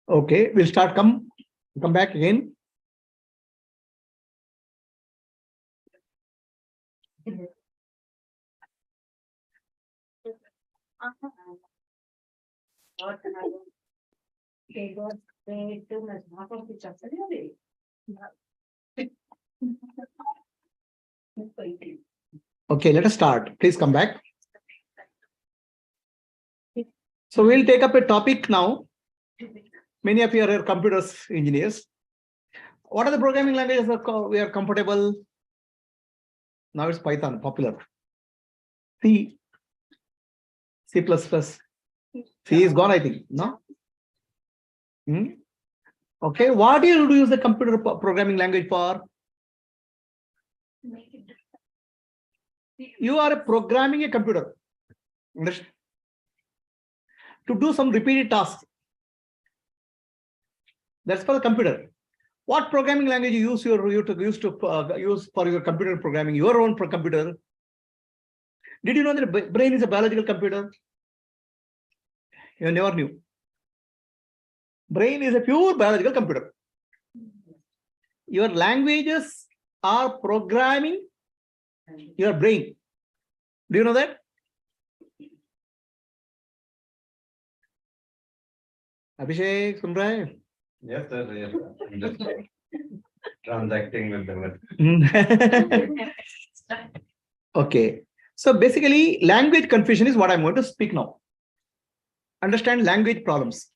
Okay, we'll start. Come back again. Okay, let us start. Please come back. So we'll take up a topic now. Many of you are computers engineers. What are the programming languages we are comfortable? Now it's Python, popular. C, C++. C is gone, I think. No? Okay, what do you use the computer programming language for? You are programming a computer. Understand? To do some repeated tasks. That's for the computer. What programming language you use use for your computer programming, your own computer? Did you know that the brain is a biological computer? You never knew. Brain is a pure biological computer. Your languages are programming your brain. Do you know that? Abhishek, sun raha hai? Yes, sir. Yes, I'm just transacting with them. Okay. So basically, language confusion is what I'm going to speak now. Understand language problems.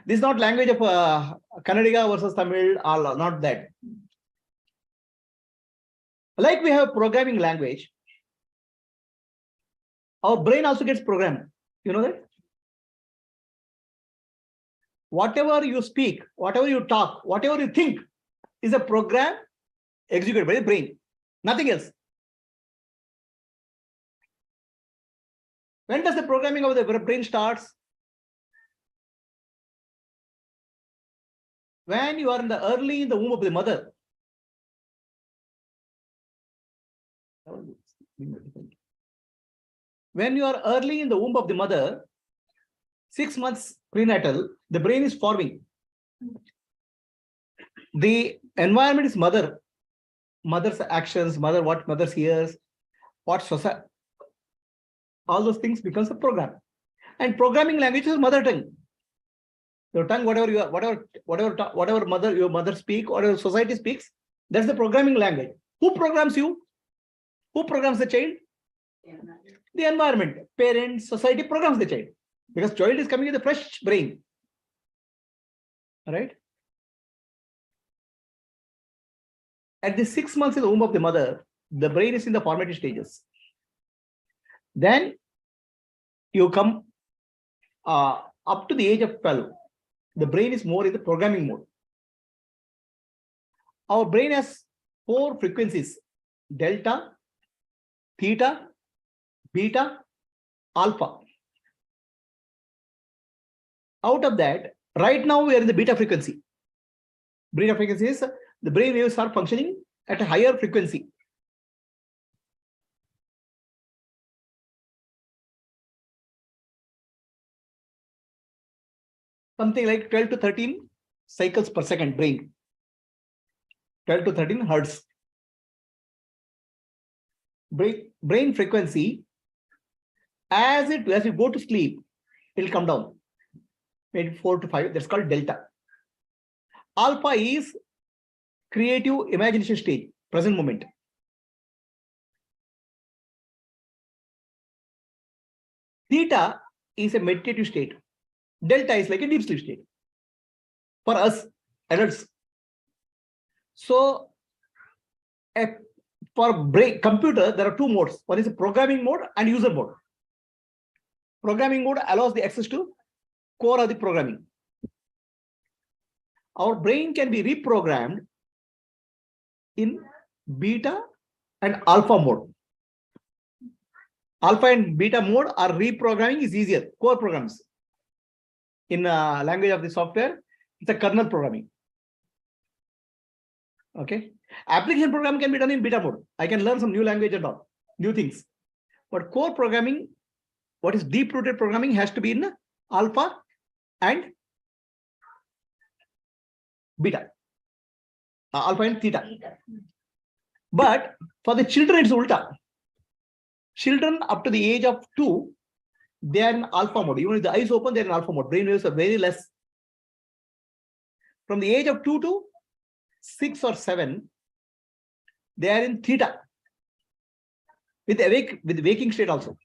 This is not language of Kannadiga versus Tamil, or not that. Like we have programming language, our brain also gets programmed. You know that? Whatever you speak, whatever you talk, whatever you think is a program executed by the brain. Nothing else. When does the programming of the brain starts? When you are early in the womb of the mother. When you are early in the womb of the mother, 6 months prenatal, the brain is forming. The environment is mother's actions, what mother hears, what society, all those things becomes a program. And programming language is mother tongue. Your tongue, whatever your mother speak, whatever society speaks, that's the programming language. Who programs you? Who programs the child? The environment, parents, society programs the child. Because child is coming with a fresh brain. All right? At the 6 months in the womb of the mother, the brain is in the formative stages. Then you come up to the age of 12. The brain is more in the programming mode. Our brain has 4 frequencies: delta, theta, beta, alpha. Out of that, right now we are in the beta frequency. Beta frequency is the brain waves are functioning at a higher frequency. Something like 12 to 13 cycles per second brain. 12 to 13 hertz. Brain frequency, as you go to sleep, it will come down. Maybe 4 to 5, that's called delta. Alpha is creative imagination stage, present moment. Theta is a meditative state. Delta is like a deep sleep state for us adults. So for computer, there are 2 modes. One is a programming mode and user mode. Programming mode allows the access to core of the programming. Our brain can be reprogrammed in beta and alpha mode. Alpha and beta mode are reprogramming is easier. Core programs. In language of the software, it's a kernel programming. Okay. Application programming can be done in beta mode. I can learn some new language and all, new things. But core programming, what is deep-rooted programming, has to be in alpha and beta, alpha and theta. But for the children, it's ulta. Children up to the age of 2, they are in alpha mode. Even if the eyes open, they're in alpha mode. Brain waves are very less. From the age of 2 to 6 or 7, they are in theta with waking state also.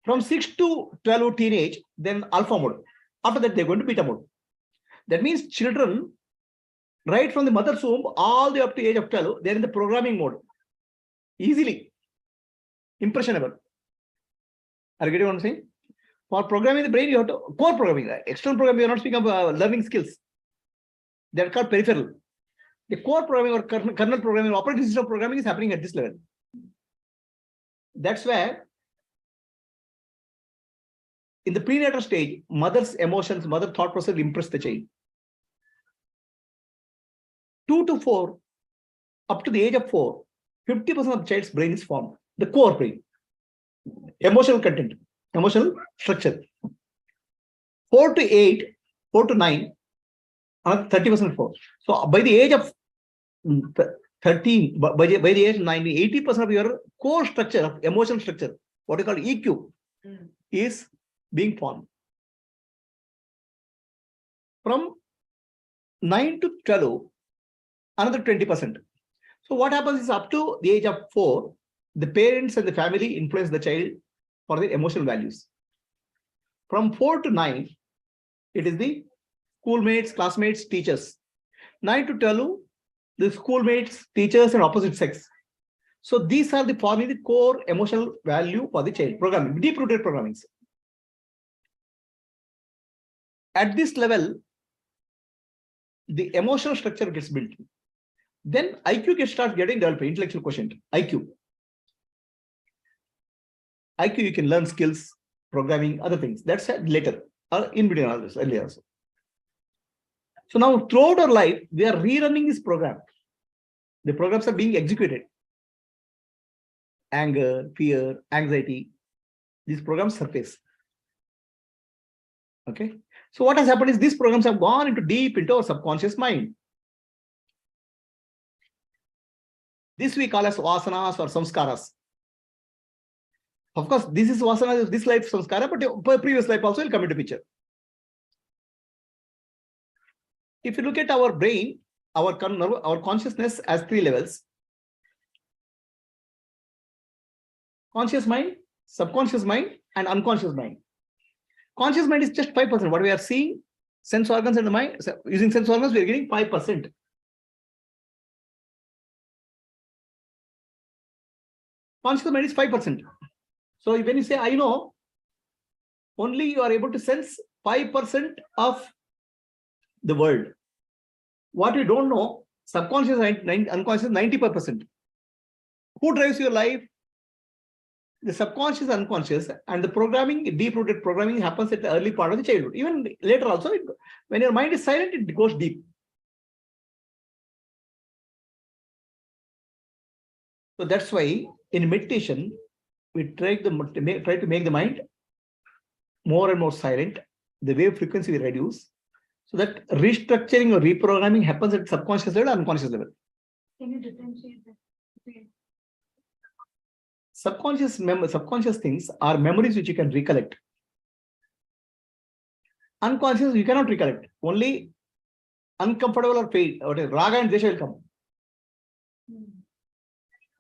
From 6 to 12 teenage, then alpha mode. After that, they're going to beta mode. That means children, right from the mother's womb, all the way up to the age of 12, they're in the programming mode. Easily impressionable. Are you getting what I'm saying? For programming the brain, you have to core programming. External programming, you're not speaking of learning skills. They're called peripheral. The core programming or kernel programming, operating system programming is happening at this level. That's where in the prenatal stage, mother's emotions, mother thought process will impress the child. 2 to 4, up to the age of 4, 50% of the child's brain is formed. The core brain, emotional content, emotional structure. 4 to 8, 4 to 9, 30% 4. So by the age of 13, by the age of 90, 80% of your core structure, of emotional structure, what you call EQ, is being formed. From 9 to 12, another 20%. So what happens is up to the age of 4, the parents and the family influence the child for their emotional values. From 4 to 9, it is the schoolmates, classmates, teachers. 9 to 12, the schoolmates, teachers, and opposite sex. So these are the forming the core emotional value for the child. Programming, deep-rooted programming. At this level, the emotional structure gets built. Then IQ starts getting developed, intellectual quotient, IQ. IQ, you can learn skills, programming, other things. That's later, or in between all this, earlier also. So now throughout our life, we are rerunning this program. The programs are being executed. Anger, fear, anxiety, these programs surface. Okay. So what has happened is these programs have gone deep into our subconscious mind. This we call as vasanas or samskaras. Of course, this is vasana, this life samskara, but previous life also will come into picture. If you look at our brain, our consciousness has 3 levels. Conscious mind, subconscious mind, and unconscious mind. Conscious mind is just 5%. What we are seeing, sense organs in the mind, using sense organs, we are getting 5%. Conscious mind is 5%. So when you say, I know, only you are able to sense 5% of the world. What you don't know, subconscious and unconscious, 95%. Who drives your life? The subconscious, unconscious, and the programming, deep-rooted programming happens at the early part of the childhood. Even later also, when your mind is silent, it goes deep. So that's why in meditation, we try to make the mind more and more silent. The wave frequency we reduce, so that restructuring or reprogramming happens at subconscious level, unconscious level. Can you differentiate that? Subconscious things are memories which you can recollect. Unconscious, you cannot recollect. Only uncomfortable or pain, or raga and desha will come.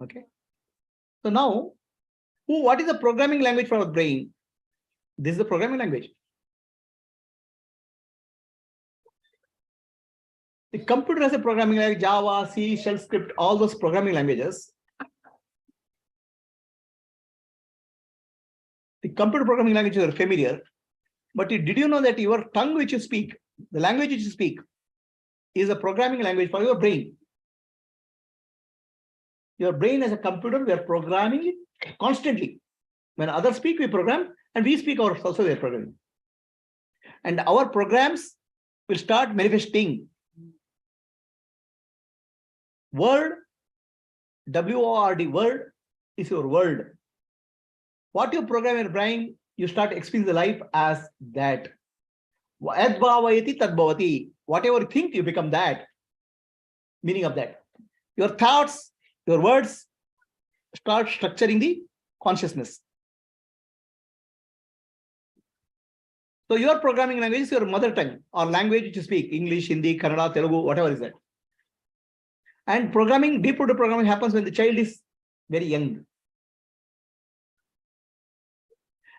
Okay. So now, what is the programming language for our brain? This is the programming language. The computer has a programming language, Java, C, shell script, all those programming languages. The computer programming languages are familiar, but did you know that your tongue which you speak, the language which you speak, is a programming language for your brain? Your brain as a computer, we are programming it constantly. When others speak, we program, and we speak ourselves, also we are programming. And our programs will start manifesting. Word, W-O-R-D, word is your world. What you program in your brain, you start experiencing the life as that. Adbhavayati tadbhavati. Whatever you think, you become that. Meaning of that. Your thoughts, your words start structuring the consciousness. So your programming language is your mother tongue or language which you speak, English, Hindi, Kannada, Telugu, whatever is that. And programming, deep-rooted programming happens when the child is very young.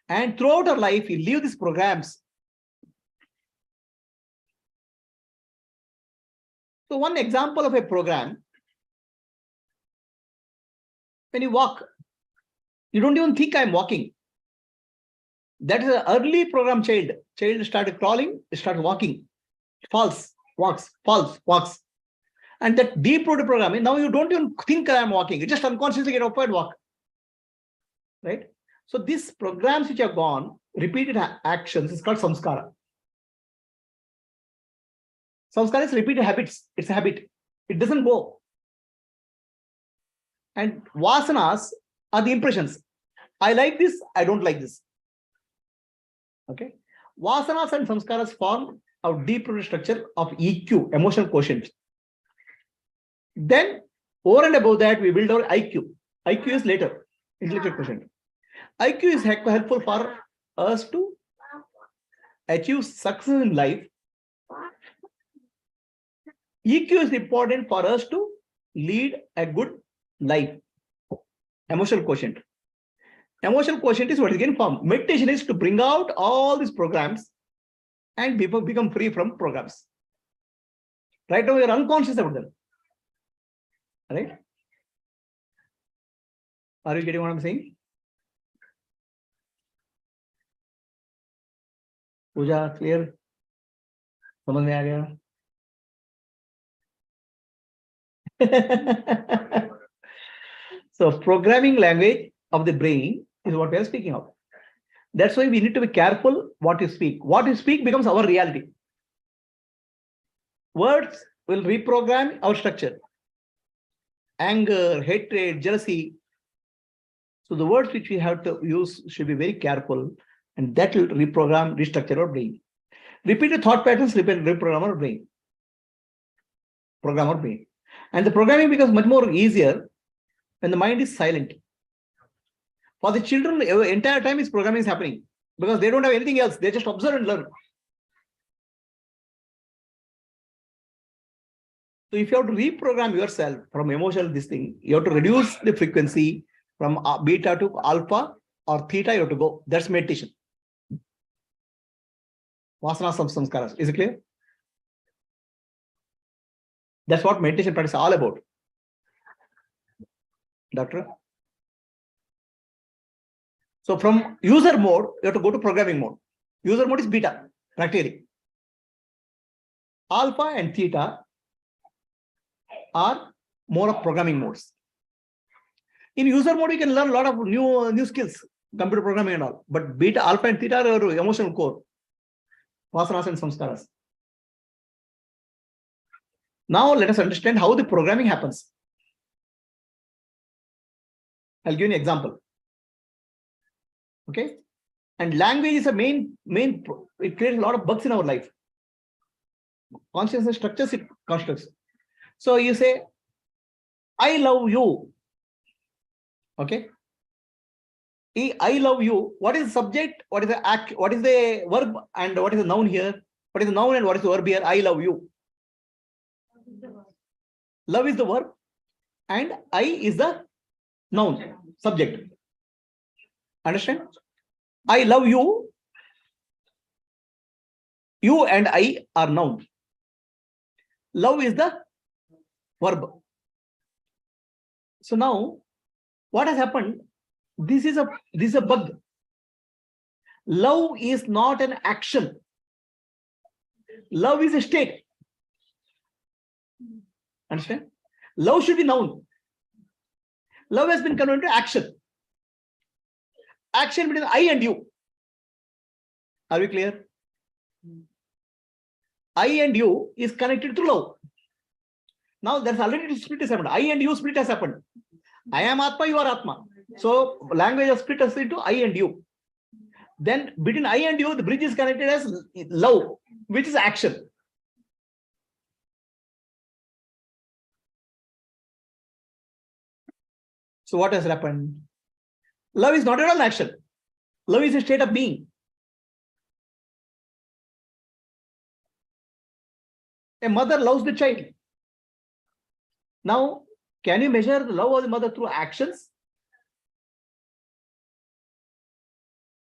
And throughout our life, you live these programs. So one example of a program, when you walk, you don't even think I'm walking. That is an early program child. Child started crawling, started walking, falls, walks, falls, walks. And that deep-rooted programming, now you don't even think I'm walking. You just unconsciously get up and walk. Right? So these programs which have gone, repeated actions, is called samskara. Samskara is repeated habits. It's a habit. It doesn't go. And vasanas are the impressions. I like this, I don't like this. Okay. Vasanas and samskaras form our deep-rooted structure of EQ, emotional quotient. Then, over and above that, we build our IQ. IQ is later, intellectual quotient. IQ is helpful for us to achieve success in life. EQ is important for us to lead a good life. Emotional quotient. Emotional quotient is what is again formed. Meditation is to bring out all these programs and people become free from programs. Right now, we are unconscious about them. Right? Are you getting what I'm saying? Pooja, clear? समझ में आ गया? So programming language of the brain is what we are speaking of. That's why we need to be careful what you speak. What you speak becomes our reality. Words will reprogram our structure. Anger, hatred, jealousy. So the words which we have to use should be very careful, and that will reprogram, restructure our brain. Repeated thought patterns reprogram our brain. Program our brain. And the programming becomes much more easier when the mind is silent. For the children, the entire time is programming is happening because they don't have anything else. They just observe and learn. So if you have to reprogram yourself from emotional this thing, you have to reduce the frequency from beta to alpha or theta, you have to go. That's meditation. Vasana samskaras. Is it clear? That's what meditation practice is all about. Doctor? So from user mode, you have to go to programming mode. User mode is beta, practically. Alpha and theta are more of programming modes. In user mode, you can learn a lot of new skills, computer programming and all. But beta, alpha, and theta are your emotional core. Vasanas and samskaras. Now let us understand how the programming happens. I'll give you an example. Okay. And language is a main, it creates a lot of bugs in our life. Consciousness structures, it constructs. So you say, I love you. Okay. I love you. What is the subject? What is the act? What is the verb? And what is the noun here? What is the noun and what is the verb here? I love you. Love is the verb and I is the noun, subject. Understand? I love you. You and I are noun. Love is the verb. So now, what has happened? This is a bug. Love is not an action. Love is a state. Understand? Love should be noun. Love has been converted to action. Action between I and you. Are we clear? I and you is connected to love. Now there's already split has happened. I and you split has happened. I am Atma, you are Atma. So language has split us into I and you. Then between I and you, the bridge is connected as love, which is action. So what has happened? Love is not at all action. Love is a state of being. A mother loves the child. Now, can you measure the love of the mother through actions?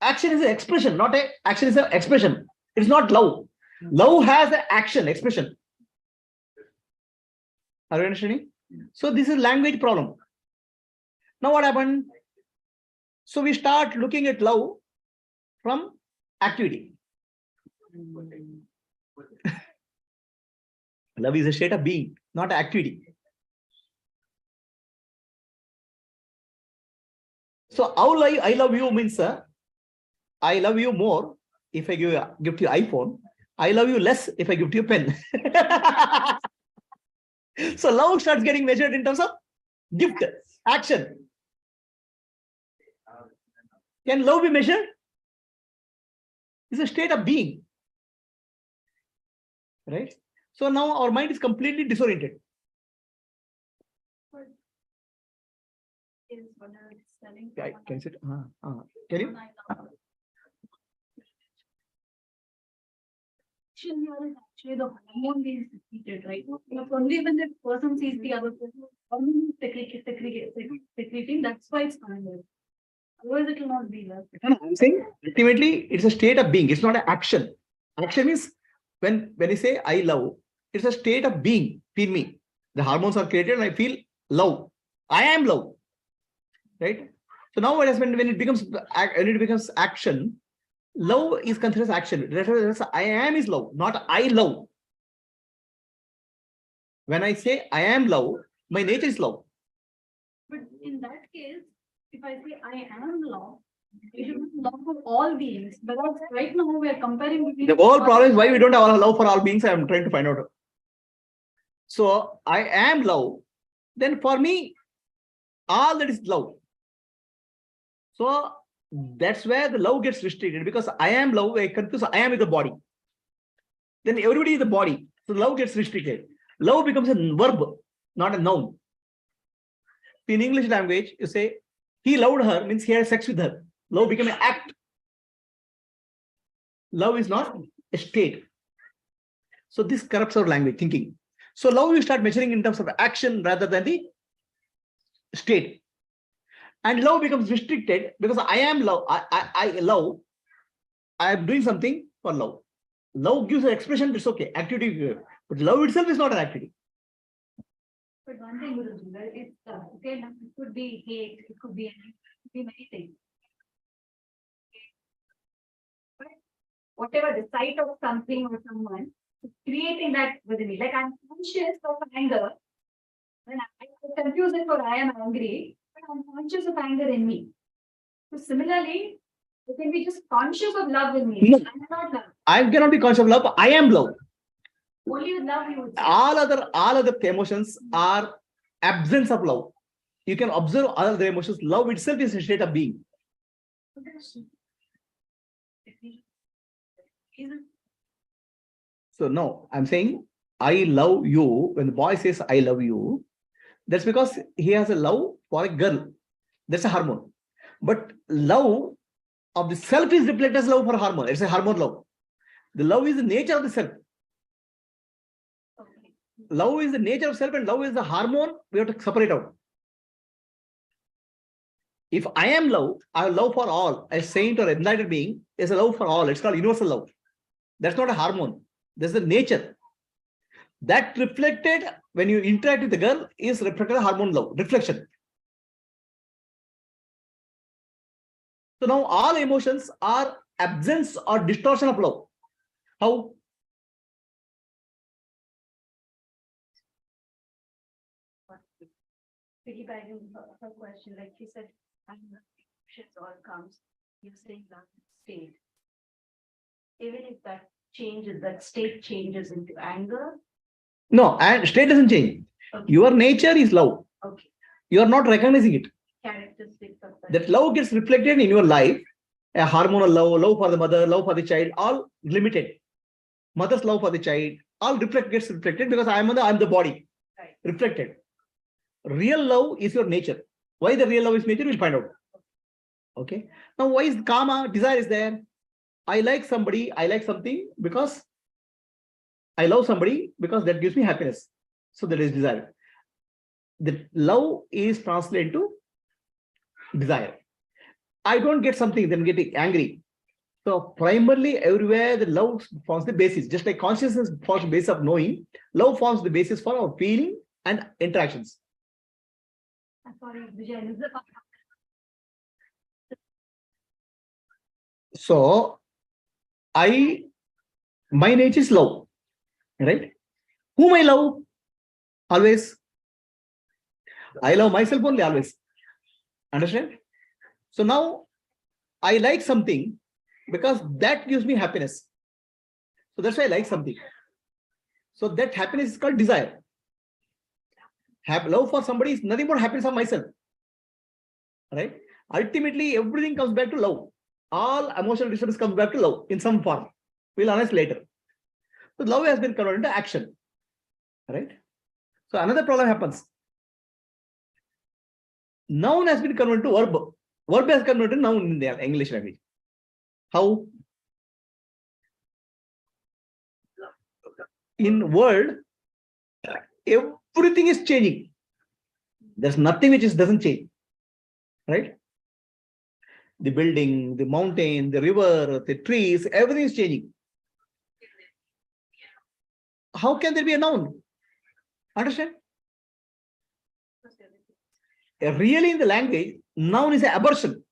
Action is an expression, not a action is an expression. It's not love. Love has an action, expression. Are you understanding? So this is language problem. Now what happened? So we start looking at love from activity. Love is a state of being, not activity. So how I love you means I love you more if I give you iPhone. I love you less if I give you a pen. So love starts getting measured in terms of gift, action. Can love be measured? It's a state of being. Right? So now our mind is completely disoriented. Is what I was telling. Yeah, can you sit? Can you? Actually, the hormone being secreted, right? Not only when the person sees the other person, hormone is secreting, that's why it's coming. Otherwise, it will not be there. I'm saying ultimately it's a state of being. It's not an action. Action is when you say I love, it's a state of being. Feel me. The hormones are created and I feel love. I am love. Right? So now what happens when it becomes action, love is considered as action. I am is love, not I love. When I say I am love, my nature is love. But in that case, if I say I am love, it should be love for all beings. Because right now we are comparing between The whole problem is why we don't have love for all beings. I am trying to find out. So I am love. Then for me, all that is love. So that's where the love gets restricted, because I am love, I confuse I am with the body. Then everybody is the body. So love gets restricted. Love becomes a verb, not a noun. In English language, you say he loved her means he had sex with her. Love became an act. Love is not a state. So this corrupts our language thinking. So love you start measuring in terms of action rather than the state. And love becomes restricted because I am love. I love. I am doing something for love. Love gives an expression, it's okay. Activity, but love itself is not an activity. But one thing, Guruji, it's okay, it could be hate, it could be many things. But whatever the sight of something or someone, creating that within me. Like I'm conscious of anger. When I confuse it for I am angry, but I'm conscious of anger in me. So similarly, you can be just conscious of love in me. No. I'm not love. I cannot be conscious of love. I am love. Only with love you would say. All other emotions are absence of love. You can observe all other emotions. Love itself is a state of being. So no, I'm saying I love you. When the boy says I love you, that's because he has a love for a girl. That's a hormone. But love of the self is reflected as love for hormone. It's a hormone love. The love is the nature of the self. Okay. Love is the nature of self and love is the hormone. We have to separate out. If I am love, I have love for all. A saint or enlightened being is a love for all. It's called universal love. That's not a hormone. That's the nature. That reflected when you interact with the girl is reflected hormone love, reflection. So now all emotions are absence or distortion of love. How? Piggybacking her question, like you said, emotions all comes, you say that state. Even if that changes, that state changes into anger. No, and state doesn't change. Okay. Your nature is love. Okay. You are not recognizing it. Characteristics of That love gets reflected in your life a hormonal love, love for the mother, love for the child, all limited. Mother's love for the child, all gets reflected because I am the body. Right. Reflected. Real love is your nature. Why the real love is nature, we'll find out. Okay. Now, why is karma, desire is there? I like somebody, I like something because I love somebody because that gives me happiness. So that is desire. The love is translated to desire. I don't get something, then get angry. So primarily everywhere the love forms the basis. Just like consciousness forms the basis of knowing, love forms the basis for our feeling and interactions. Sorry, Vijay, is the So my nature is love, right? Whom I love? Always. I love myself only, always. Understand? So now I like something because that gives me happiness. So that's why I like something. So that happiness is called desire. Love for somebody is nothing but happiness of myself. Right? Ultimately, everything comes back to love. All emotional disturbance comes back to love in some form. We'll analyze later. So love has been converted into action. Right? So another problem happens. Noun has been converted to verb. Verb has converted to noun in the English language. How? In world, everything is changing. There's nothing which doesn't change. Right? The building, the mountain, the river, the trees, everything is changing. How can there be a noun? Understand? Really in the language, noun is an aberration.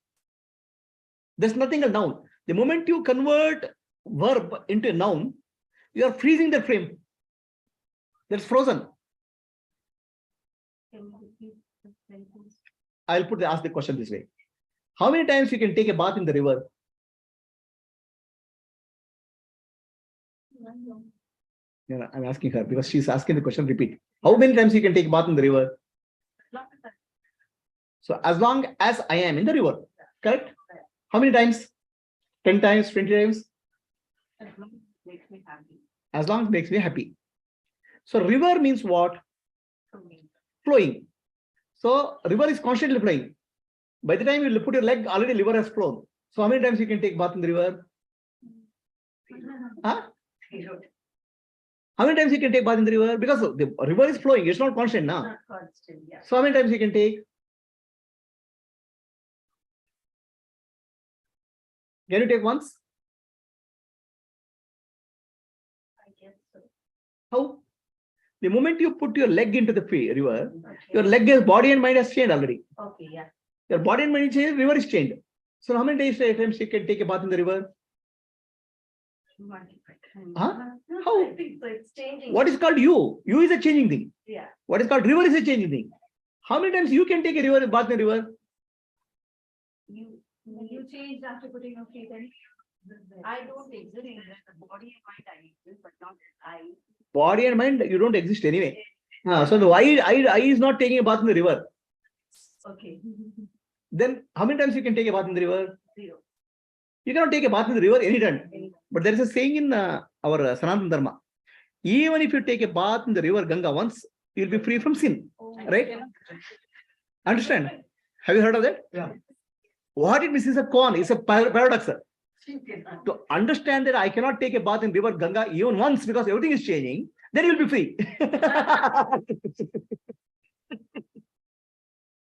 There's nothing a noun. The moment you convert verb into a noun, you are freezing the frame. That's frozen. I'll ask the question this way. How many times you can take a bath in the river? Yeah, I'm asking her because she's asking the question, repeat. How many times you can take a bath in the river? So as long as I am in the river, correct? How many times? 10 times, 20 times? As long as it makes me happy. So river means what? Flowing. So river is constantly flowing. By the time you put your leg, already river has flown. So how many times you can take bath in the river? Huh? How many times you can take bath in the river? Because the river is flowing, it's not constant now. Not constant, yeah. So how many times you can take? Can you take once? I guess so. How? The moment you put your leg into the river, Okay. your leg is body and mind has changed already. Okay, yeah. Your body and mind changed, river is changed. So how many times you can take a bath in the river? Huh? How? I think so. It's changing. What is called you? You is a changing thing. Yeah. What is called river is a changing thing. How many times you can take a bath in the river? You changed after putting your feet in. I don't exist in the body and mind. I exist, but not I. Body and mind, you don't exist anyway. So the I is not taking a bath in the river. Okay. Then how many times you can take a bath in the river? 0. You cannot take a bath in the river anytime. But there is a saying in our Sanatana Dharma. Even if you take a bath in the river Ganga once, you will be free from sin. Right? Understand? Have you heard of that? Yeah. What it means is a con, it's a paradox. To understand that I cannot take a bath in river Ganga even once because everything is changing, then you will be free.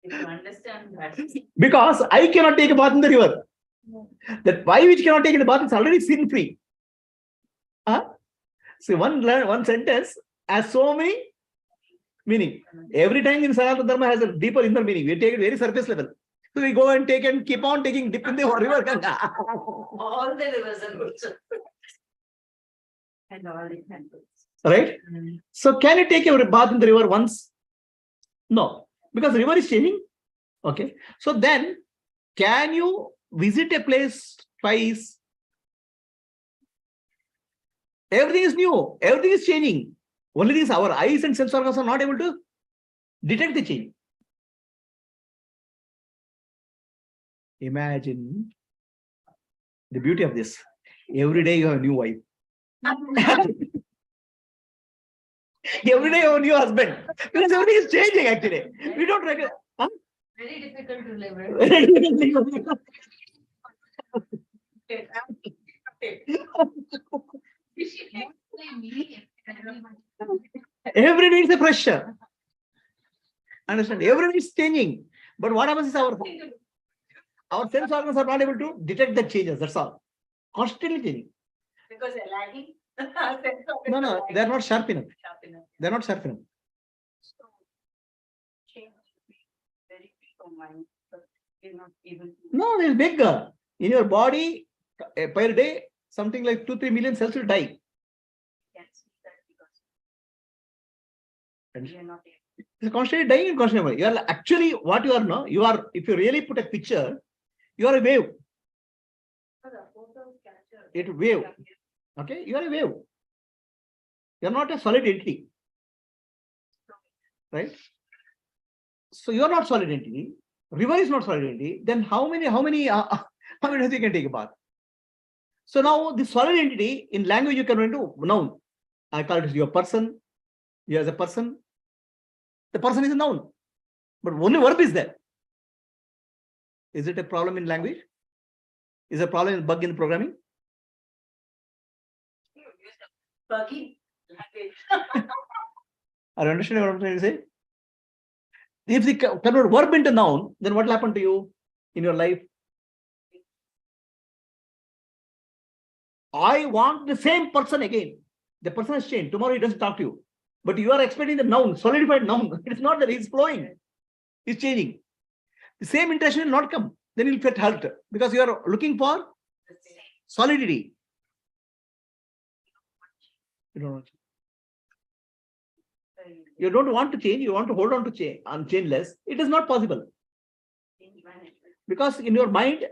If you understand that. Because I cannot take a bath in the river. That why which cannot take in the bath is already sin free. Huh? So one sentence has so many meaning. Every time in Sanatana Dharma has a deeper inner meaning. We take it very surface level. So we go and take and keep on taking dip in the river Ganga. All the rivers are good. And all the temples. Right? So can you take a bath in the river once? No. Because the river is changing. Okay. So then can you visit a place twice? Everything is new. Everything is changing. Only things our eyes and sense organs are not able to detect the change. Imagine The beauty of this, every day you have a new wife. Every day you have a new husband. Because everything is changing actually. We don't recognize. Huh? Very difficult to live with. Every day is a pressure. Understand? Every day is changing. But what happens is our sense organs are not able to detect the changes. That's all. Constantly changing. Because they're lagging. No, they're not sharp enough. They're not sharp enough. So, change should be very big on mind, but you're not able to. No, it's bigger. In your body, per day, something like 2-3 million cells will die. Can't see that because you're not able. It's constantly dying and constantly. You are actually what you are now. You are, if you really put a picture, you are a wave. It wave. Okay, you are a wave. You are not a solid entity. Right? So you are not solid entity. River is not solid entity. Then how many days you can take a bath? So now the solid entity in language you can turn into noun. I call it your person. You as a person. The person is a noun. But only verb is there. Is it a problem in language? Is it a problem in bug in programming? Buggy language. Are you understanding what I'm trying to say? If we convert verb into noun, then what will happen to you in your life? I want the same person again. The person has changed. Tomorrow he doesn't talk to you. But you are expecting the noun, solidified noun. It is not that he's flowing. He's changing. The same intention will not come. Then you'll get hurt because you are looking for solidity. You don't want to change. You want to hold on to change and changeless. It is not possible. Because in your mind,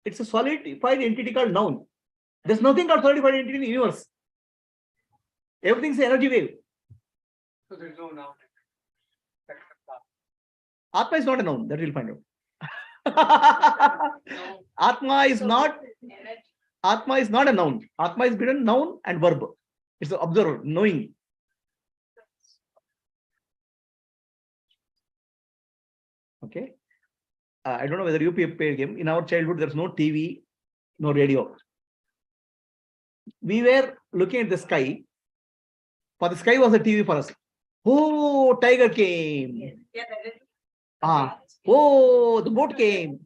it's a solidified entity called noun. There's nothing called solidified entity in the universe. Everything is an energy wave. So there's no noun. Atma is not a noun. That we'll find out. Atma is not a noun. Atma is between noun and verb. It's the observer, knowing. Okay. I don't know whether you play a game. In our childhood, there's no TV, no radio. We were looking at the sky. For the sky was a TV for us. Oh, tiger came. Oh, the boat came.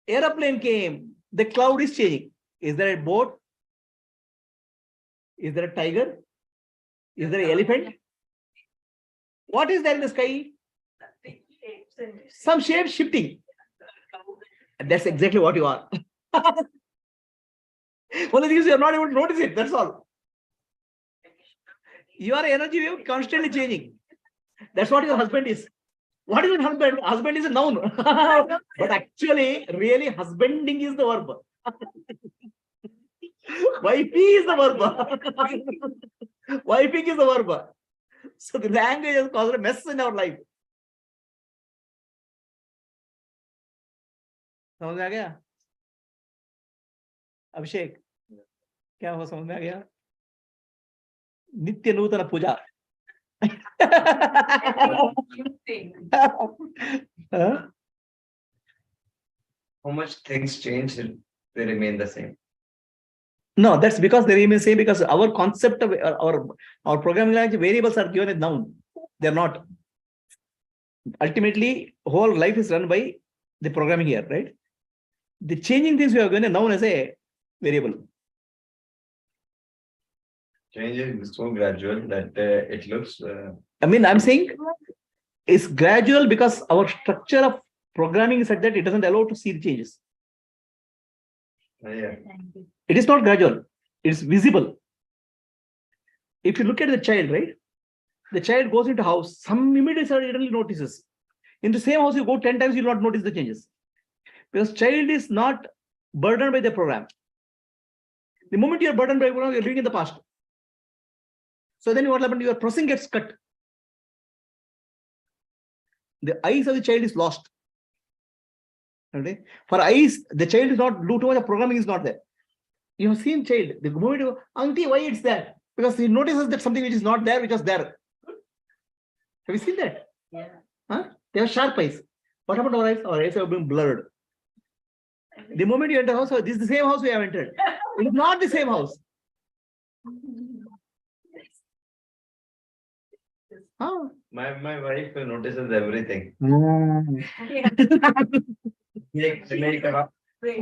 Aeroplane came. The cloud is changing. Is there a boat? Is there a tiger? Is there an elephant? What is there in the sky? Some shape shifting. That's exactly what you are. Only thing is you are not able to notice it. That's all. Your energy wave constantly changing. That's what your husband is. What is a husband? Husband is a noun. But actually, really, husbanding is the verb. Wifing is the verb. Wifing is the verb. So the language has caused a mess in our life. समझ में आ गया? अभिषेक क्या हुआ? समझ में आ गया? नित्य नूतन पूजा. How much things change, they remain the same. No, that's because they remain same because our concept of our programming language variables are given as noun. They're not. Ultimately, whole life is run by the programming here, right? The changing things we are going to noun as a variable. Change is so gradual that it looks. I'm saying it's gradual because our structure of programming is such that it doesn't allow to see the changes. Yeah. It is not gradual. It's visible. If you look at the child, right? The child goes into house, some immediately suddenly notices. In the same house, you go 10 times, you will not notice the changes. Because child is not burdened by the program. The moment you are burdened by the program, you are living in the past. So then what happens? Your processing gets cut. The eyes of the child is lost. Okay? For eyes, the child is not do too much of programming is not there. You have seen child. The moment you, auntie, why it's there? Because he notices that something which is not there, which is there. Have you seen that? Yeah. Huh? They have sharp eyes. What happened to our eyes? Our eyes have been blurred. The moment you enter the house, this is the same house we have entered. It is not the same house. Huh? My wife notices everything.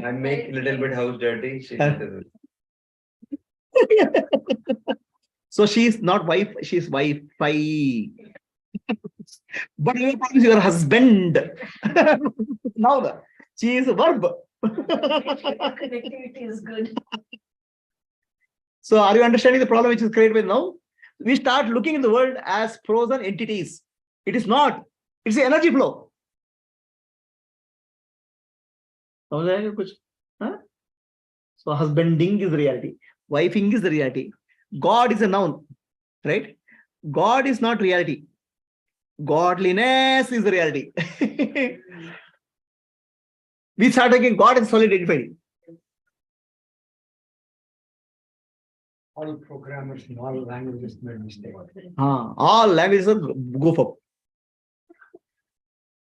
I make little bit house dirty. She notices. So she is not wife, she is Wi-Fi. But you are your husband. Now she is a verb. Connectivity is good. So are you understanding the problem which is created with now? We start looking in the world as frozen entities. It is not. It's the energy flow. Huh? So husbanding is the reality. Wifing is the reality. God is a noun, right? God is not reality. Godliness is the reality. We start taking God as solid identified. All programmers in all languages made mistakes. All languages are goof up.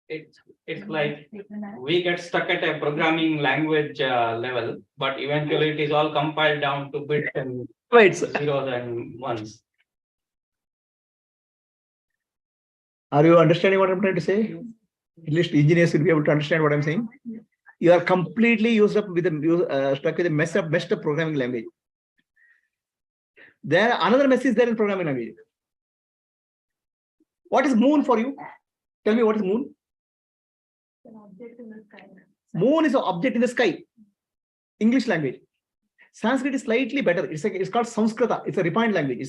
It's like we get stuck at a programming language level, but eventually it is all compiled down to bits and Right. zeros and ones. Are you understanding what I'm trying to say? At least engineers will be able to understand what I'm saying. You are completely used up with a stuck with a messed up programming language. There another mess is there in programming language. What is moon for you? Tell me what is moon? An object in the sky. Moon is an object in the sky. English language. Sanskrit is slightly better. It's called Sanskrita. It's a refined language.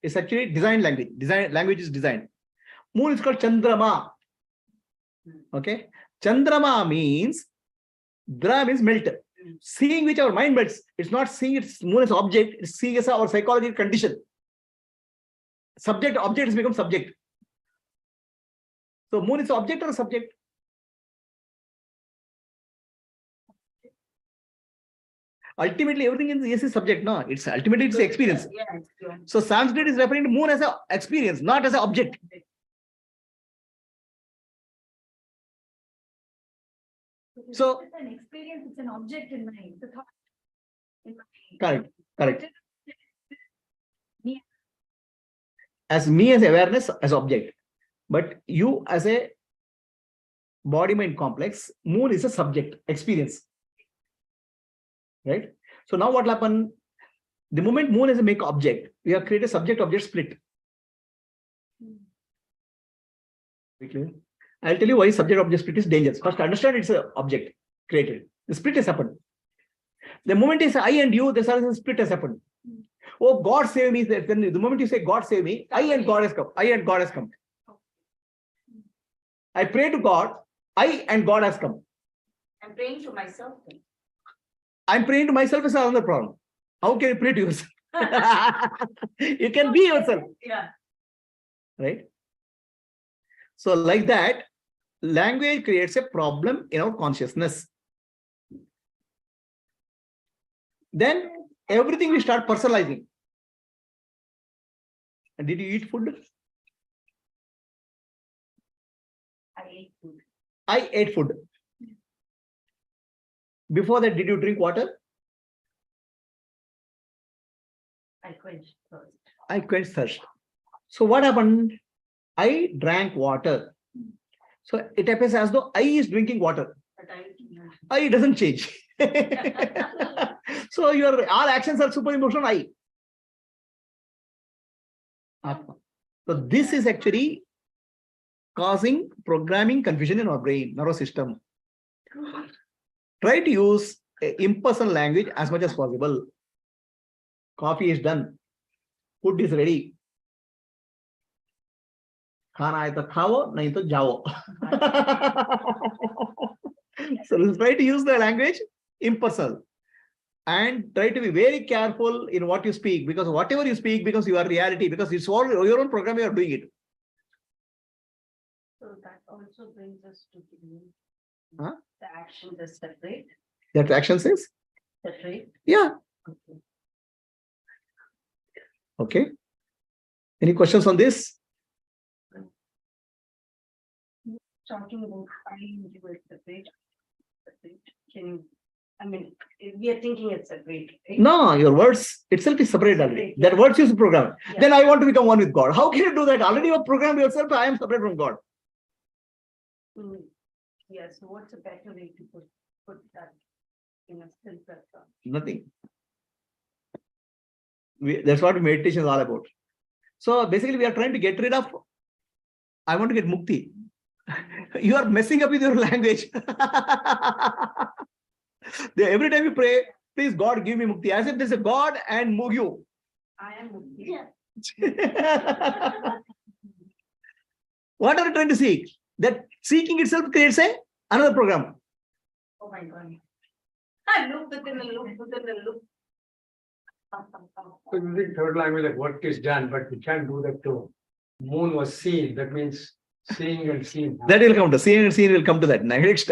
It's actually designed language. Language is designed. Moon is called Chandrama. Okay. Chandrama means Dra means melt. Seeing which our mind melts. It's not seeing its moon as object, it's seeing as our psychological condition. Subject, object has become subject. So moon is object or a subject? Ultimately, everything in this is subject, no? It's ultimately it's experience. So Sanskrit is referring to moon as an experience, not as an object. So it's an experience, it's an object in mind. The thought in mind. correct. As me as awareness as object, but you as a body mind complex, moon is a subject experience, right? So now what will happen? The moment moon is a make object, we have created subject object split. I'll tell you why subject object split is dangerous. First, understand it's an object created. The split has happened. The moment is I and you, the split has happened. Oh, God save me. Then the moment you say God save me, I and God has come. I and God has come. I pray to God, I and God has come. I'm praying to myself. I'm praying to myself is another problem. How can you pray to yourself? You can be yourself. Yeah. Right? So like that, language creates a problem in our consciousness. Then everything we start personalizing. And did you eat food? I ate food. I ate food. Before that, did you drink water? I quenched thirst. I quenched thirst. So what happened? I drank water. So it appears as though I is drinking water. But I doesn't change. So all actions are superimposed on I. Atma. So this is actually causing programming confusion in our brain, nervous system. Try to use impersonal language as much as possible. Coffee is done. Food is ready. खाना आए तो खाओ, नहीं तो जाओ. So let's try to use the language impersonal and try to be very careful in what you speak, because whatever you speak becomes your reality, because it's all your own program, you are doing it. So that also brings us to Huh? the actions are separate. That action says? Separate. Yeah. Okay. Any questions on this? Talking about finding you as separate. Can you, I mean, we are thinking it's separate, right? No, your words itself is separate already. Separate, That words is program. Yeah. Then I want to become one with God. How can you do that? Already you have programmed yourself. I am separate from God. Yeah, so what's a better way to put that in a simpler term? Nothing. That's what meditation is all about. So basically, we are trying to get rid of. I want to get mukti. You are messing up with your language. Every time you pray, please God give me mukti. As if there's a God and Mugyu. I am Mukti. What are you trying to seek? That seeking itself creates another program. Oh my God. I loop within a loop within a loop. So using third language, like work is done, but we can't do that too. Moon was seen. That means seeing and seeing. That will come to seeing and seeing will come to that next.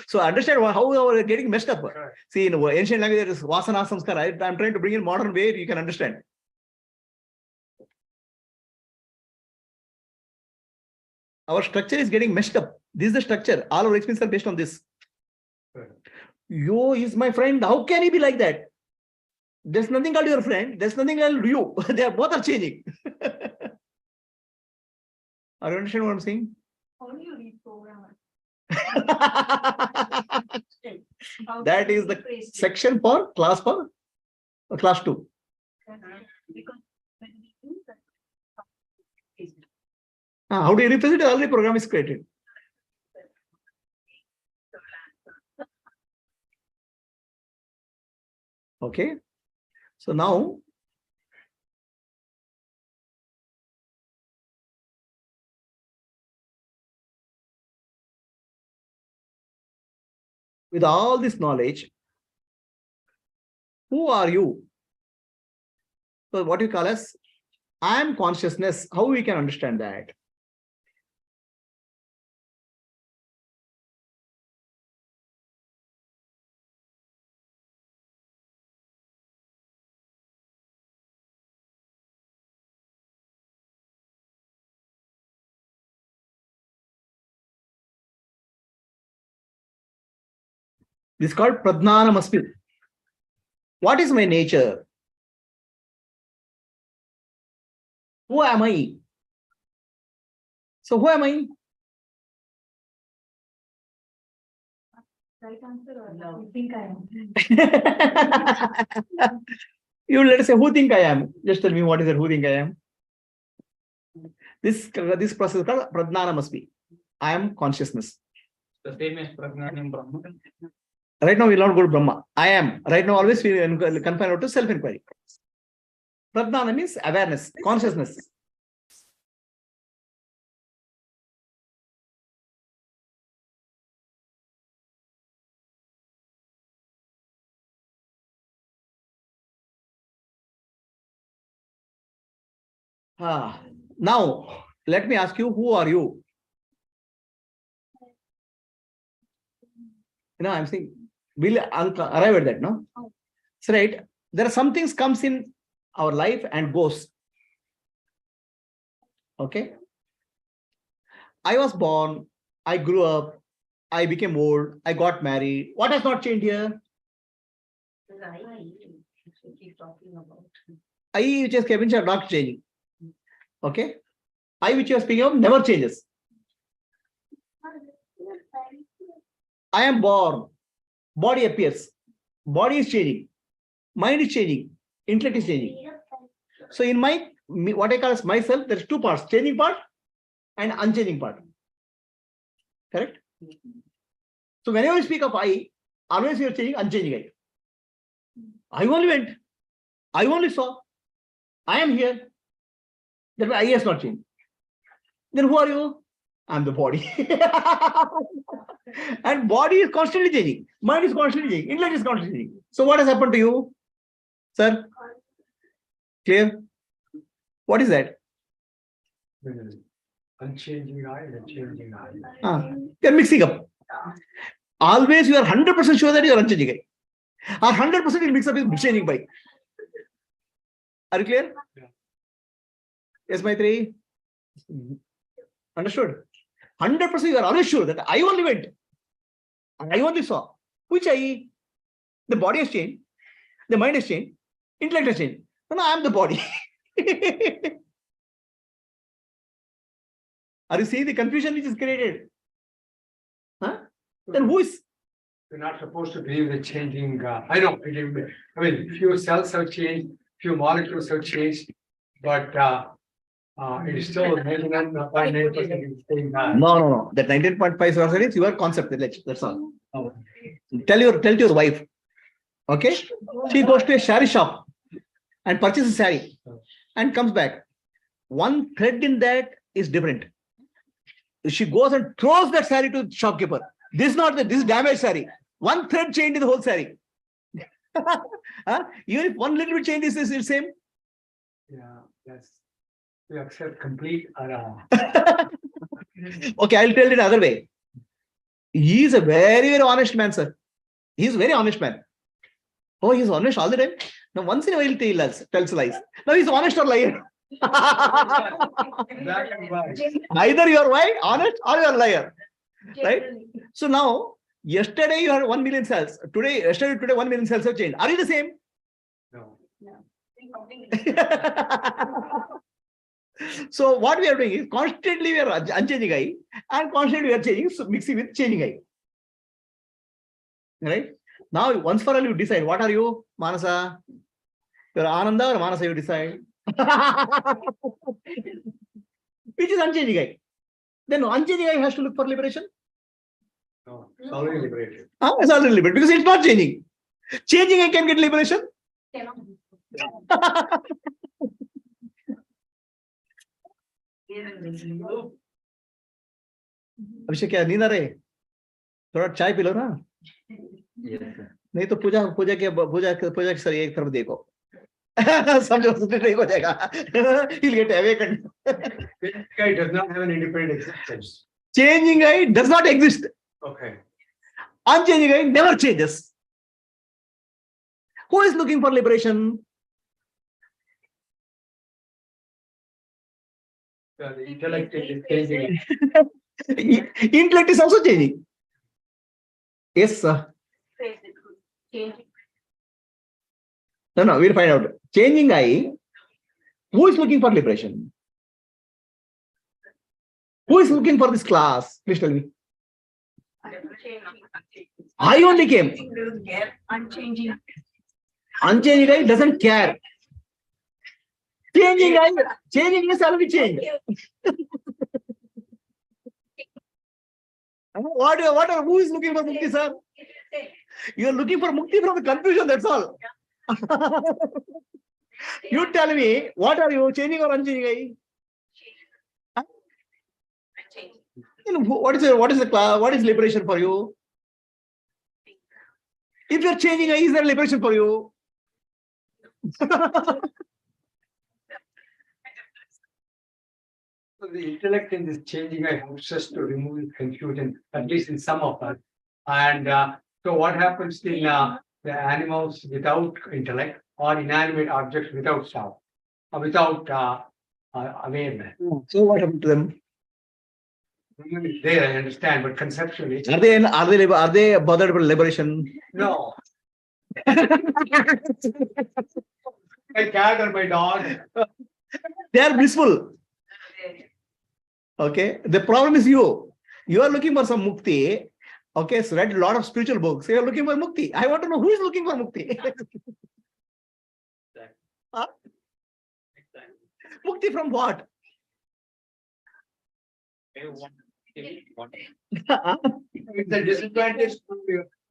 So understand how we are getting messed up. Correct. See, in ancient language, there is vasana samskara. I'm trying to bring in modern way you can understand. Our structure is getting messed up. This is the structure. All our experiences are based on this. Correct. You is my friend. How can he be like that? There's nothing called your friend. There's nothing called you. They are both are changing. Are you understand what I'm saying? How do you reprogram it? That is the section for class 2. Because when we do that, How do you represent it? Already program is created. Okay. So now with all this knowledge, who are you? So what you call as I am consciousness. How we can understand that? This is called pranayama. What is my nature? Who am I? So who am I? Right answer or No. you think I am? You let us say who think I am. Just tell me what is it? Who think I am? This process is called pranayama. I am consciousness. The same as Prajnanam Brahma. Right now we will not go to Brahma. I am. Right now always we confine out to self-enquiry. Pradnana means awareness, consciousness. Now, let me ask you, who are you? I'm saying, we'll arrive at that, no? So, right, there are some things comes in our life and goes. Okay? I was born, I grew up, I became old, I got married. What has not changed here? Keep talking about. I, which is Kevin, are not changing. Okay? I, which you are speaking of, never changes. I am born. Body appears. Body is changing. Mind is changing. Intellect is changing. So in my, what I call as myself, there's two parts, changing part and unchanging part. Correct? So whenever you speak of I, always you're changing unchanging I. I only went. I only saw. I am here. That way I has not changed. Then who are you? I'm the body. And body is constantly changing. Mind is constantly changing. Intellect is constantly changing. So what has happened to you, sir? Clear? What is that? Unchanging I and changing I. You're mixing up. Always you are 100% sure that you are unchanging. Or 100% will mix up with changing by. Are you clear? Yeah. Yes, Maitri? Understood? 100% you are always sure that I only went. I only saw. Which I? The body has changed. The mind has changed. Intellect has changed. No, I am the body. Are you seeing the confusion which is created? Huh? Then who is? You're not supposed to believe the changing. I know. I mean, few cells have changed, few molecules have changed, but it is still 99.9% staying high. No. That 19.5% is your concept. That's all. Tell your wife. Okay? She goes to a sari shop and purchases a sari and comes back. One thread in that is different. She goes and throws that sari to the shopkeeper. This is not this is damaged sari. One thread changed in the whole sari. Huh? Even if one little bit change is the same. Yeah, yes. We accept complete. Okay, I'll tell it another way. He is a very, very honest man, sir. He is a very honest man. Oh, he's honest all the time. Now, once in a while, he tells lies. Now, he's honest or liar. Black and white. Either you are white, honest, or you are liar. Right? So now, yesterday you had 1 million cells. Today 1 million cells have changed. Are you the same? No. So what we are doing is constantly we are unchanging I and constantly we are changing, so mixing with changing I. Right? Now, once for all you decide, what are you, Manasa? You are Ananda or Manasa, you decide. Which is unchanging I. Then unchanging I has to look for liberation. No, it's already liberated. It's already liberated because it's not changing. Changing I can get liberation. अभिषेक क्या नींद आ रही? थोड़ा चाय P low ना। नहीं तो पूजा की sir एक तरफ देखो। समझो ठीक हो जाएगा। He'll get awakened. Changing I does not have an independent existence. Changing I does not exist. Okay. Unchanging I never changes. Who is looking for liberation? The intellect is changing. Intellect is also changing. Yes, sir. No, we'll find out. Changing I. Who is looking for liberation? Who is looking for this class? Please tell me. I only came. Unchanging. Unchanging I doesn't care. Changing is already changed. Who is looking for mukti, sir? You are looking for mukti from the confusion, that's all. You tell me, what are you, changing or unchanging? What is liberation for you? If you are changing, is there liberation for you? So the intellect in this changing I helps us to remove confusion, at least in some of us. And so what happens in the animals without intellect or inanimate objects without sound, or without awareness? So what happened to them? There I understand, but conceptually. Are they bothered about liberation? No. My cat or my dog. They are blissful. Okay. The problem is you. You are looking for some mukti. Okay. So read a lot of spiritual books. You are looking for mukti. I want to know who is looking for mukti. Huh? Mukti from what? It's a disadvantage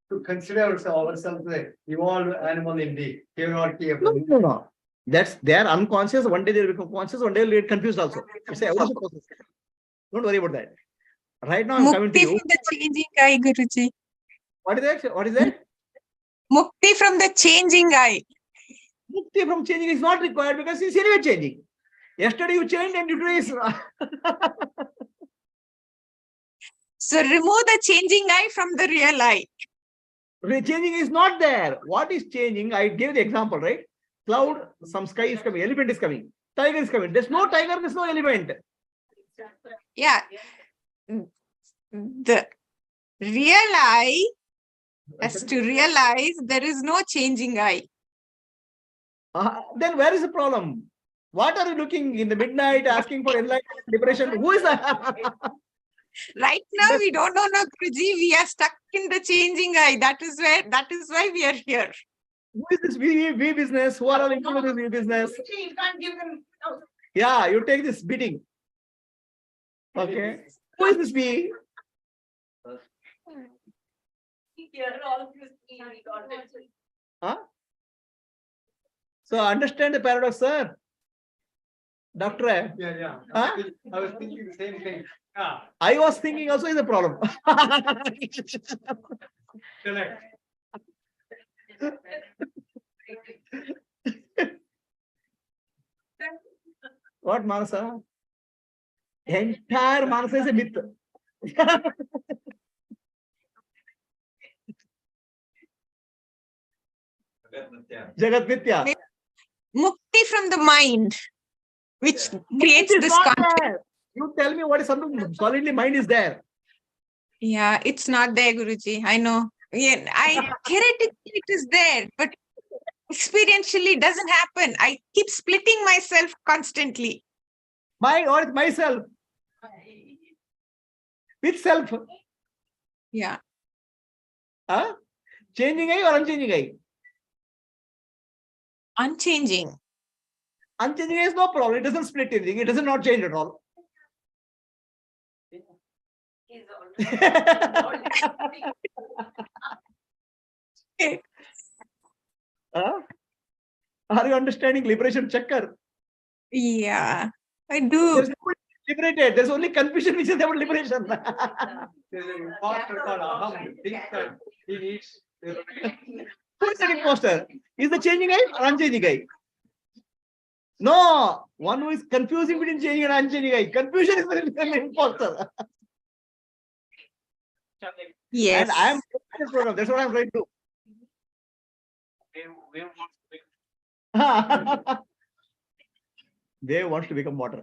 to consider ourselves the evolved animal in the hierarchy of No. They are unconscious. One day they will become conscious. One day they will get confused also. It's an evolution process. Don't worry about that. Right now I'm coming to Mukti you. from the changing eye, Guruji. What is that? What is that? Mukti from the changing eye. Mukti from changing is not required because it's anyway changing. Yesterday you changed and today is. So remove the changing eye from the real eye. Changing is not there. What is changing? I gave the example, right? Cloud, some sky is coming, elephant is coming, tiger is coming. There's no tiger, there's no elephant. Yeah. The real I has to realize there is no changing I. Then where is the problem? What are you looking in the midnight asking for enlightenment, liberation? Who is that? Right now, we don't know, Guruji. We are stuck in the changing I. That is why we are here. Who is this we business? Who are all into this we business? You can't give them. Yeah, you take this beating. Okay. Who is this we? Huh? So understand the paradox, sir. Doctor. Yeah. Huh? I was thinking the same thing. Yeah, I was thinking also is a problem. correct. What Manasa? Entire Manasa is a myth. Jagat Mithya. Mukti from the mind, which creates It is this not conflict. there. You tell me what is something solidly mind is there. Yeah, it's not there, Guruji. I know. Yeah, theoretically it is there, but experientially it doesn't happen. I keep splitting myself constantly. Or it's myself. Which self? Yeah. Huh? Changing I or unchanging I? Unchanging. Unchanging I is no problem. It doesn't split anything. It does not change at all. Huh? Are you understanding liberation checker? Yeah, I do. There's nobody liberated. There's only confusion which is about liberation. There's an imposter called Aham. Thinks that he needs. Who is that imposter? Is the changing I or unchanging I? No, one who is confusing between changing and unchanging I. Confusion is the imposter. Yes. And I am this program. That's what I'm trying to do. They wants to become water.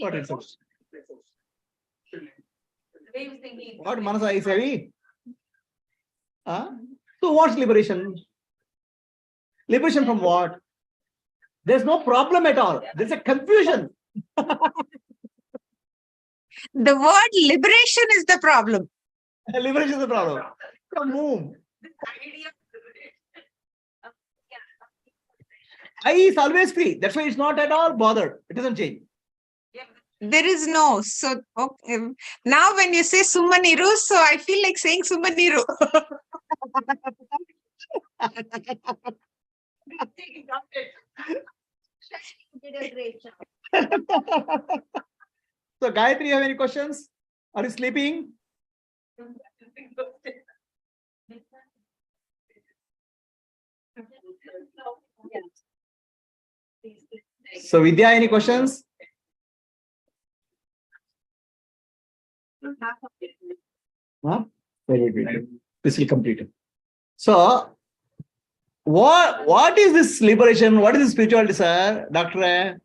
What it says. What Manasa is heavy? So what's liberation? Liberation from what? There's no problem at all. There's a confusion. The word liberation is the problem. Liberation is the problem. From whom? I is always free. That's why it's not at all bothered. It doesn't change. There is no. So okay. Now when you say Sumaniru, so I feel like saying Sumaniru. So Gayatri, you have any questions? Are you sleeping? So Vidya, any questions? Huh? Very good. This will complete it. So what is this liberation? What is this spirituality, sir? Doctor? I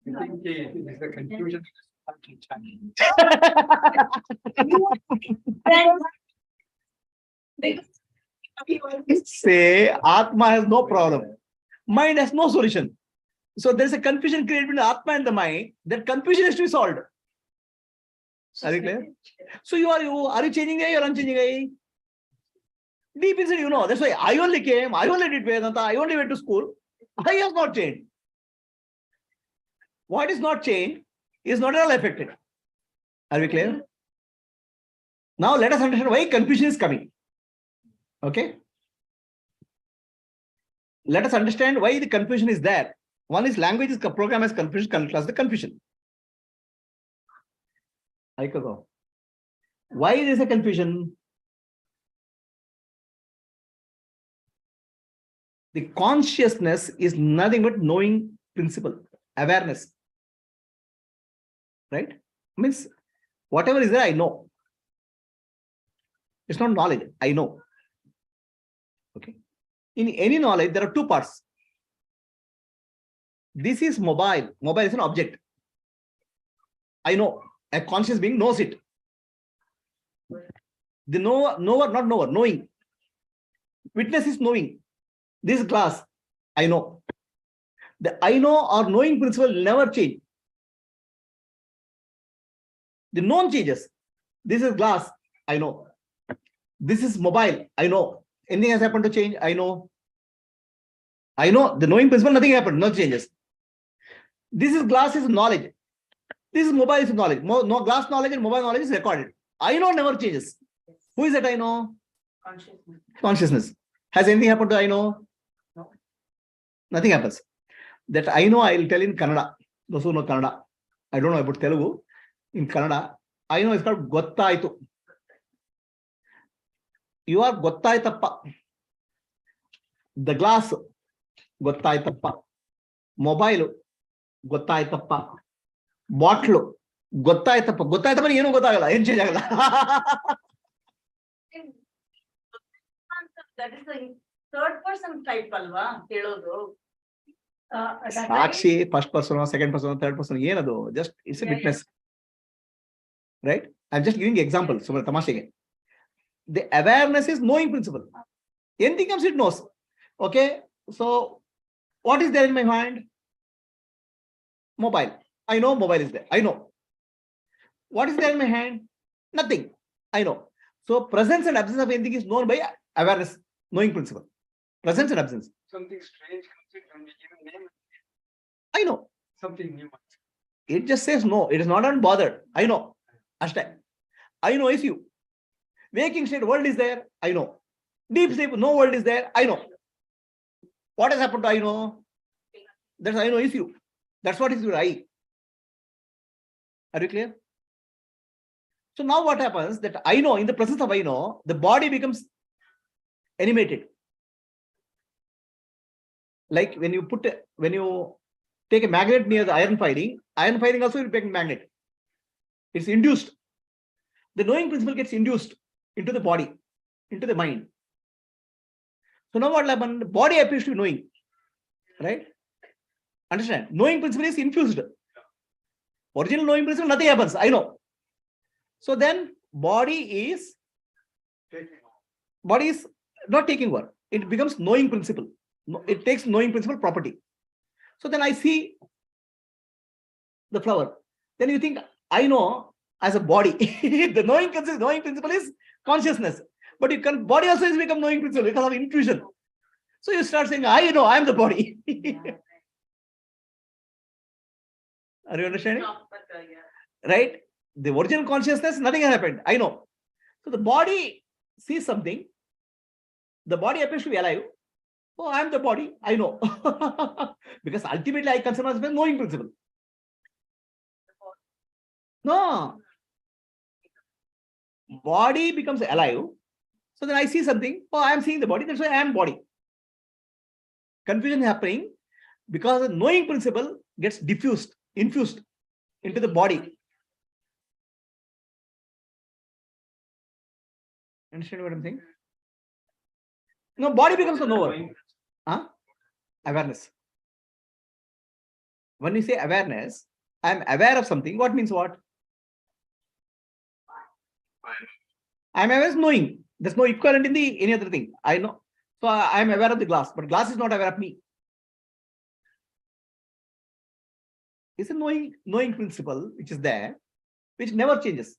think it is the confusion. Say Atma has no problem. Mind has no solution. So there's a confusion created between Atma and the mind. That confusion has to be solved. Are you clear? So are you changing I or unchanging I? Deep inside, you know. That's why I only came, I only did Vedanta, I only went to school. I has not changed. What is not changed is not at all affected. Are we clear? Now let us understand why confusion is coming. Okay? Let us understand why the confusion is there. One is language is program as confusion, class the confusion. Why is there a confusion? The consciousness is nothing but knowing principle, awareness. Right? Means whatever is there, I know. It's not knowledge. I know. Okay. In any knowledge, there are two parts. This is mobile. Mobile is an object. I know. A conscious being knows it. The knower, not knower, knowing. Witness is knowing. This glass, I know. The I know or knowing principle never change. The known changes. This is glass, I know. This is mobile, I know. Anything has happened to change, I know. I know the knowing principle, nothing happened, no changes. This is glass is knowledge. This is mobile is knowledge. No glass knowledge and mobile knowledge is recorded. I know never changes. Who is that I know? Consciousness. Consciousness. Has anything happened to I know? No. Nothing happens. That I know, I will tell in Kannada. Those who know Kannada. I don't know about Telugu. In Kannada, I know it's called Gottaitu. You are Gottaitappa. The glass, Gottaitappa. Mobile, Gottaitappa. Bottle, Gottaitappa. Gottaitappa, you know Gottagala. That is the third person type, alva. Helodu. Sakshi, first person, or second person, or third person, just it's a witness. Right? I'm just giving examples. So, the awareness is knowing principle. Anything comes, it knows. Okay. So, what is there in my mind? Mobile. I know mobile is there. I know. What is there in my hand? Nothing. I know. So, presence and absence of anything is known by awareness, knowing principle. Presence and absence. Something strange comes in when we give a name. I know. Something new. It just says no. It is not unbothered. I know. Hashtag. I know is you. Waking state, world is there. I know. Deep sleep, no world is there. I know. What has happened to I know? That's I know is you. That's what is your I. Are you clear? So now what happens that I know, in the presence of I know, the body becomes animated. Like when you take a magnet near the iron firing also will become a magnet. It's induced. The knowing principle gets induced into the body, into the mind. So now what happened? The body appears to be knowing. Right? Understand? Knowing principle is infused. Original knowing principle, nothing happens. I know. So then body is not taking work. It becomes knowing principle. It takes knowing principle property. So then I see the flower. Then you think, I know as a body. The knowing principle is consciousness. But body also has become knowing principle because of intuition. So you start saying, I know, I am the body. Are you understanding? Right? The original consciousness, nothing has happened. I know. So the body sees something. The body appears to be alive. Oh, I am the body. I know. Because ultimately I consider myself as knowing principle. No. Body becomes alive. So then I see something. Oh, I am seeing the body. That's why I am body. Confusion happening because the knowing principle gets infused into the body. Understand what I'm saying? No, body becomes the knower. Awareness. When you say awareness, I am aware of something. What means what? I am aware of knowing. There's no equivalent in any other thing. I know. So I am aware of the glass, but glass is not aware of me. It's a knowing principle which is there, which never changes.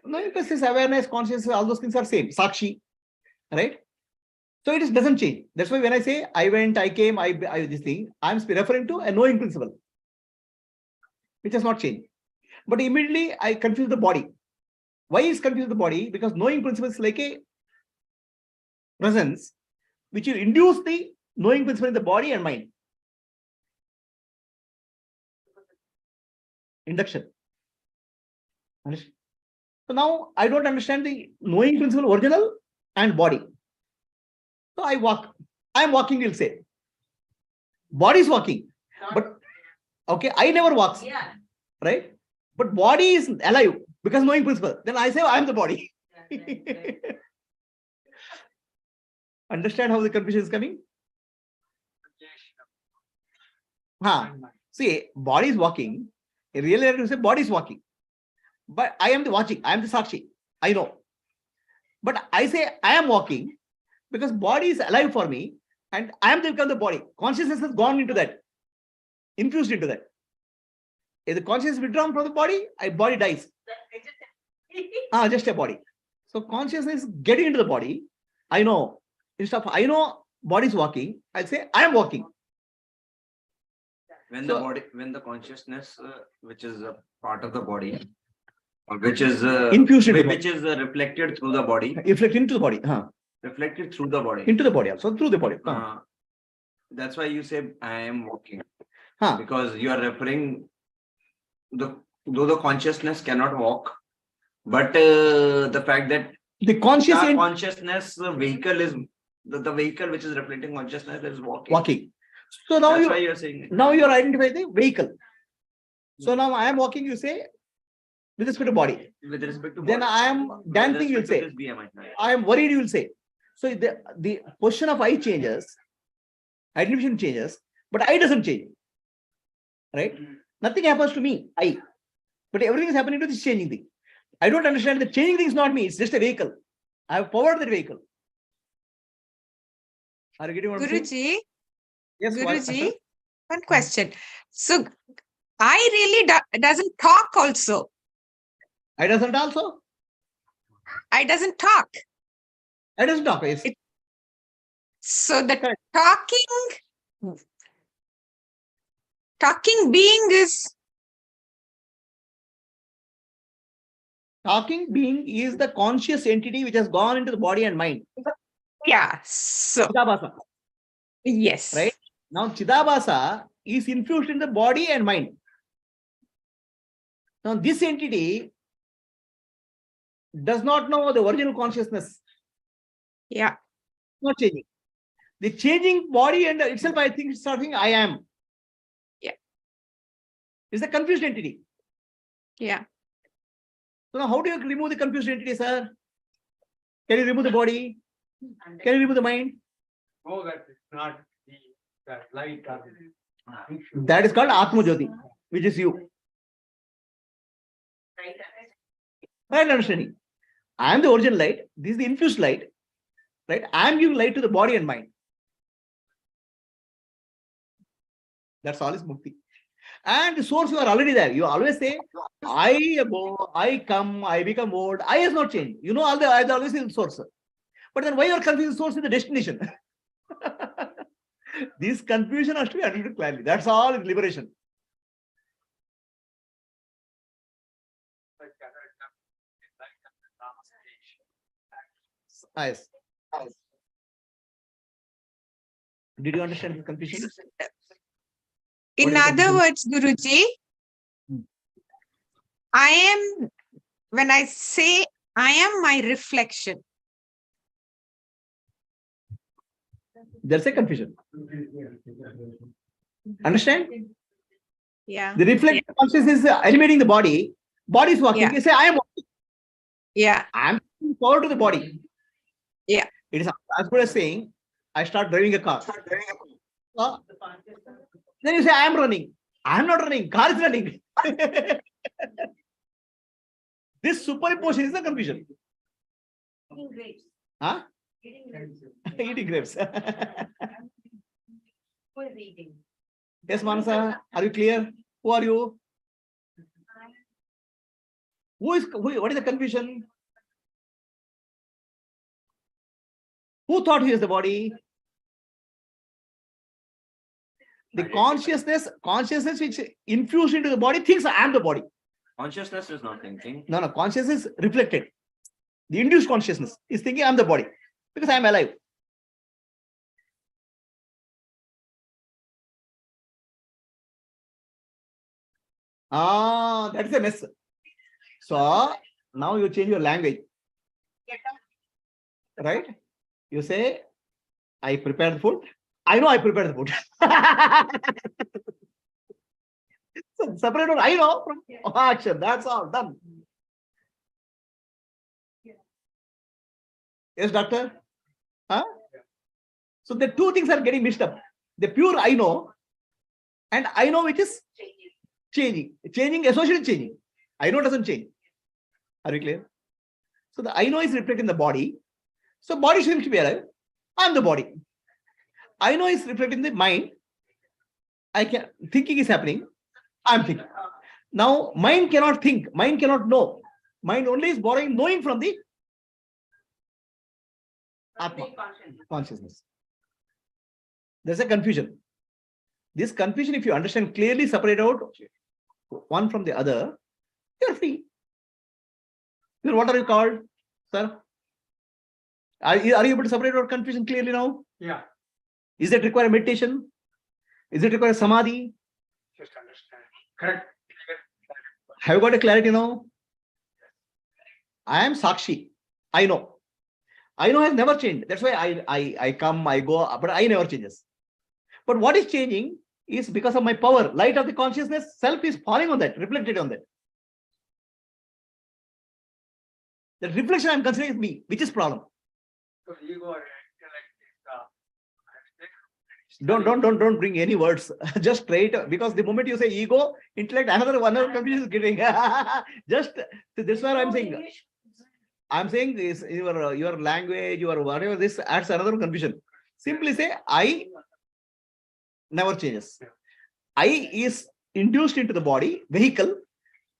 Knowing principle, awareness, consciousness, all those things are same. Sakshi, right? So it doesn't change. That's why when I say I went, I came, I this thing, I'm referring to a knowing principle, which has not changed. But immediately I confuse the body. Why is confused the body? Because knowing principle is like a presence which will induce the knowing principle in the body and mind. Induction. Understand? So now I don't understand the knowing principle original and body. So I walk. I am walking, you'll say. Body is walking. But okay, I never walks. Yeah. Right? But body is alive because knowing principle. Then I say I am the body. Understand how the confusion is coming? See, body is walking. Really, I have to say body is walking. But I am the watching. I am the sakshi. I know. But I say I am walking because body is alive for me and I am to become the body. Consciousness has gone into that, infused into that. If the consciousness is withdrawn from the body, body dies. Just a body. So consciousness getting into the body. I know. Instead of I know body is walking, I say I am walking. When the body, when the consciousness, which is a part of the body, which is infused into which is reflected through the body, reflect into the body, reflected through the body, into the body also, through the body. That's why you say I am walking, Huh. because you are referring though the consciousness cannot walk, but the fact that The consciousness vehicle is the vehicle which is reflecting consciousness is walking. So now That's why you're saying it. now you are identifying the vehicle. So now I am walking, you say, with respect to body. With respect to Then body. I am With dancing, you will respect say. to this BMI. I am worried, you will say. So the position of I changes, identification changes, but I doesn't change. Right? Nothing happens to me, I. But everything is happening to this changing thing. I don't understand that changing thing is not me, it's just a vehicle. I have powered the vehicle. Are you getting what I'm saying? Guruji, Yes, Guruji, one question. So I really doesn't talk also. I doesn't also? I doesn't talk. I doesn't talk. Yes. So the Correct. talking being is Talking being is the conscious entity which has gone into the body and mind. so Chidabhasa. yes. Right? Now Chidabhasa is infused in the body and mind. Now this entity does not know the original consciousness. Yeah. Not changing. The changing body and itself, I think, is something I am. Yeah. It's a confused entity. Yeah. So now how do you remove the confused entity, sir? Can you remove the body? Can you remove the mind? No, that is not the light. That is called Atma Jyoti, which is you. Right understanding. I am the original light. This is the infused light. Right? I am giving light to the body and mind. That's all is mukti. And the source, you are already there. You always say, I go, I come, I become old. I has not changed. You know, I always is the source. But then why you are confusing the source with the destination? This confusion has to be understood clearly. That's all is liberation. Yes. Did you understand the confusion? In What is the other confusion? words, Guruji, when I say I am my reflection. There's a confusion. Understand? Yeah. The reflective consciousness is animating the body. Body is walking. Yeah. You say, I am walking. Yeah. I am giving power to the body. Yeah. It is as good as saying, I start driving a car. Then you say, I am running. I am not running. Car is running. This superimposition is the confusion. Eating grapes. Huh? Eating grapes. Eating grapes. Who is eating? Yes, Manasa, are you clear? Who are you? What is the confusion? Who thought he is the body? The consciousness which infused into the body thinks I am the body. Consciousness is not thinking. No, consciousness is reflected. The induced consciousness is thinking I am the body because I am alive. That is a mess. So now you change your language. Right? You say, I prepared the food. I know I prepared the food. So separate what I know from action. That's all done. Yes, doctor? Huh? So the two things are getting mixed up. The pure I know and I know which is changing. Changing, associated changing. I know doesn't change. Are we clear? So the I know is reflected in the body. So body seems to be alive. I'm the body. I know is reflected in the mind. Thinking is happening. I'm thinking. Now, mind cannot think. Mind cannot know. Mind only is borrowing knowing from the Atma, consciousness. There's a confusion. This confusion, if you understand clearly, separate out one from the other, you're free. What are you called, sir? Are you able to separate out confusion clearly now? Yeah. Is it require meditation? Is it require samadhi? Just understand. Correct. Have you got a clarity now? I am Sakshi. I know. I know has never changed. That's why I come, I go, but I never changes. But what is changing is because of my power. Light of the consciousness, self is falling on that, reflected on that. The reflection I'm considering is me, which is problem. So ego or Don't bring any words. Just straight, because the moment you say ego, intellect, another confusion is getting. Just this is what I'm saying. I'm saying is your language, your whatever, this adds another confusion. Simply say I never changes. I is induced into the body, vehicle,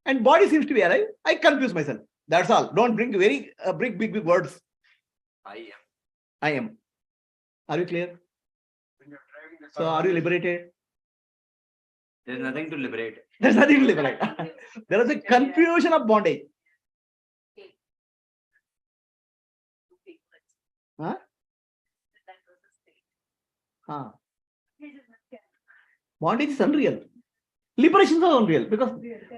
and body seems to be alive. I confuse myself. That's all. Don't bring very big words. I am. Are you clear? So are you liberated? There's nothing to liberate. There's nothing to liberate. There is a confusion of bondage. Huh? Bondage is unreal. Liberation is unreal, because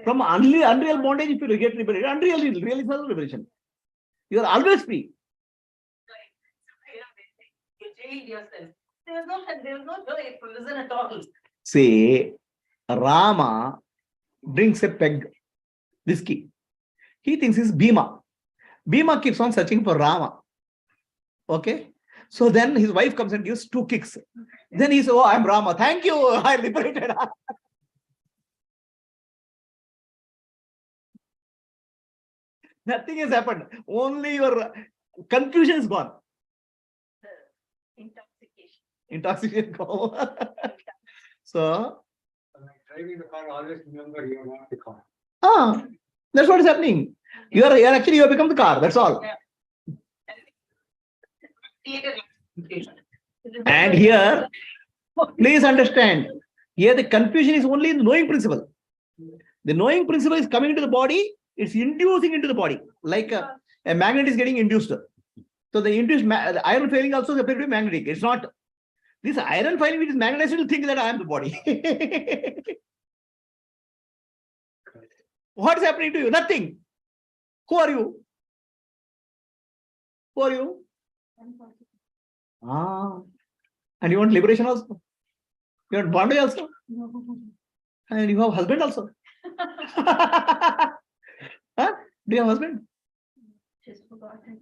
from unreal bondage, if you get liberated, unreal is not liberation. You are always free. You jailed yourself. There was no joy in prison at all. Say, Rama drinks a peg, whiskey. He thinks it's Bhima. Bhima keeps on searching for Rama. Okay. So then his wife comes and gives 2 kicks. Then he says, oh, I'm Rama. Thank you. I liberated. Nothing has happened. Only your confusion is gone. Intoxication. Go. So, driving the car, always remember you are not the car. That's what is happening. You have become the car. That's all. And here, please understand, here the confusion is only in the knowing principle. The knowing principle is coming into the body, it's inducing into the body, like a magnet is getting induced. So the induced the iron failing also appears to be magnetic. It's not this iron failing which is magnetized will think that I am the body. What is happening to you? Nothing. Who are you? Who are you? And you want liberation also? You want bondage also? And you have husband also? Huh? Do you have husband? Just forgotten.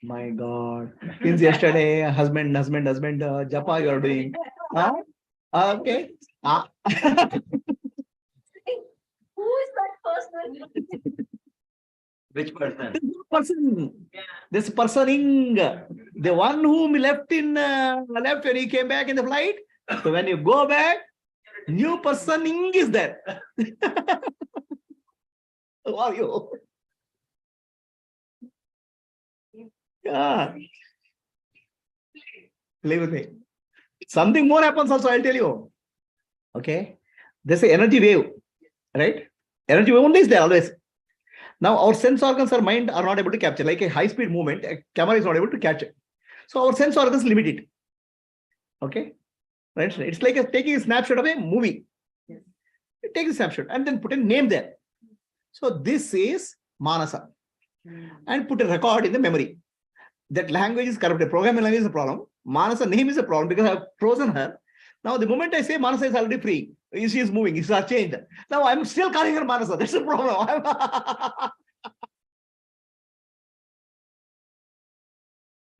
My God. Since yesterday, husband, japa you are doing. Huh? Okay. Who is that person? Which person? Person. Yeah. This personing, the one whom left when he came back in the flight. So when you go back, new personing is there. Who are you? Yeah. Live with me. Something more happens also, I'll tell you. Okay. There's an energy wave, right? Energy wave only is there always. Now our sense organs or mind are not able to capture, like a high-speed movement, a camera is not able to catch it. So our sense organs limit it. Okay. Right? It's like taking a snapshot of a movie. It takes a snapshot and then put a name there. So this is Manasa. And put a record in the memory. That language is corrupted. Programming language is a problem. Manasa name is a problem because I have frozen her. Now, the moment I say Manasa is already free, she is moving, it's not changed. Now, I'm still calling her Manasa. That's the problem.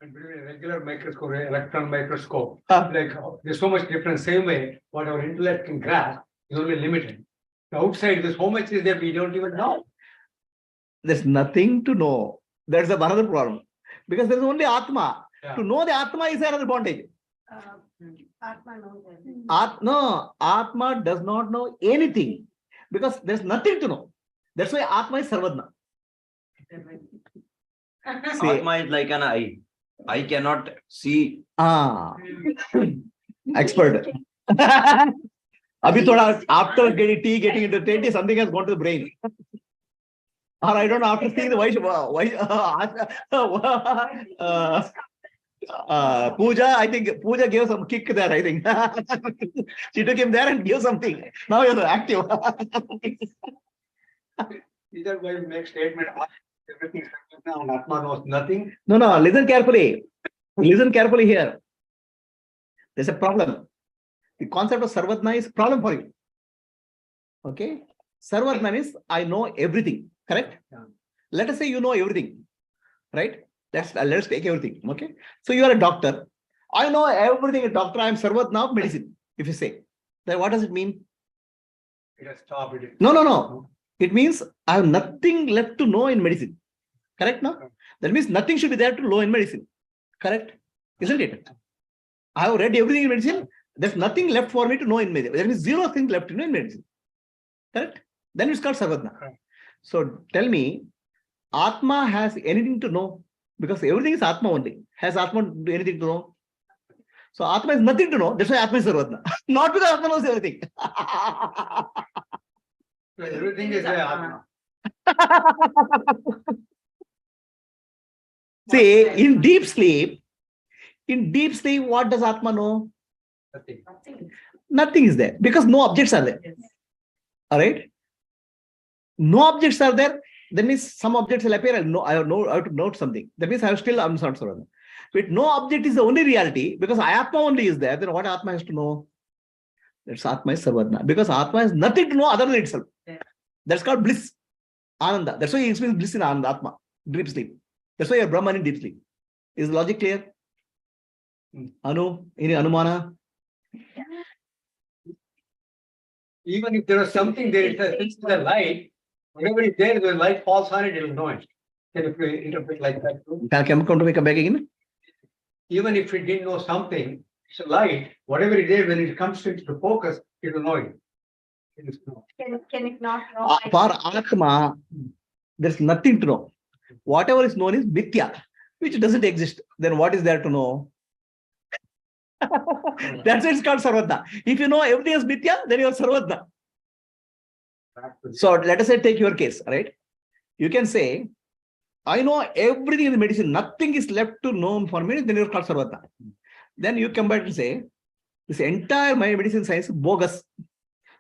And between a regular microscope and electron microscope, Ah. like there's so much difference. Same way, what our intellect can grasp is only limited. The outside, there's so much is there we don't even know. There's nothing to know. That's another problem. Because there's only Atma. Yeah. To know the Atma is another bondage. Atma knows everything. No, Atma does not know anything. Because there's nothing to know. That's why Atma is Sarvadna. See, Atma is like an eye. I cannot see. Expert. Abhi thoda, after getting into 20, something has gone to the brain. Or I don't know, after seeing the Puja, I think Puja gave some kick there, I think. She took him there and gave something. Now you're active. Either way, we make statement, everything is now, and Atma knows nothing. No, listen carefully. Listen carefully here. There's a problem. The concept of Sarvatma is a problem for you. Okay? Sarvatma means I know everything. Correct? Yeah. Let us say you know everything. Right? Let's take everything. Okay? So you are a doctor. I know everything. A doctor, I am Sarvatma of medicine. If you say. Then what does it mean? It has stopped it. No. It means I have nothing left to know in medicine. Correct? No? That means nothing should be there to know in medicine. Correct? Isn't it? I have read everything in medicine. There's nothing left for me to know in medicine. There is zero thing left to know in medicine. Correct? Then it's called Sarvatma. Correct. So tell me, Atma has anything to know? Because everything is Atma only. Has Atma anything to know? So Atma has nothing to know. That's why Atma is Sarvatma. Not because Atma knows everything. So everything is Atma. See, in deep sleep, what does Atma know? Nothing. Nothing is there because no objects are there. All right. No objects are there. That means some objects will appear. I have to note something. That means I'm not Sarvatma. But no object is the only reality because Atma only is there. Then what Atma has to know? That's Atma is Sarvatma. Because Atma has nothing to know other than itself. That's called bliss. Ananda. That's why he explains bliss in Ananda, Atma. Deep sleep. That's why you're Brahman in deep sleep. Is the logic clear? Anu, any Anumana? Even if there was something there, since the light, whenever it's there, the light falls on it, it will know it. Can you interpret like that too? Come back again? Even if it didn't know something, it's a light, whatever it is, when it comes into the focus, it will know it. It is known. Can it not know? For Atma, there's nothing to know. Whatever is known is Mithya, which doesn't exist. Then what is there to know? That's why it's called Sarvatma. If you know everything is Mithya, then you are Sarvatma. So let us say take your case, right? You can say, I know everything in the medicine, nothing is left to know for me, then you're called Sarvatma. Then you come back and say, this entire my medicine science is bogus.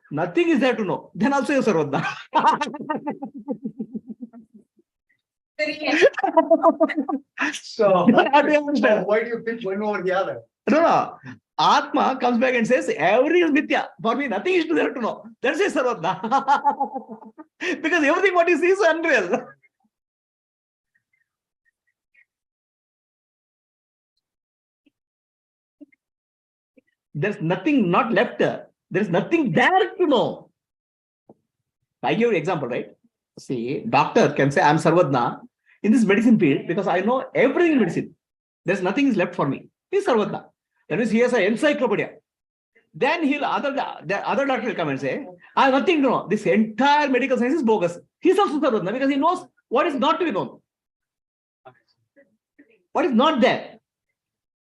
Nothing is there to know. Then also you're Sarvatma. So, How do you understand? why do you pick one over the other? No. Atma comes back and says, everything is Mithya. For me, nothing is there to know. That's it, Sarvatma. Because everything what you see is unreal. There's nothing not left. There's nothing there to know. I give you an example, right? See, doctor can say, I'm Sarvatma in this medicine field because I know everything in medicine. There's nothing is left for me. He's Sarvatma. That means he has an encyclopedia. Then the other doctor will come and say, I have nothing to know. This entire medical science is bogus. He's also Sarvatma because he knows what is not to be known. What is not there.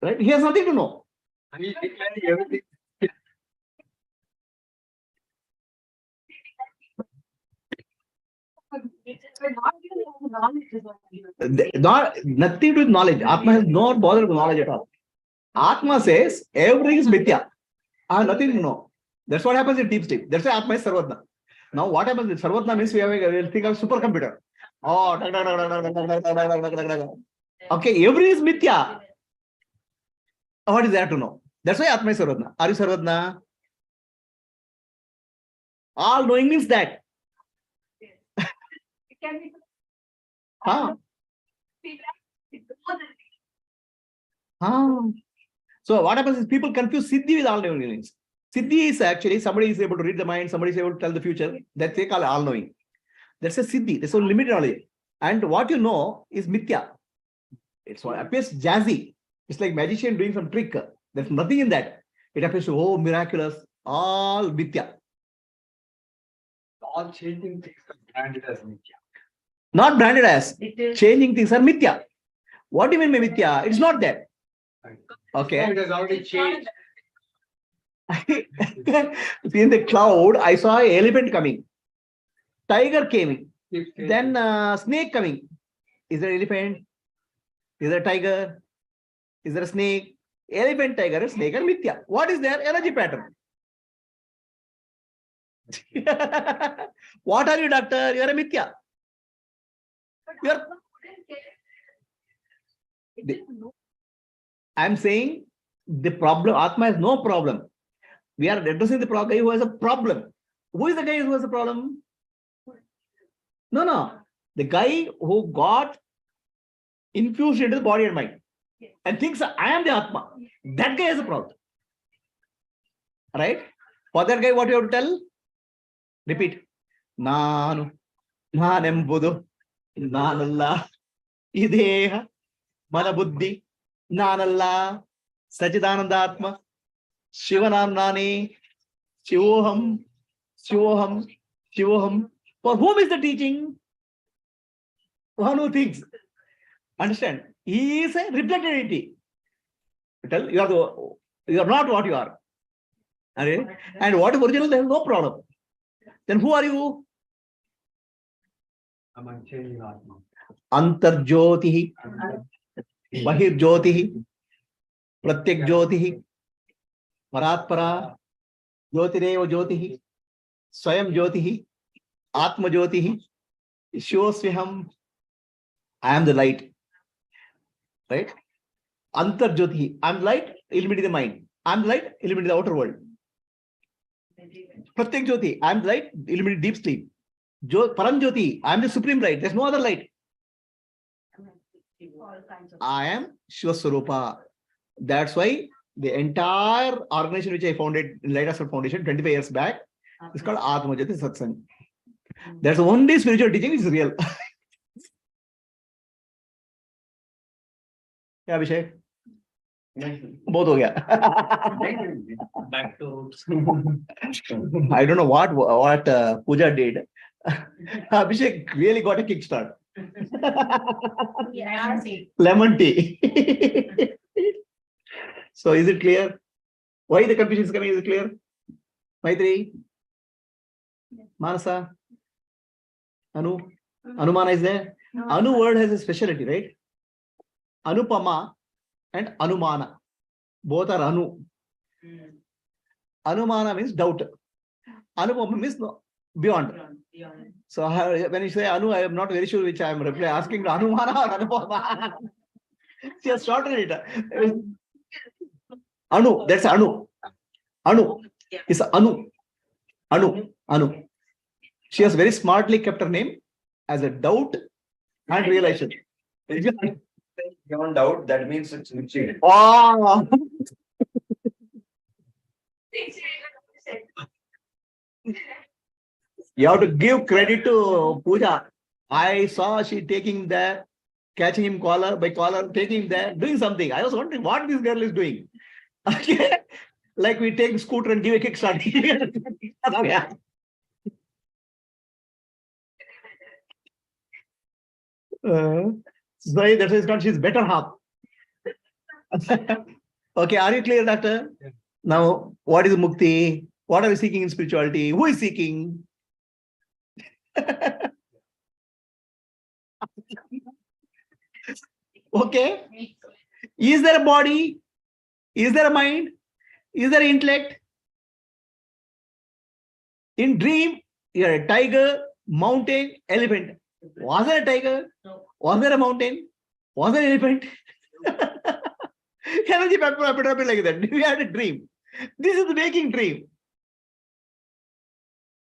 Right? He has nothing to know. And he's declaring everything. Nothing to do with knowledge. Atma has no bother with knowledge at all. Atma says everything is Mithya. I have nothing to know. That's what happens in deep sleep. That's why Atma is Sarvatma. Now what happens with Sarvatma means we'll think of supercomputer. Oh, okay, everything is Mithya. What is there to know? That's why Atma is Sarvadna. Are you Sarvadna? All knowing means that. It can be. Ah. People it knows it. Ah. So what happens is people confuse Siddhi with all knowing means. Siddhi is actually somebody is able to read the mind, somebody is able to tell the future. That's they call all knowing. That's a Siddhi. That's a limited knowledge. And what you know is Mithya. It's what appears jazzy. It's like magician doing some trick. There's nothing in that. It appears to, oh, miraculous, all Mithya. All changing things are branded as Mithya. Not branded as. It is. Changing things are Mithya. What do you mean by Mithya? It's not there. Right. Okay. It has already changed. In the cloud, I saw an elephant coming. Tiger came. Keeps changing. Then snake coming. Is there elephant? Is there tiger? Is there a snake? Elephant, tiger, snake are Mithya. What is their energy pattern? What are you, doctor? You are a Mithya. But You are- Atma wouldn't care. It The- is no. I'm saying the problem, Atma has no problem. We are addressing the guy who has a problem. Who is the guy who has a problem? No. The guy who got infused into the body and mind and thinks I am the Atma. That guy has a problem. Right? For that guy, what you have to tell? Repeat. Nanu, nanembudu, nanalla, ideha, manabuddhi, nanalla, Sachidanandatma, Shivanamnani, Shivoham, Shivoham, Shivoham. For whom is the teaching? One who thinks. Understand? He is a reflected entity. Tell you are not what you are. Okay? And what is original, there is no problem. Then who are you? I'm unchanging Atma. Antarjyotihi, Bahirjyotihi, Pratyak Jyotihi, Paratpara, Jyotireva Jyotihi, Swayam Jyotihi, Atma Jyotihi, Shivosviham. I am the light. Right? Antarjyotihi. I am light, illuminating the mind. I am light, illuminating the outer world. Pratyak Jyoti. I am light, illuminating deep sleep. Param Jyoti. I am the supreme light. There's no other light. All kinds of. I am Shivaswarupa. That's why the entire organization which I founded in Light of Self Foundation 25 years back is called Atma Jyoti Satsang. That's the only spiritual teaching which is real. Yeah, Abhishek. Both हो गया. Back to I don't know what Pooja did. Abhishek really got a kickstart. Yeah, I see. Lemon tea. So is it clear? Why the confusion is coming? Is it clear? Maitri? Manasa? Anu? Anumana is there? Anu word has a specialty, right? Anupama and Anumana. Both are Anu. Anumana means doubt. Anupama means no, beyond. So when you say Anu, I am not very sure which I am asking Anumana or Anupama. She has shortened it. Anu, that's Anu. Anu. It's Anu. Anu. She has very smartly kept her name as a doubt and realization. Beyond doubt, that means it's limited. Oh. You have to give credit to Pooja. I saw she taking there, catching him collar by collar, taking there, doing something. I was wondering what this girl is doing. Okay. Like we take scooter and give a kickstart. Yeah. Sorry, that is not she's better half. Okay, are you clear, doctor? Yeah. Now, what is mukti? What are we seeking in spirituality? Who is seeking? Okay. Is there a body? Is there a mind? Is there intellect? In dream, you are a tiger, mountain, elephant. Was there a tiger? No. Was there a mountain? Was there an elephant? Energy rapid like that. We had a dream. This is the waking dream.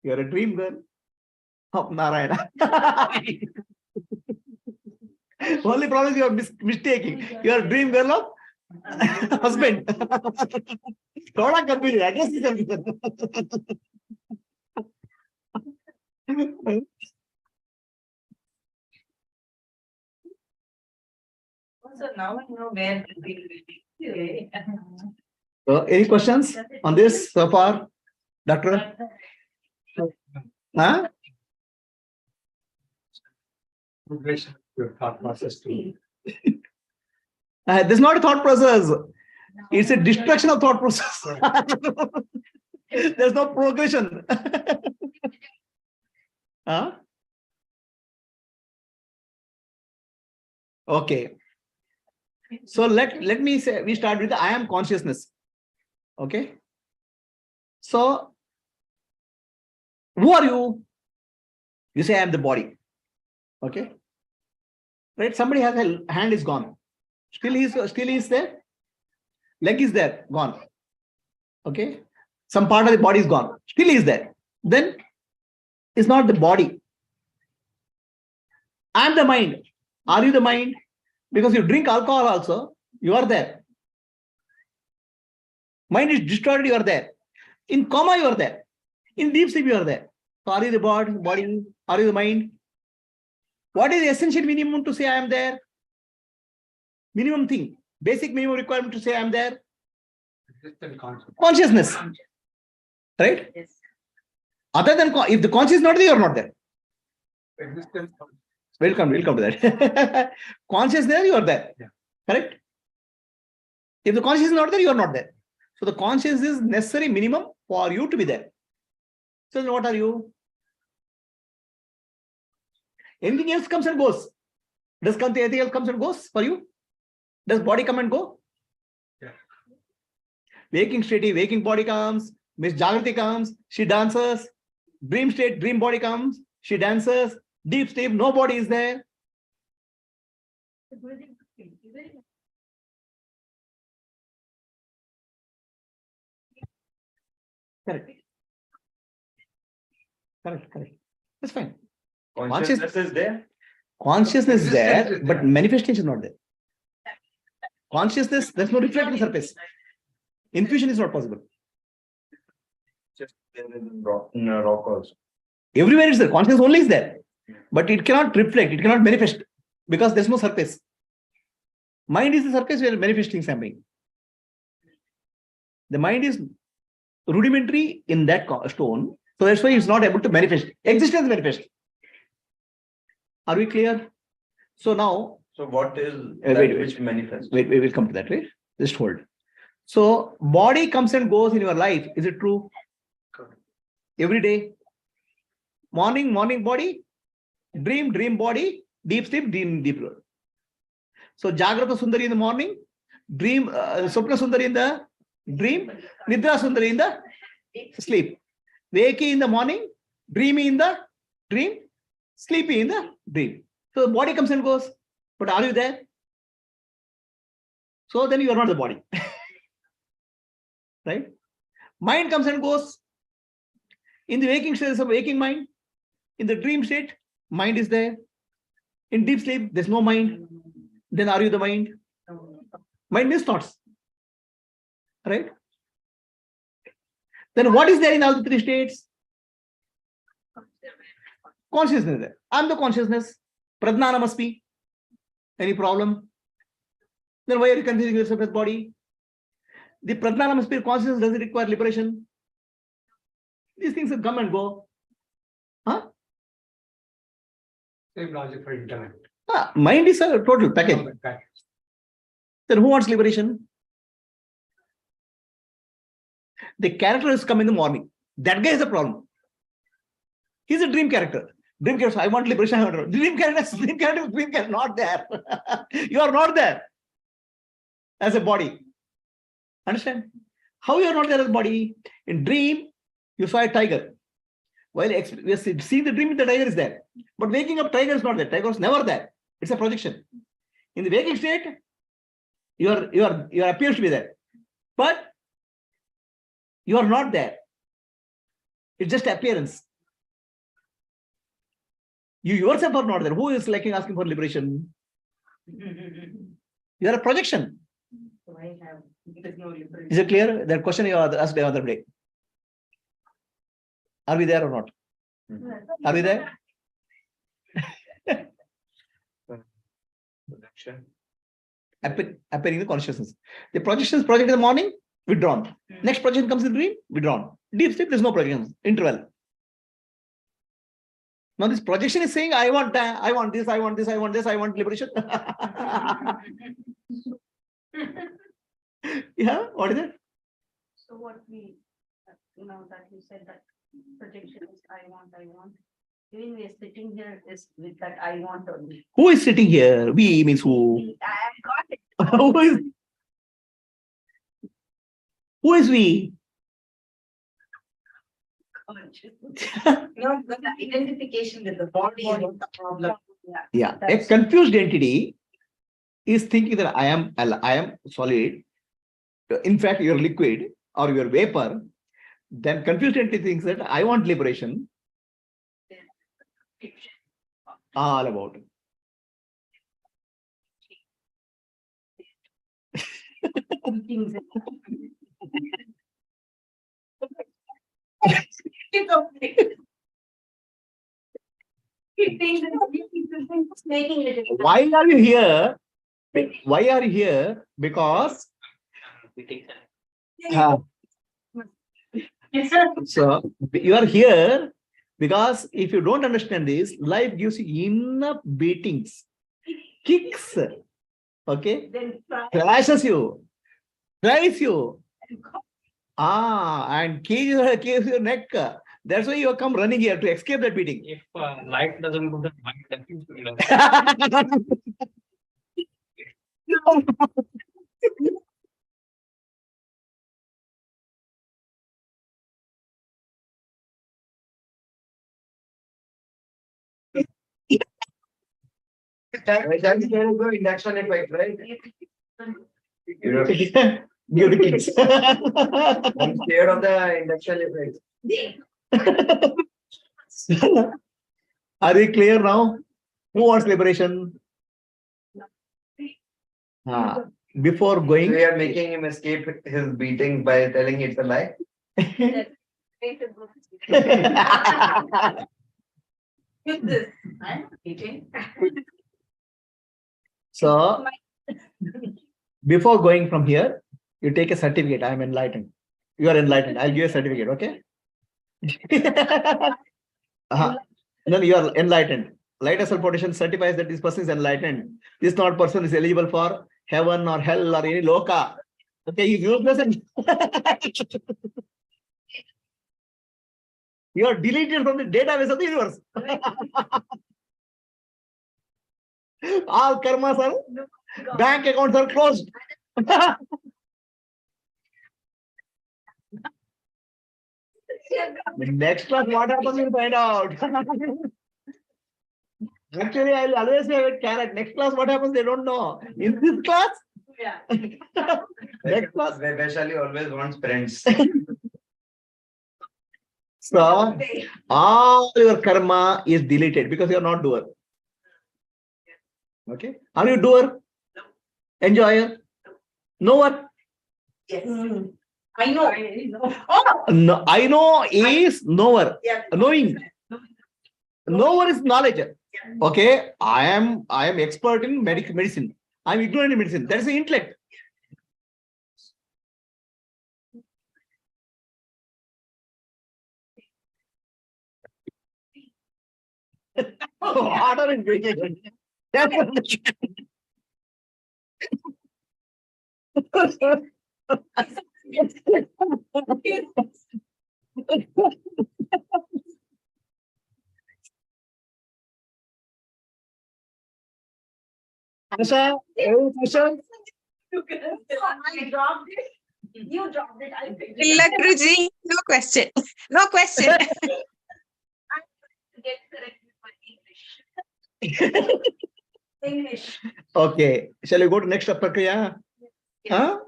You are a dream girl of Narayana. Only problem is you are mistaking. You are a dream girl of husband. Thoda confusion. I guess it's confusion. So now I know where to be. So, any questions on this so far, Doctor? Huh? Progression of your thought process too. This is not a thought process. It's a destruction of thought process. There's no progression. Huh? Okay. So let me say, we start with the I am consciousness. Okay. So who are you? You say I am the body. Okay. Right? Somebody has a hand is gone. Still he is there. Leg is there, gone. Okay. Some part of the body is gone. Still he is there. Then it's not the body. I am the mind. Are you the mind? Because you drink alcohol also, you are there. Mind is destroyed, you are there. In coma, you are there. In deep sleep, you are there. So are you the body? Are you the mind? What is the essential minimum to say I am there? Minimum thing. Basic minimum requirement to say I am there. Consciousness. Right? Yes. Other than, if the conscious is not there, you are not there. Existence. Welcome to that. Conscious there, you are there. Yeah. Correct? If the conscious is not there, you are not there. So the conscious is necessary minimum for you to be there. So then what are you? Anything else comes and goes. Does anything else comes and goes for you? Does body come and go? Yeah. Waking state, waking body comes. Miss Jagrati comes, she dances. Dream state, dream body comes, she dances. Deep sleep, no body is there. Correct. That's fine. Consciousness is there. Consciousness is there, Existence is but there. manifestation is not there. Consciousness, there's no reflecting surface. Infusion is not possible. Just there in rock also. Everywhere is there. Consciousness only is there. But it cannot reflect, it cannot manifest because there's no surface. Mind is the surface where manifesting something. The mind is rudimentary in that stone. So that's why it's not able to manifest. Existence manifest. Are we clear? So now, So what is wait. which manifests? wait, we will come to that, right? Just hold. So body comes and goes in your life. Is it true? Every day. Morning body. Dream body. Deep sleep, deep. So Jagrata Sundari in the morning. Dream, Swapna Sundari in the dream. Nidra Sundari in the sleep. Wakey in the morning. Dreamy in the dream. Sleepy in the dream. So the body comes and goes. But are you there? So then you are not the body. Right? Mind comes and goes. In the waking state, there's a waking mind. In the dream state, mind is there. In deep sleep, there's no mind. Then are you the mind? Mind means thoughts. Right? Then what is there in all the three states? Consciousness is there. I'm the consciousness. Pradnana must be. Any problem? Then why are you confusing yourself with body? The Pradnana must be consciousness doesn't require liberation. These things will come and go. Huh? Same logic for intellect. Mind is a total package. Then who wants liberation? The character has come in the morning. That guy is the problem. He's a dream character. Dream character, I want liberation. Dream character, not there. You are not there as a body. Understand? How you are not there as a body? In dream, you saw a tiger. While we are seeing the dream, the tiger is there. But waking up, tiger is not there. Tiger is never there. It's a projection. In the waking state, You appears to be there, but you are not there. It's just appearance. You yourself are not there. Who is like asking for liberation? You are a projection. So I have, there is no liberation. Is it clear? That question you asked the other day. Are we there or not? Are we there? Appearing in the consciousness. The projection is projected in the morning, withdrawn. Next projection comes in dream, withdrawn. Deep sleep, there's no projection. Interval. Now this projection is saying, I want that, I want this, I want this, I want this, I want liberation. Yeah, what is it? So what we, that you said that projection is I want. Even we are sitting here is with that I want only. Who is sitting here? We means who? I have got it. Who is we? No, but the identification with the body is not the problem. Yeah, a confused entity is thinking that I am solid. In fact, you're liquid or you're vapor. Then confused entity thinks that I want liberation. All about it. Why are you here? Why are you here? Because so you are here because if you don't understand this, life gives you enough beatings, kicks, okay, flashes you, drives you, and cages your neck. That's why you come running here to escape that beating. If light doesn't do the mind, then That's very good induction effect, right? Give the kicks. I'm scared of the induction effect. Are we clear now? Who wants liberation? Before So going, we are making him escape his beating by telling it's a lie. so before going from here, you take a certificate. I am enlightened. You are enlightened. I'll give you a certificate, okay? No, you are enlightened. Light of self-protection certifies that this person is enlightened. This not person is eligible for heaven or hell or any loka. Okay, he's useless and you are deleted from the database of the universe. All karmas are, bank accounts are closed. Next class, what happens, we'll find out. Actually, I'll always say with carrot. Next class, what happens, they don't know. In this class, next class. Vaishali always wants friends. So, all your karma is deleted because you are not doer. Okay? Are you doer? Enjoyer? Knower? Yes. I know. No, I know is knower. Knowing. Knower is knowledge. Okay, I am expert in medicine. I am ignorant in medicine. That is the intellect. Water and vegetation. Asha, any question? I dropped it. You dropped it. I picked it. Illa Guruji, no question. No question. Get corrected for English. English. Okay, shall we go to next prakriya? Huh?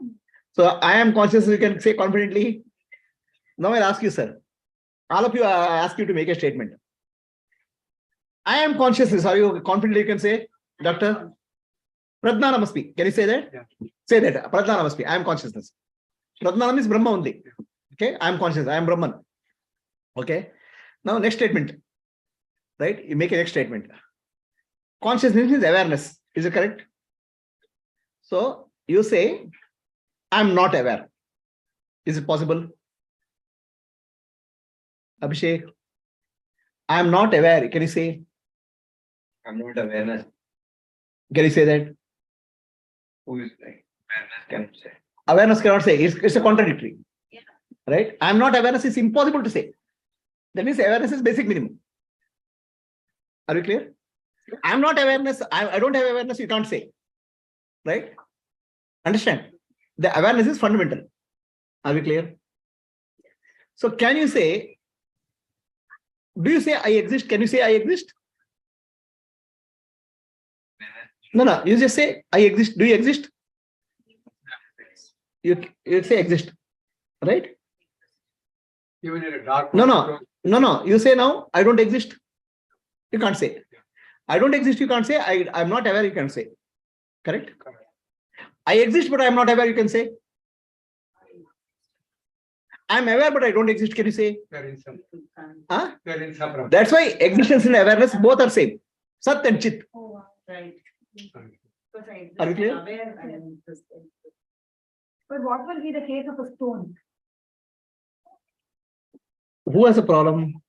So I am conscious, you can say confidently. Now I'll ask you, sir. All of you, I ask you to make a statement. I am consciousness. Are you confident you can say, Doctor? Pradnana must be. Can you say that? Yeah. Say that. Pradnana must be. I am consciousness. Pradnana means Brahma only. Okay. I am conscious. I am Brahman. Okay. Now next statement. Right? You make a next statement. Consciousness is awareness. Is it correct? So you say, I am not aware. Is it possible? Abhishek, I am not aware. Can you say? I'm not awareness. Can you say that? Who is like awareness can say. Awareness cannot say. It's a contradictory. Yeah. Right? I am not awareness is impossible to say. That means awareness is basic minimum. Are you clear? I am not awareness. I don't have awareness. You can't say. Right? Understand? The awareness is fundamental. Are we clear? So can you say, do you say I exist? Can you say I exist? No. You just say I exist. Do you exist? You say exist. Right? Even in a dark. No. You say now I don't exist. You can't say. I don't exist. You can't say. I'm not aware. You can say. Correct? I exist, but I'm not aware. You can say. I'm aware, but I don't exist. Can you say? Huh? That's why existence and awareness both are same. Sat and Chit. Oh, wow. Right. Are you clear? But what will be the case of a stone? Who has a problem?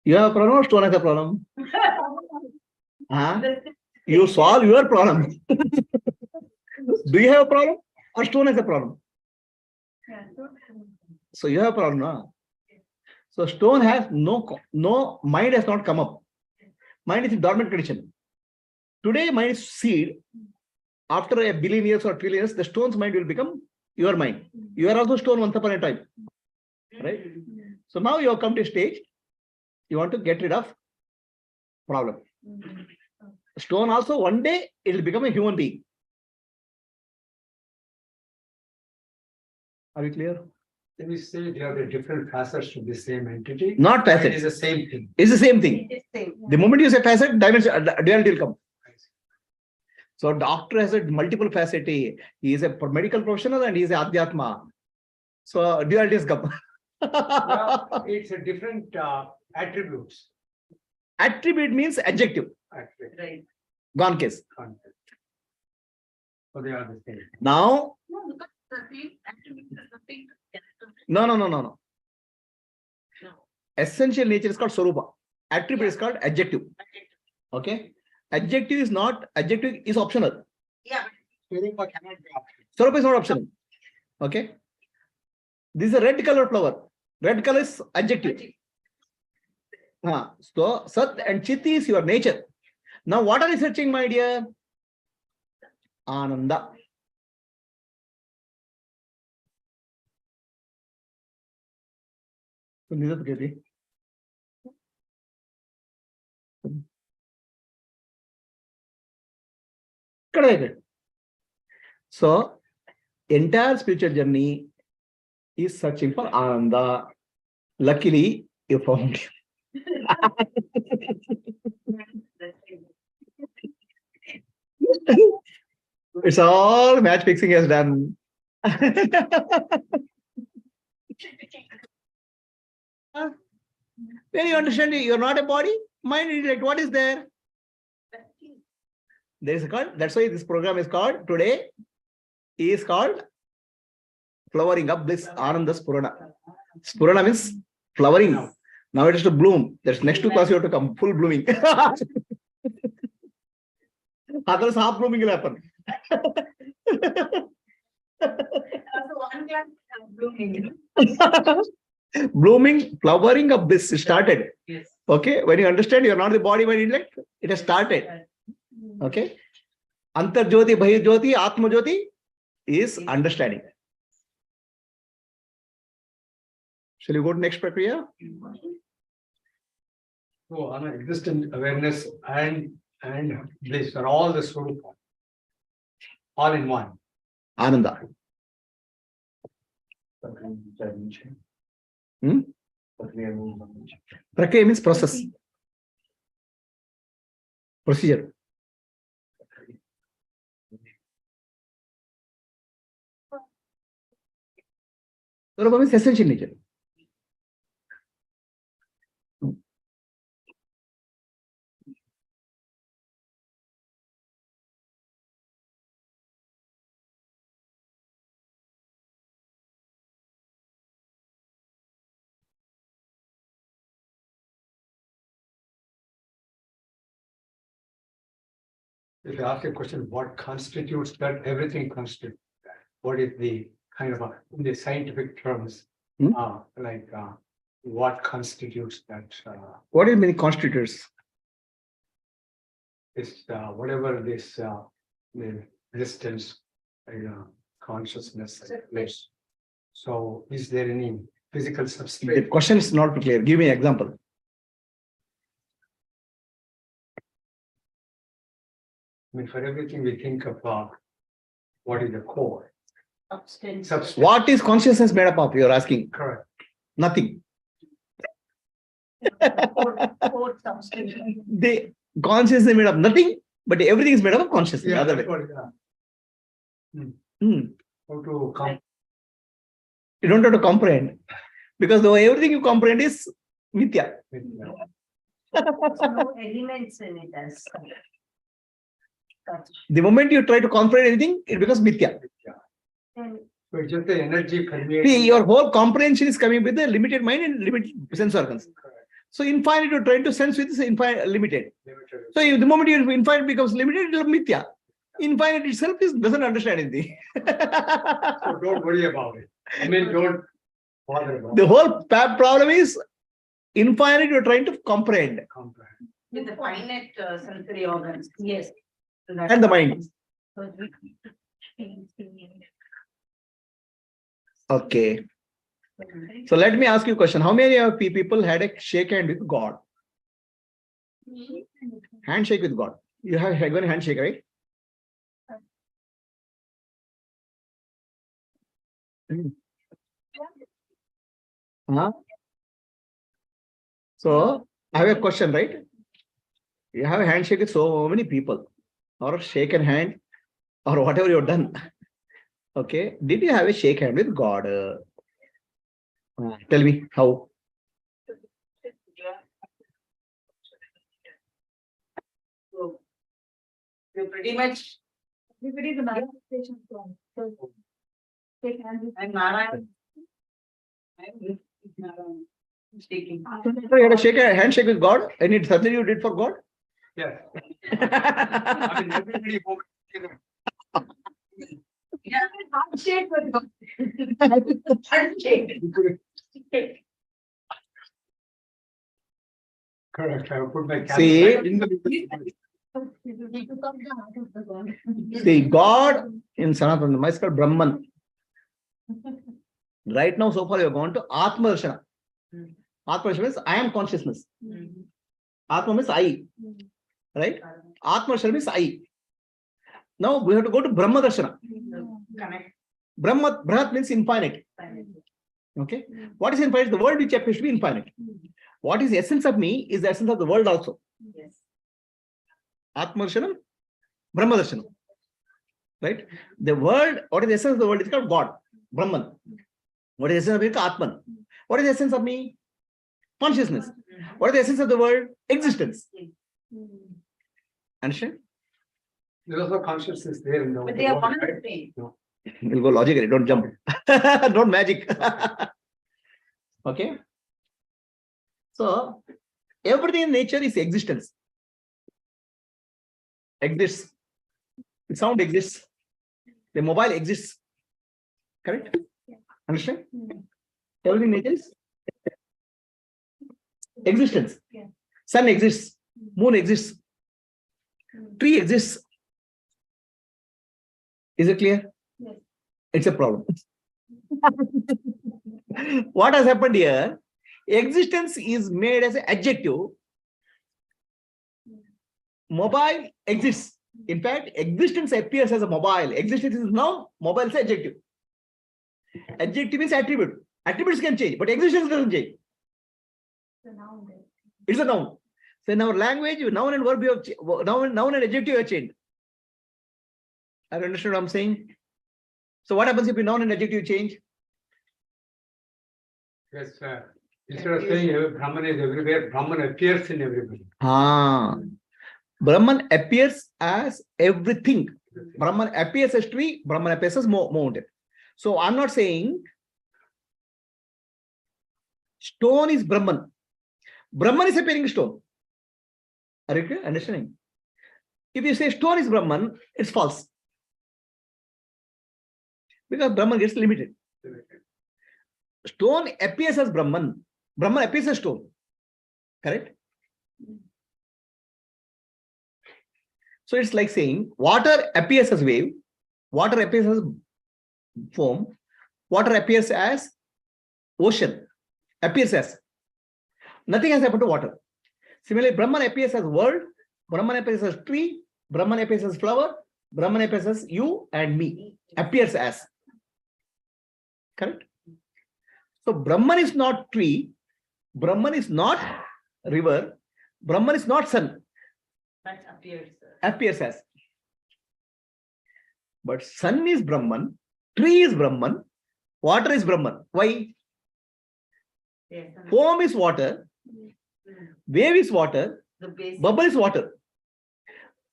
You have a problem or stone has a problem? Huh? You solve your problem. Do you have a problem or stone has a problem? So you have a problem, no? So stone has no mind has not come up. Mind is in dormant condition. Today mind is seed. After a billion years or trillion years, the stone's mind will become your mind. You are also stone once upon a time. Right? So now you have come to a stage, you want to get rid of problem. Stone also one day it will become a human being. Are you clear? Can we say they are the different facets to the same entity? Not It facet. is the same thing. It's the same thing. The moment you say facet, dimension, duality will come. So doctor has a multiple facet. He is a medical professional and he is a Adhyatma. So duality is come. Yeah, it's a different attributes. Attribute means adjective. Right. Gone case. So they are the same. Now, No, because the same attribute is nothing. no. Essential nature is called Swarupa. Attribute is called adjective. Okay. Adjective is optional. Yeah. Swarupa cannot be optional. Swarupa is not optional. Okay. This is a red color flower. Red color is adjective. So Sat and Chit is your nature. Now what are you searching, my dear? Ananda. So entire spiritual journey is searching for Ananda. Luckily, you found him. It's all match fixing has done. When you understand you're not a body, mind, intellect, what is there? There is a called. That's why this program is called today. Is called flowering up bliss, Ananda Spurana. Spurana means flowering. Now it is to bloom. That's next to class you have to come full blooming. Others half blooming will happen. Blooming, flowering of bliss started. Yes. Okay, when you understand you're not the body, mind, intellect, it has started. Okay, Antar Jyoti, Bahir Jyoti, Atma Jyoti is understanding. Shall you go to next prakriya? So existent awareness and bliss are all the Swarupa. All in one. Ananda. Prakriya means process. Procedure. Swarupa means essential nature. If you ask a question, what constitutes that? Everything constitutes that. What is the kind of, in the scientific terms, what constitutes that? What is many constitutors? This, whatever this, the existence, consciousness, place. So is there any physical The substrate? question is not clear. Give me an example. I mean, for everything we think of, what is the core? Substance. What is consciousness made up of? You are asking. Correct. Nothing. Core substance. The consciousness is made of nothing, but everything is made up of consciousness. Yeah, Other that's way. what, yeah. Hmm. How to come? You don't have to comprehend, because though everything you comprehend is mithya. There's no elements in it as such. The moment you try to comprehend anything, it becomes mithya. And So it's just the energy permeating. See, your whole comprehension is coming with a limited mind and limited sense organs. So infinite, you're trying to sense with is infinite, limited. So if the moment you infinite becomes limited, it becomes mithya. Infinite itself doesn't understand anything. So don't worry about it. I mean, don't bother about The whole problem is infinite, you're trying to comprehend. comprehend. with the finite sensory organs, yes. And the mind. Okay. So let me ask you a question. How many of you people had a shake hand with God? Handshake with God. You have a handshake, right? Huh? So I have a question, right? You have a handshake with so many people, or shake a hand, or whatever you've done. Okay. Did you have a shake hand with God? Tell me how. So, you pretty much, Everybody is a manifestation from. So take hands with I'm Narayan. I'm Narayan. Speaking. So you had a handshake with God? Any surgery you did for God? Yes. I mean, everybody goes together. yeah, handshake with God. Handshake. Correct. I will put my See? camera in the. See, God in Sanatana is called Brahman. Right now, so far, you have gone to Atmadarshana. Atmadarshana means I am consciousness. Atma means I. Right? Atmadarshana means I. Now we have to go to Brahmadarshana. Connect. Brahat means infinite. Okay. What is infinite? The world which appears to be infinite. What is the essence of me is the essence of the world also. Yes. Atmadarshana, Brahmadarshana. Right? The world, what is the essence of the world? It's called God, Brahman. What is the essence of it? Atman. What is the essence of me? Consciousness. What is the essence of the world? Existence. Understand? There's also consciousness there in the. But they are one and right? the same. We'll go logically, don't jump. Don't magic. Okay. So everything in nature is existence. Exists. The sound exists. The mobile exists. Correct? Understand? Everything in nature is existence. Sun exists. Moon exists. Tree exists. Is it clear? Yes. It's a problem. What has happened here? Existence is made as an adjective. Mobile exists. In fact, existence appears as a mobile. Existence is noun, mobile is adjective. Adjective is attribute. Attributes can change, but existence doesn't change. It's a noun. So in our language, noun and verb, noun and adjective have changed. I understand what I'm saying. So what happens if noun and adjective change? Yes, sir. Instead of saying Brahman is everywhere, Brahman appears in everybody. Brahman appears as everything. Brahman appears as tree, Brahman appears as mountain. So I'm not saying stone is Brahman. Brahman is appearing in stone. Are you understanding? If you say stone is Brahman, it's false. Because Brahman gets limited. Stone appears as Brahman. Brahman appears as stone. Correct? So it's like saying water appears as wave, water appears as foam, water appears as ocean, appears as. Nothing has happened to water. Similarly, Brahman appears as world, Brahman appears as tree, Brahman appears as flower, Brahman appears as you and me, appears as. Correct? So Brahman is not tree, Brahman is not river, Brahman is not sun. That appears. Appears as. But sun is Brahman, tree is Brahman, water is Brahman. Why? Yes. Foam is water, wave is water, The basic. bubble is water.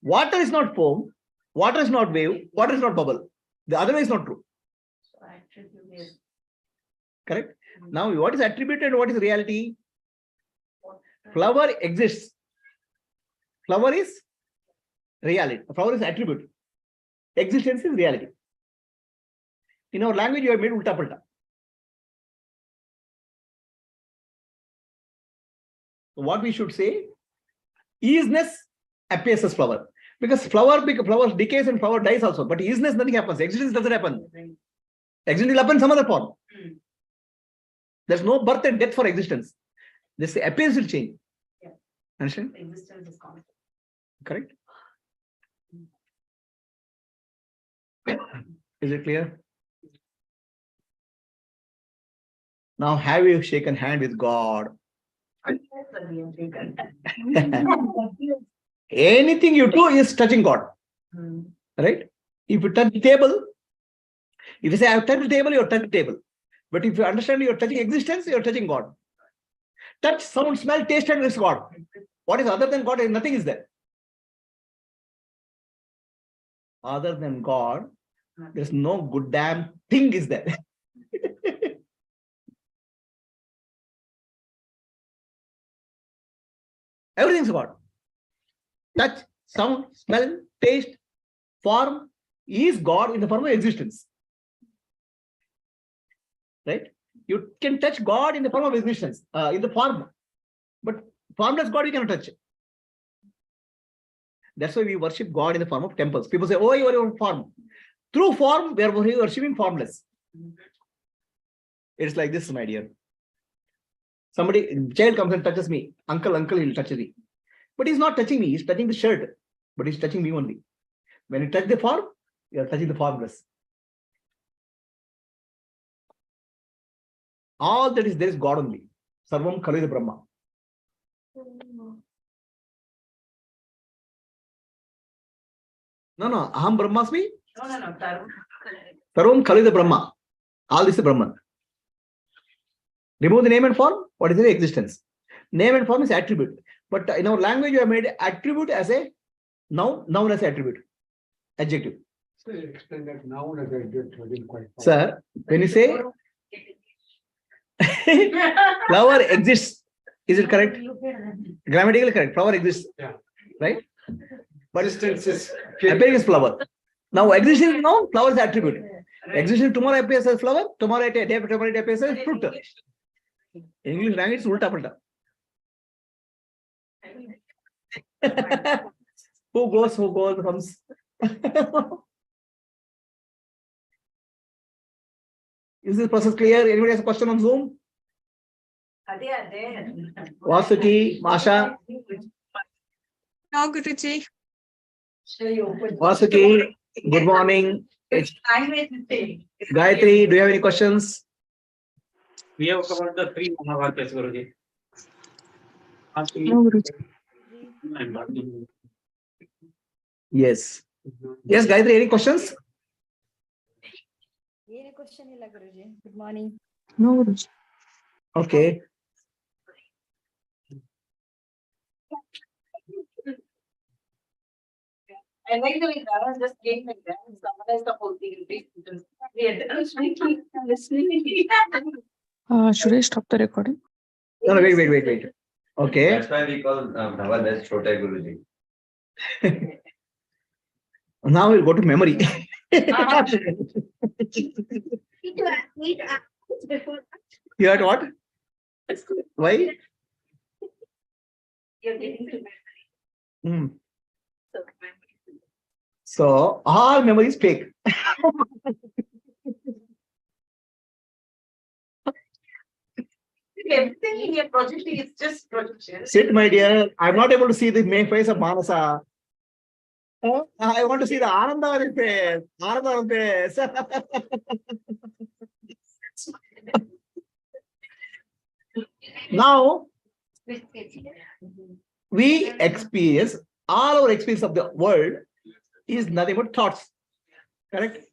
Water is not foam, water is not wave, water is not bubble. The other way is not true. So attribute is. Correct? Now, what is attribute and what is reality? Flower exists. Flower is reality. Flower is attribute. Existence is reality. In our language, you have made ulta palta. So what we should say? Isness appears as flower. Because flower decays and flower dies also. But isness, nothing happens. Existence doesn't happen. Existence will happen in some other form. There's no birth and death for existence. This appearance will change. Yeah. Understand? Existence is constant. Correct? Is it clear? Now, have you shaken hand with God? Anything you do is touching God. Right? If you touch the table, if you say, I have touched the table, you have touched the table. But if you understand you're touching existence, you're touching God. Touch, sound, smell, taste, and is God. What is other than God? Nothing is there. Other than God, there's no good damn thing is there. Everything's God. Touch, sound, smell, taste, form is God in the form of existence. Right? You can touch God in the form of existence, in the form. But formless God you cannot touch. That's why we worship God in the form of temples. People say, oh, you are your form. Through form, we are worshipping formless. It's like this, my dear. Child comes and touches me. Uncle, he'll touch me. But he's not touching me. He's touching the shirt. But he's touching me only. When you touch the form, you are touching the formless. All that is there is God only. Sarvam Khalid Brahma. No. Aham Brahmasmi. No. Sarvam Khalid Brahma. All this is Brahman. Remove the name and form. What is the existence? Name and form is attribute. But in our language, you have made attribute as a noun as attribute. Adjective. So you explain that noun as adjective quite fast. Sir, when you say flower exists, is it correct? Grammatically correct. Flower exists. Yeah. Right? But Existence is appearing is flower. Now existence is noun, flower is attribute. Existence tomorrow appears as flower, tomorrow it appears as fruit. English language is ulta palta. Who goes, comes. Is this process clear? Anybody has a question on Zoom? Vasuki, Masha? No, Guruji. Vasuki, good morning. It's Gayatri, do you have any questions? We have covered the 3 Mahavakyas, Guruji. No, Guruji. Yes. Yes, Gayatri, any questions? Any question illa Guruji. Good morning. No, Guruji. Okay. I like the way Dara just came like that and summarized the whole thing. Listening. Should I stop the recording? No, no, wait. Okay. That's why we call Dhaval as Chota Guruji. Now we'll go to memory. You heard what? Why? You're getting to Hmm. so So all memory is fake. everything in your project is just projection. Sit, my dear. I'm not able to see the main face of Manasa. I want to see the Ananda on his face. Ananda on his face. Now, we experience, all our experience of the world is nothing but thoughts. Correct?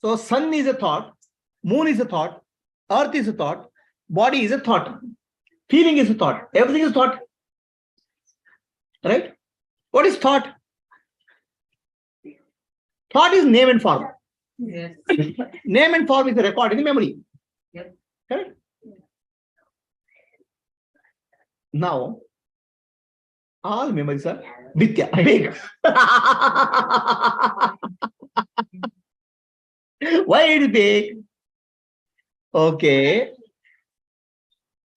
So, sun is a thought, moon is a thought, earth is a thought, body is a thought, feeling is a thought, everything is thought. Right? What is thought? Thought is name and form. Yes. Name and form is a record in the memory. Yep. Correct? Now, all memories are Vidya. Why it is big? Okay.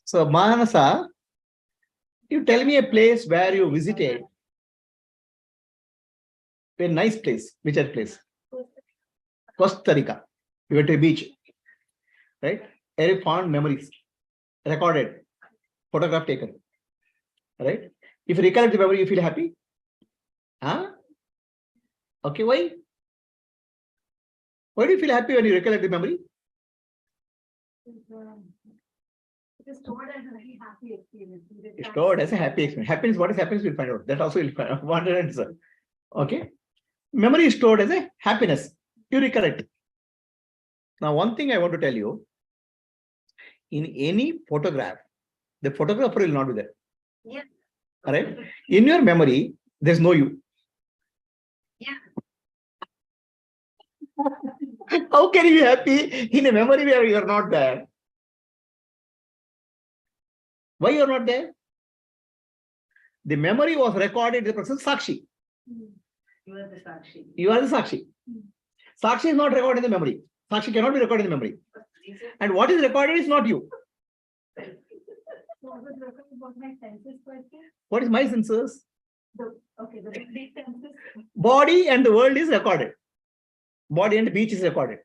So, Manasa, you tell me a place where you visited. A nice place. Which other place? Costa Rica. You went to a beach. Right? Very fond memories. Recorded. Photograph taken. Right? If you recollect the memory, you feel happy? Huh? Okay, why? Why do you feel happy when you recollect the memory? It is stored as a very happy experience. It's stored as a happy experience. Happiness, what is happiness, we'll find out. That also we'll find out. One answer. Okay. Memory is stored as a happiness. You recollect. Now, one thing I want to tell you, in any photograph, the photographer will not be there. Yeah. All right. In your memory, there's no you. Yeah. How can you be happy in a memory where you are not there? Why you are not there? The memory was recorded, the person Sakshi. You are the Sakshi. You are the Sakshi. Sakshi is not recorded in the memory. Sakshi cannot be recorded in the memory. And what is recorded is not you. Was it recorded about my senses question? What is my senses? The big senses. Body and the world is recorded. Body and the beach is recorded.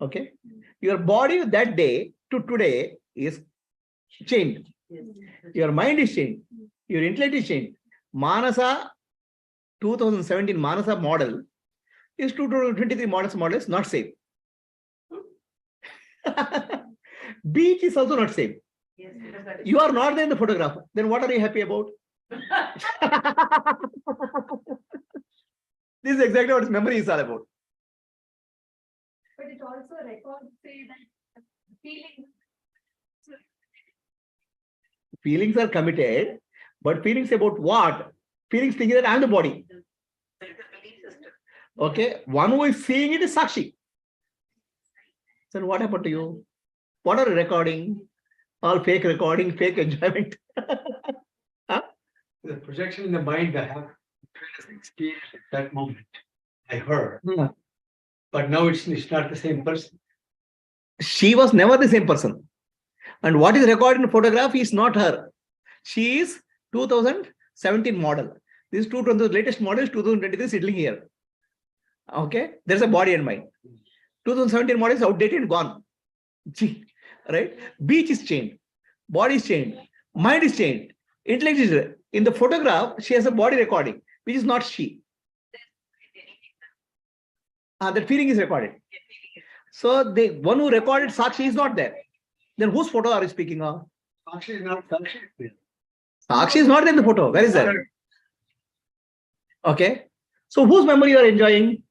Okay. Your body that day to today is changed. Yes. Your mind is changed. Your intellect is changed. Manasa 2017 Manasa model is 2023 model is not same. Beach is also not same. Yes, because that is- You are not there in the photograph. Then what are you happy about? This is exactly what memory is all about. But it also records, say, that feeling. Feelings are committed, but feelings about what? Feelings thinking that I am the body. that is the belief system. Okay. One who is seeing it is Sakshi. So what happened to you? What are you recording? All fake recording, fake enjoyment. The projection in the mind that have experienced at that moment. I heard, but now it's not the same person. She was never the same person. And what is recorded in the photograph is not her. She is 2017 model. This 2000 latest model is 2023 sitting here. Okay. There's a body and mind. 2017 model is outdated and gone. Right? Beach is changed. Body is changed. Mind is changed. Intellect is in the photograph, she has a body recording, which is not she. That feeling is recorded. So the one who recorded Sakshi is not there. Then whose photo are you speaking of? Sakshi is not Sakshi. Sakshi is not in the photo. Where is that? Okay. So whose memory you are enjoying?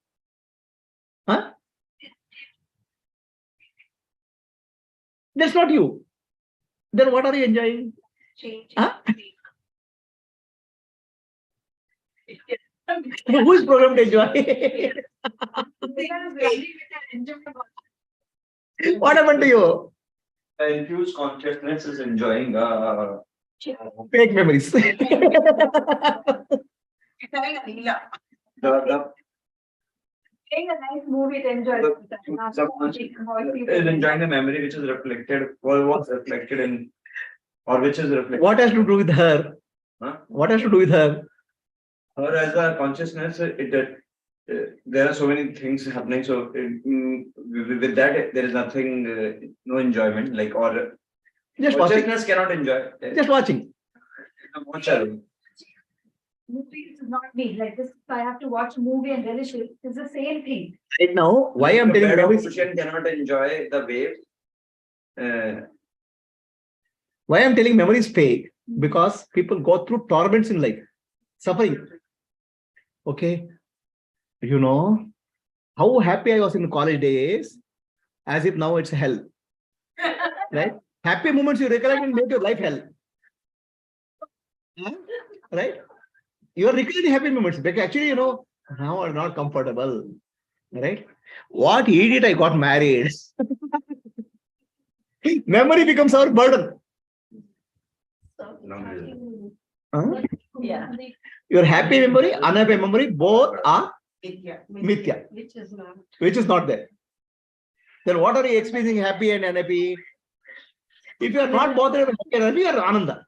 Huh? That's not you. Then what are you enjoying? Huh? Who is programmed to enjoy? What happened to you? The infused consciousness is enjoying Fake memories. the Playing a nice movie to enjoy. is enjoying the memory which is reflected or what's reflected in or which is reflected. What has to do with her? Huh? What has to do with her? Or as a consciousness, there are so many things happening. So with that, there is nothing, no enjoyment. Like or Just watching. consciousness cannot enjoy. Just watching. More challenge. Movie is not me. Like this, if I have to watch a movie and relish it, it's the same thing. Right now, why I'm The telling bed of memories? ocean cannot enjoy the wave. Why I'm telling memory is fake? Because people go through torments in life, suffering. Okay. You know how happy I was in the college days, as if now it's hell. Right? Happy moments you recollect and make your life hell. Huh? Right? You are recollecting happy moments. But actually, you know, now I'm not comfortable. Right? What idiot I got married. Memory becomes our burden. Huh? Yeah. Your happy memory, unhappy memory, both are mithya, Which is not which is not there. Then what are you experiencing happy and unhappy? If you are not bothered with happy and unhappy, you are ananda.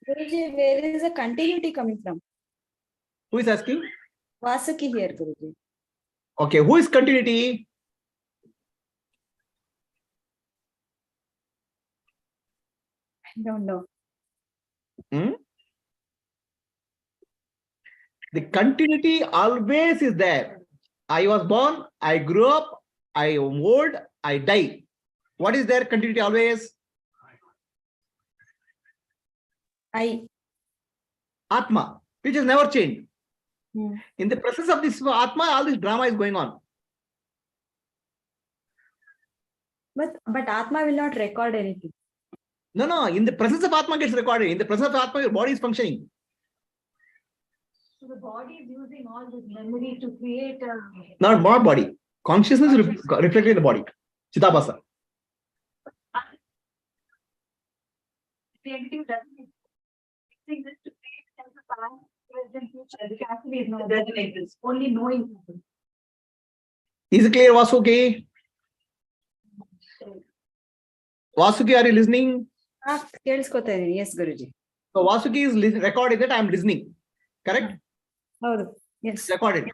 Guruji, where is the continuity coming from? Who is asking? Vasuki here, Guruji. Okay, who is continuity? I don't know. The continuity always is there. I was born, I grew up, I am old, I die. What is there continuity always? Atma, which has never changed. In the presence of this Atma, all this drama is going on. But Atma will not record anything. No, in the presence of Atma gets recorded. In the presence of Atma, your body is functioning. So the body is using all this memory to create a. Not more body. Consciousness is reflected in the body. Chitabhasa. The entity doesn't exist to create sense of past, present, future. The actually is not doesn't exist. Only knowing. Is it clear, Vasuki? Vasuki, are you listening? Yes, Guruji. So Vasuki is recording that I am listening. Correct? Oh, yes. Recorded.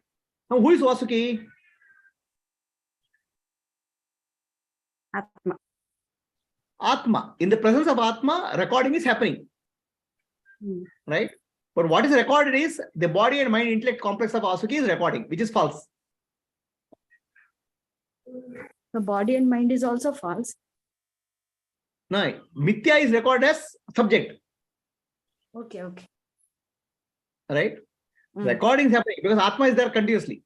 Now who is Vasuki? Atma. Atma. In the presence of Atma, recording is happening. Right? But what is recorded is the body and mind intellect complex of Vasuki is recording, which is false. The body and mind is also false. No, Mithya is recorded as subject. Okay. Right? Recording is happening because Atma is there continuously.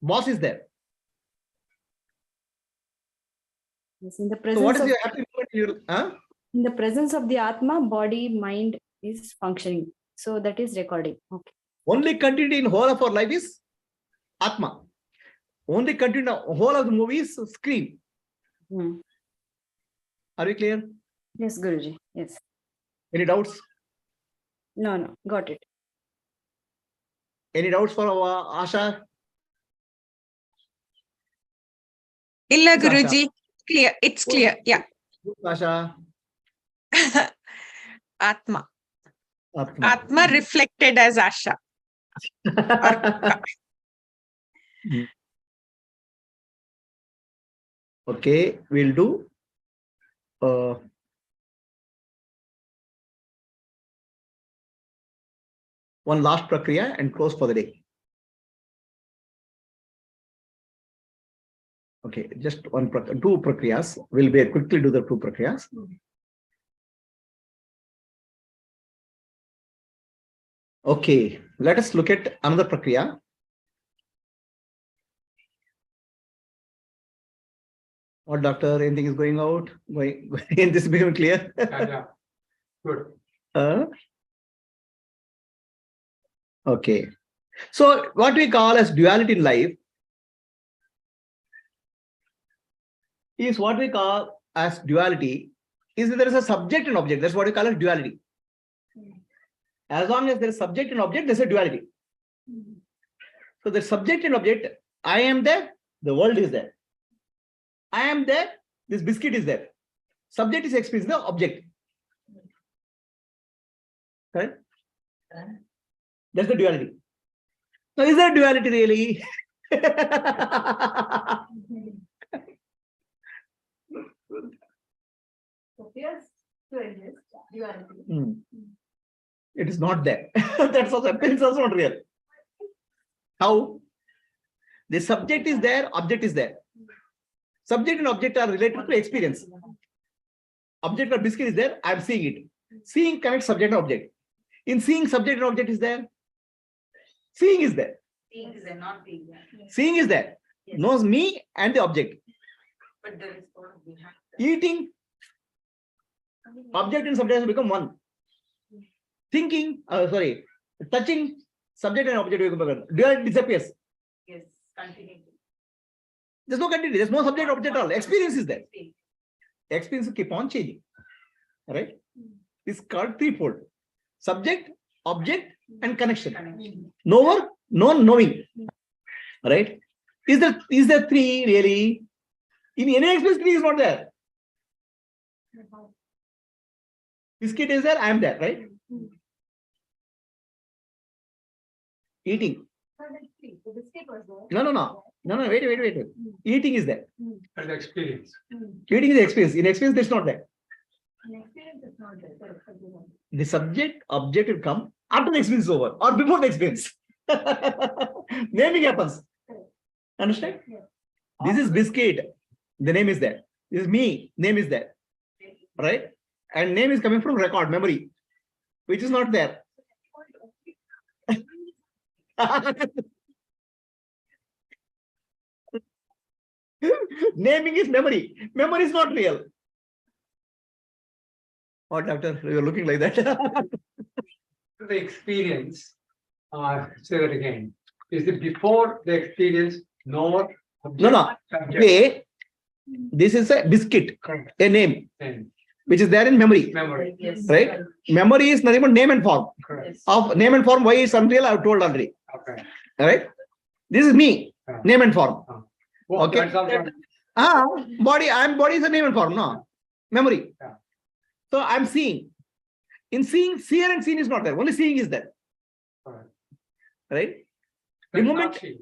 Boss is there. Yes, in the So presence what is of your happy moment? in the presence of the Atma, body, mind is functioning. So that is recording. Okay. Only continuity in whole of our life is Atma. Only continuity in whole of the movie is screen. Are we clear? Yes, Guruji. Yes. Any doubts? No. Got it. Any doubts for our Asha? Illa Yes, Asha. Guruji. Clear. It's clear. Yeah. Asha. Atma. Atma reflected as Asha. Okay, we'll do one last prakriya and close for the day. Okay, just two prakriyas. We'll quickly do the two prakriyas. Okay, let us look at another prakriya. What, doctor? Anything is going out? Is this becoming clear? Yeah. Good. Okay. So what we call as duality in life is what we call as duality is that there is a subject and object. That's what we call as duality. As long as there is subject and object, there's a duality. So the subject and object, I am there, the world is there. I am there, this biscuit is there. Subject is experiencing the object. Correct? That's the duality. Now, is there duality really? Appears to exist, duality. It is not there. That's also appearance also not real. How? The subject is there, object is there. Subject and object are related to experience. Object or biscuit is there, I am seeing it. Seeing connects subject and object. In seeing, subject and object is there. Seeing is there. Seeing is there, not being there. Seeing is there. Yes. Knows me and the object. But there is sort of behind. Eating, object and subject become one. Thinking, touching, subject and object become one. Duality disappears. Yes, continuing. There's no continuity. There's no subject object at all. Experience is there. Experience keep on changing. Right? It's called threefold. Subject, object, and connection. Knower, known, knowing. Right? Is there three really? In any experience, three is not there. Biscuit is there, I am there, right? Eating. The biscuit was there. No, wait. Eating is there. And the experience. Eating is the experience. In experience, it's not there. An experience is not there. The subject, object will come after the experience is over or before the experience. Naming happens. Understand? Yes. This is biscuit. The name is there. This is me. Name is there. Right? And name is coming from record, memory, which is not there. Naming is memory. Memory is not real. What, doctor? You're looking like that. The experience, say that again. Is it before the experience, nor No. Say, this is a biscuit, Correct. a name, Then which is there in memory. memory. Yes. Right? Memory is nothing but name and form. Correct. Of name and form, why it's unreal, I've told already. Okay. All right? This is me, Yeah. name and form. Well, Okay. that's also- Body is a name and form, no? Memory. Yeah. So I'm seeing. In seeing, seer and seen is not there. Only seeing is there. Correct. Right? The That's moment Sakshi.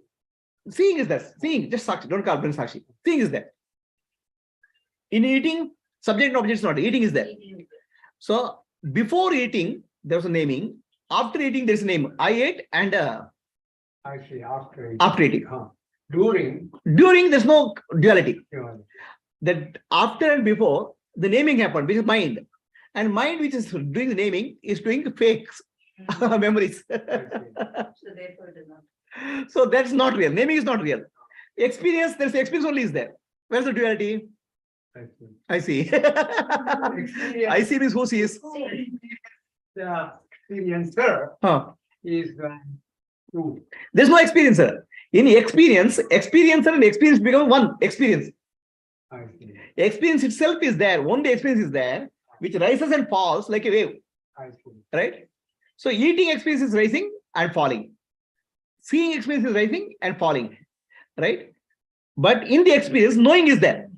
seeing is there. Seeing, just Sakshi. Don't call it Sakshi. Seeing is there. In eating, subject and object is not. Eating is there. So before eating, there was a naming. After eating, there is a name. I ate and I see, after it. after eating. During, During, there's no duality. you know, That after and before, the naming happened, which is mind. And mind, which is doing the naming, is doing fake memories. So therefore it is not. So that's not real. Naming is not real. Experience, there's experience only is there. Where's the duality? I see. I see. I see means who sees. The experiencer Huh. is two. There's no experiencer. In experience, experiencer and experience become one experience. I see. Experience itself is there. Only experience is there, which rises and falls like a wave. I see. Right? So eating experience is rising and falling. Seeing experience is rising and falling. Right? But in the experience, knowing is there.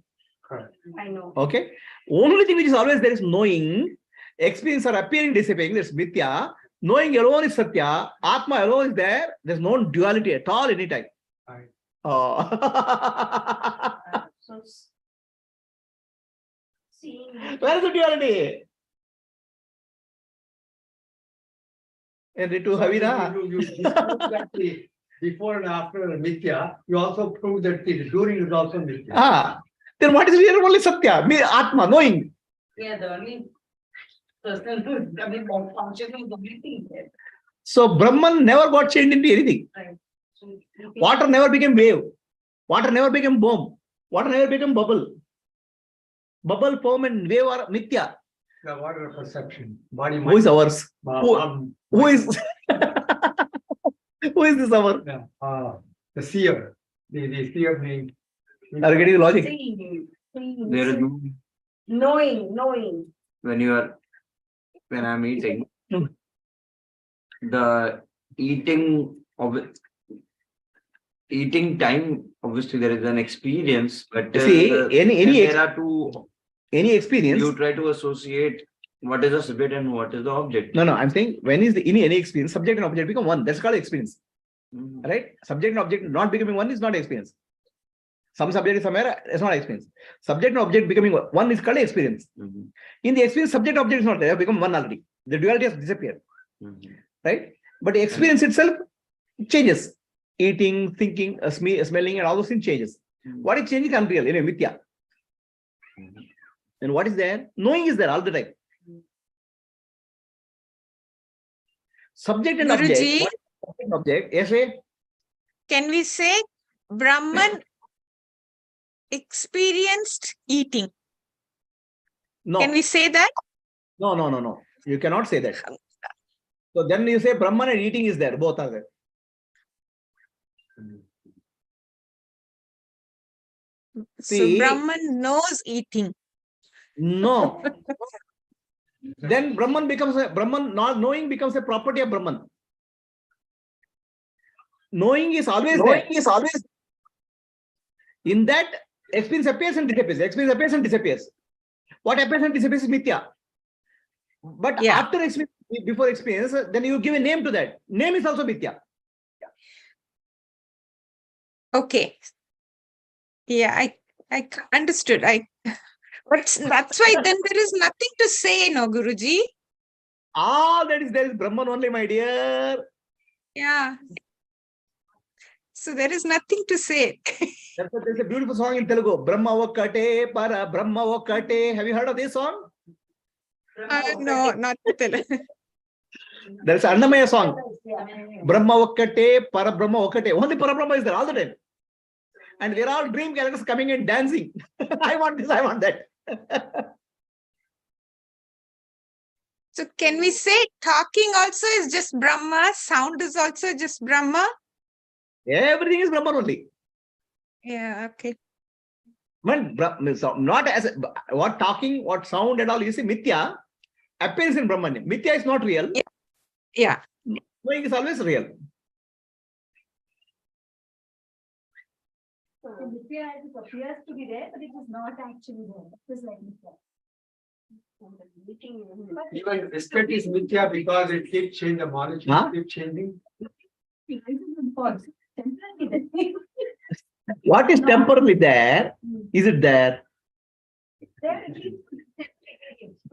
Correct. I know. Okay. Only thing which is always there is knowing. Experience are appearing, disappearing. There's mithya. Knowing alone is satya. Atma alone is there. There's no duality at all anytime. Right. Oh. So seeing. Where is the duality? And into So Havina. you disprove that the before and after Mithya, you also prove that the during is also Mithya. Ah, then what is real? Only Satya, Atma, knowing. Yeah, the only personal, I mean, consciousness is the only thing there. So Brahman never got changed into anything. Right. So, Water never became wave. Water never became bomb. Water never became bubble. Bubble, foam, and wave are Mithya. The water perception, body Who is mind. ours? Who is who is this our? The seer, the seer being. Are you getting the logic? seeing, There is no, knowing. when I'm eating, Hmm. the eating time, obviously there is an experience, but See, there are two, any experience. you try to associate what is the subject and what is the object. No, I'm saying when is the any experience, subject and object become one. That's called experience. Mhm. Right? Subject and object not becoming one is not experience. Some subject is somewhere, it's not experience. Subject and object becoming one is called experience. Mhm. In the experience, subject object is not there, they have become one already. The duality has disappeared. Mhm. Right? But the experience itself changes. Eating, thinking, smelling, and all those things changes. Mhm. What is changing? Unreal, anyway, Mithya. Mhm. And what is there? Knowing is there all the time. Subject and object. Guruji, What is subject and object? Yes, eh? can we say Brahman experienced eating? No. Can we say that? No. You cannot say that. So then you say Brahman and eating is there. Both are there. So See- Brahman knows eating. No. Then Brahman not knowing becomes a property of Brahman. Knowing is always there. In that, experience appears and disappears. Experience appears and disappears. What appears and disappears is Mithya. But Yeah. after experience, before experience, then you give a name to that. Name is also Mithya. Okay. Yeah, I understood. That's why then there is nothing to say, no, Guruji. All that is there is Brahman only, my dear. Yeah. So there is nothing to say. There's a beautiful song in Telugu. Brahma Okkate, Para Brahma Okkate. Have you heard of this song? No, not Telugu. There's an Annamaya song. Brahma Okkate, Para Brahma Okkate. Only Para Brahma is there all the time. And they're all dream characters coming and dancing. I want this, I want that. So can we say talking also is just Brahma, sound is also just Brahma? Everything is Brahman only. Yeah, okay. So not as what talking, what sound and all, you see, Mithya appears in Brahman. Mithya is not real. Yeah. Knowing is always real. So Mithya appears to be there, but it is not actually there. It is like Mithya. Even respect is Mithya because it keeps changing, the molecule Huh? keeps changing. What is temporarily there? Is it there?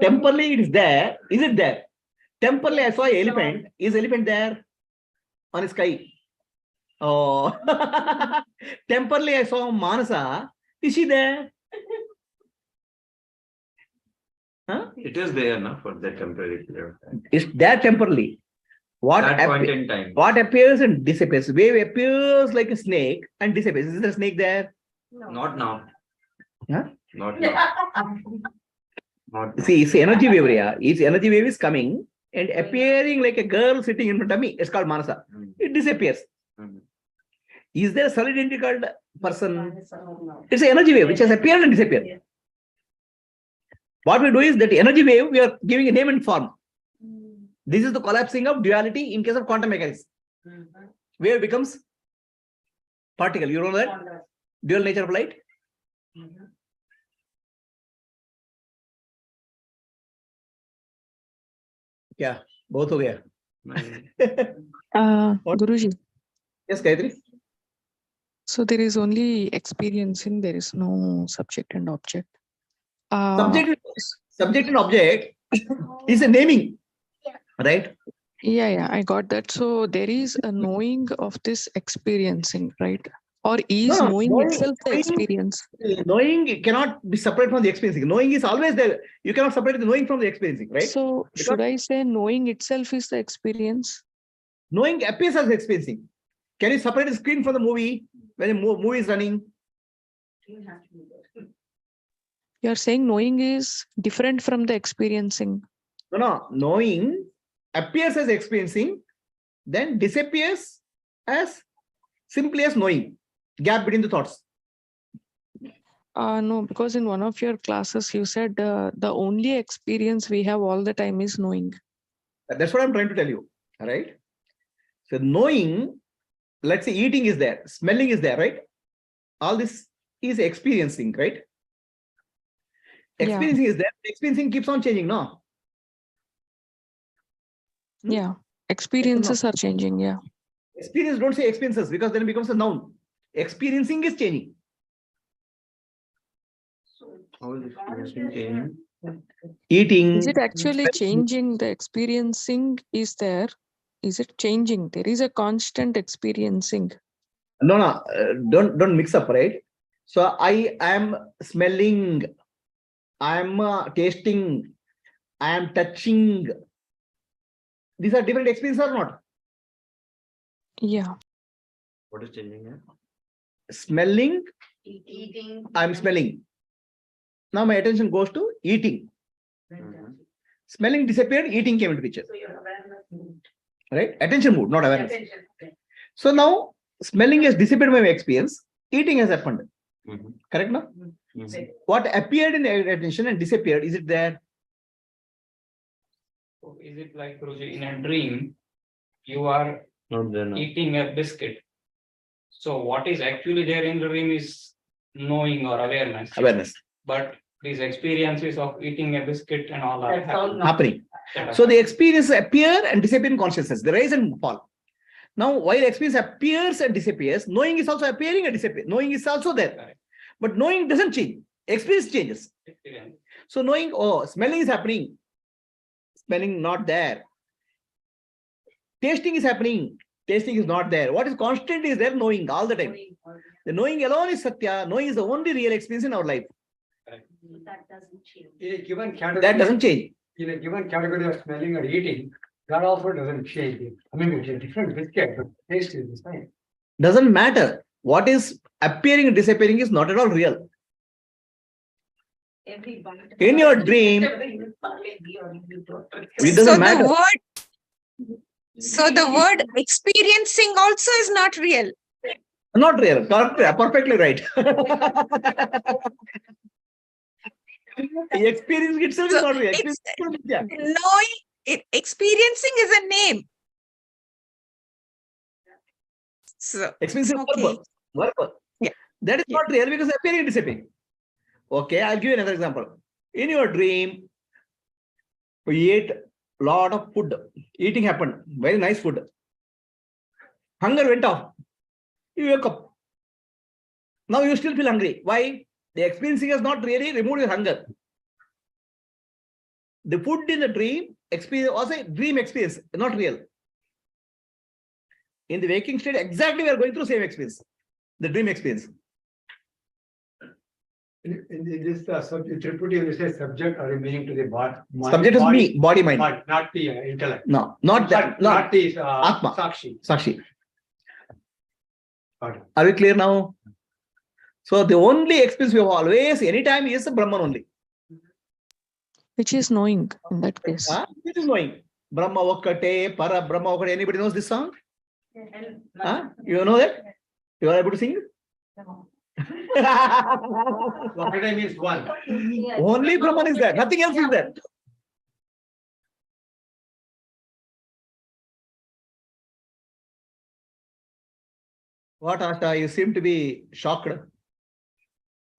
Temporarily it is there. Is it there? Temporarily I saw an elephant. Is elephant there? On the sky. Oh. Temporarily I saw Manasa. Is she there? Huh? It is there now for that temporary period of time. It's there temporarily. That point in time. What appears and disappears? Wave appears like a snake and disappears. Is there a snake there? Not now. Huh? Not now. Not now. See, it's energy wave area. Its energy wave is coming and appearing like a girl sitting in front of me. It's called Manasa. Mhm. It disappears. Mhm. Is there a solid entity called person? It's an energy wave which has appeared and disappeared. What we do is that energy wave, we are giving a name and form. This is the collapsing of duality in case of quantum mechanics. Wave becomes particle. You know that? Dual nature of light. Yeah, both हो गया. What? Guruji, Yes, Gayatri. so there is only experiencing, there is no subject and object. Subject and object is a naming, right? Yeah, I got that. So there is a knowing of this experiencing, right? Or is No, knowing knowing, itself the experience? knowing cannot be separate from the experiencing. Knowing is always there. You cannot separate the knowing from the experiencing, right? So Because should I say knowing itself is the experience? knowing appears as experiencing. Can you separate the screen from the movie when the movie is running? You are saying knowing is different from the experiencing. No. Knowing appears as experiencing, then disappears as simply as knowing. Gap between the thoughts. No, because in one of your classes you said the only experience we have all the time is knowing. That's what I'm trying to tell you. All right. So knowing, let's say eating is there, smelling is there, right? All this is experiencing, right? Experiencing is there. Experiencing keeps on changing, no? Yeah. Experiences are changing, yeah. Experience, don't say experiences because then it becomes a noun. Experiencing is changing. How is experiencing changing? Eating. Is it actually changing? The experiencing is there. Is it changing? There is a constant experiencing. No, don't mix up, right? So I am smelling, I am tasting, I am touching. These are different experiences or not? Yeah. What is changing here? Smelling, Eating. I'm smelling. Now my attention goes to eating. Mhm. Smelling disappeared, eating came into picture. So your awareness moved. Right? Attention moved, not awareness. Attention, okay. So now smelling has dissipated my experience, eating has happened. Mhm. Correct now? Mhm. What appeared in the attention and disappeared, is it there? So is it like, Prabhuji, in a dream, you are Not there now. eating a biscuit? So what is actually there in the dream is knowing or awareness. Awareness. But these experiences of eating a biscuit and all that That's all happen. not- Happening. So the experiences appear and disappear in consciousness. They rise and fall. Now, while experience appears and disappears, knowing is also appearing and disappearing. Knowing is also there. Correct. But knowing doesn't change. Experience changes. Experience. So knowing, oh, smelling is happening. Smelling not there. Tasting is happening. Tasting is not there. What is constant is there, knowing all the time. The knowing alone is Satya. Knowing is the only real experience in our life. That doesn't change. In a given category. That doesn't change. In a given category of smelling or eating, that also doesn't change. I mean, it's a different biscuit, but the taste is the same. Doesn't matter. What is appearing and disappearing is not at all real. Every bite. In your dream, it doesn't So matter. the word experiencing also is not real. Not real. Perfectly right. Experiencing itself is So not real. it's Yeah. experiencing is a name. So Experiencing okay. verb. Yeah. That is not real because appearing and disappearing. Okay, I'll give you another example. In your dream, we ate a lot of food. Eating happened. Very nice food. Hunger went off. You wake up. Now you still feel hungry. Why? The experiencing has not really removed your hunger. The food in the dream experience was a dream experience, not real. In the waking state, exactly we are going through same experience, the dream experience. In this subject, Tripudi, when you say subject, are you meaning to the body? Subject is me, body, mind. Not the intellect. No, not that. Not the Atma. Sakshi. Sakshi. Got it. Are we clear now? So the only experience we have always, anytime is the Brahman only. Which is knowing in that case. Which is knowing. Brahma Vakate, Para Brahma Vakate. Anybody knows this song? You know that? You are able to sing? No. Vakate means one. Only Brahman is there. Nothing else is there. What, Asha? You seem to be shocked.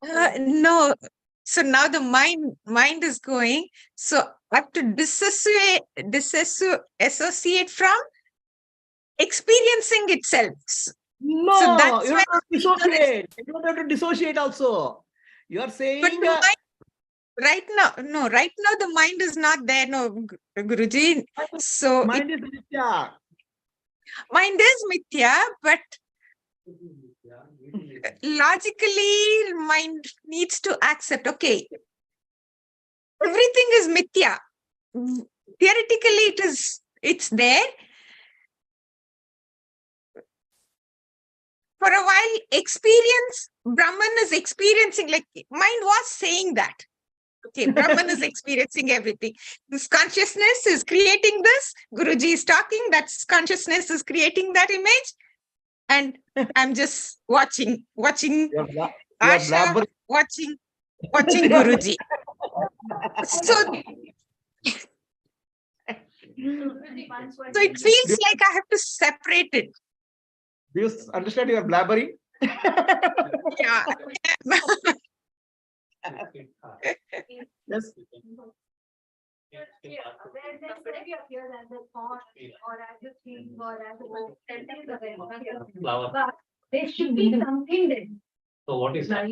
No. So now the mind is going. So I have to disassociate from experiencing itself. No, So that's you when don't have to dissociate. You don't have to dissociate also. You are saying but the mind right now, the mind is not there, no, Guruji. So Mind is mithya. mind is mithya, but logically, mind needs to accept, okay, everything is mithya. Theoretically, it's there. For a while, Brahman is experiencing, like mind was saying that. Okay, Brahman is experiencing everything. This consciousness is creating this. Guruji is talking, that's consciousness is creating that image. And I'm just watching You're Asha, blabbering. watching Guruji. So it feels like I have to separate it. Do you understand you are blabbering? Yeah. Yes. Awareness maybe appears as a thought or as a thing or as a Flower. but there should be something there. So what is that?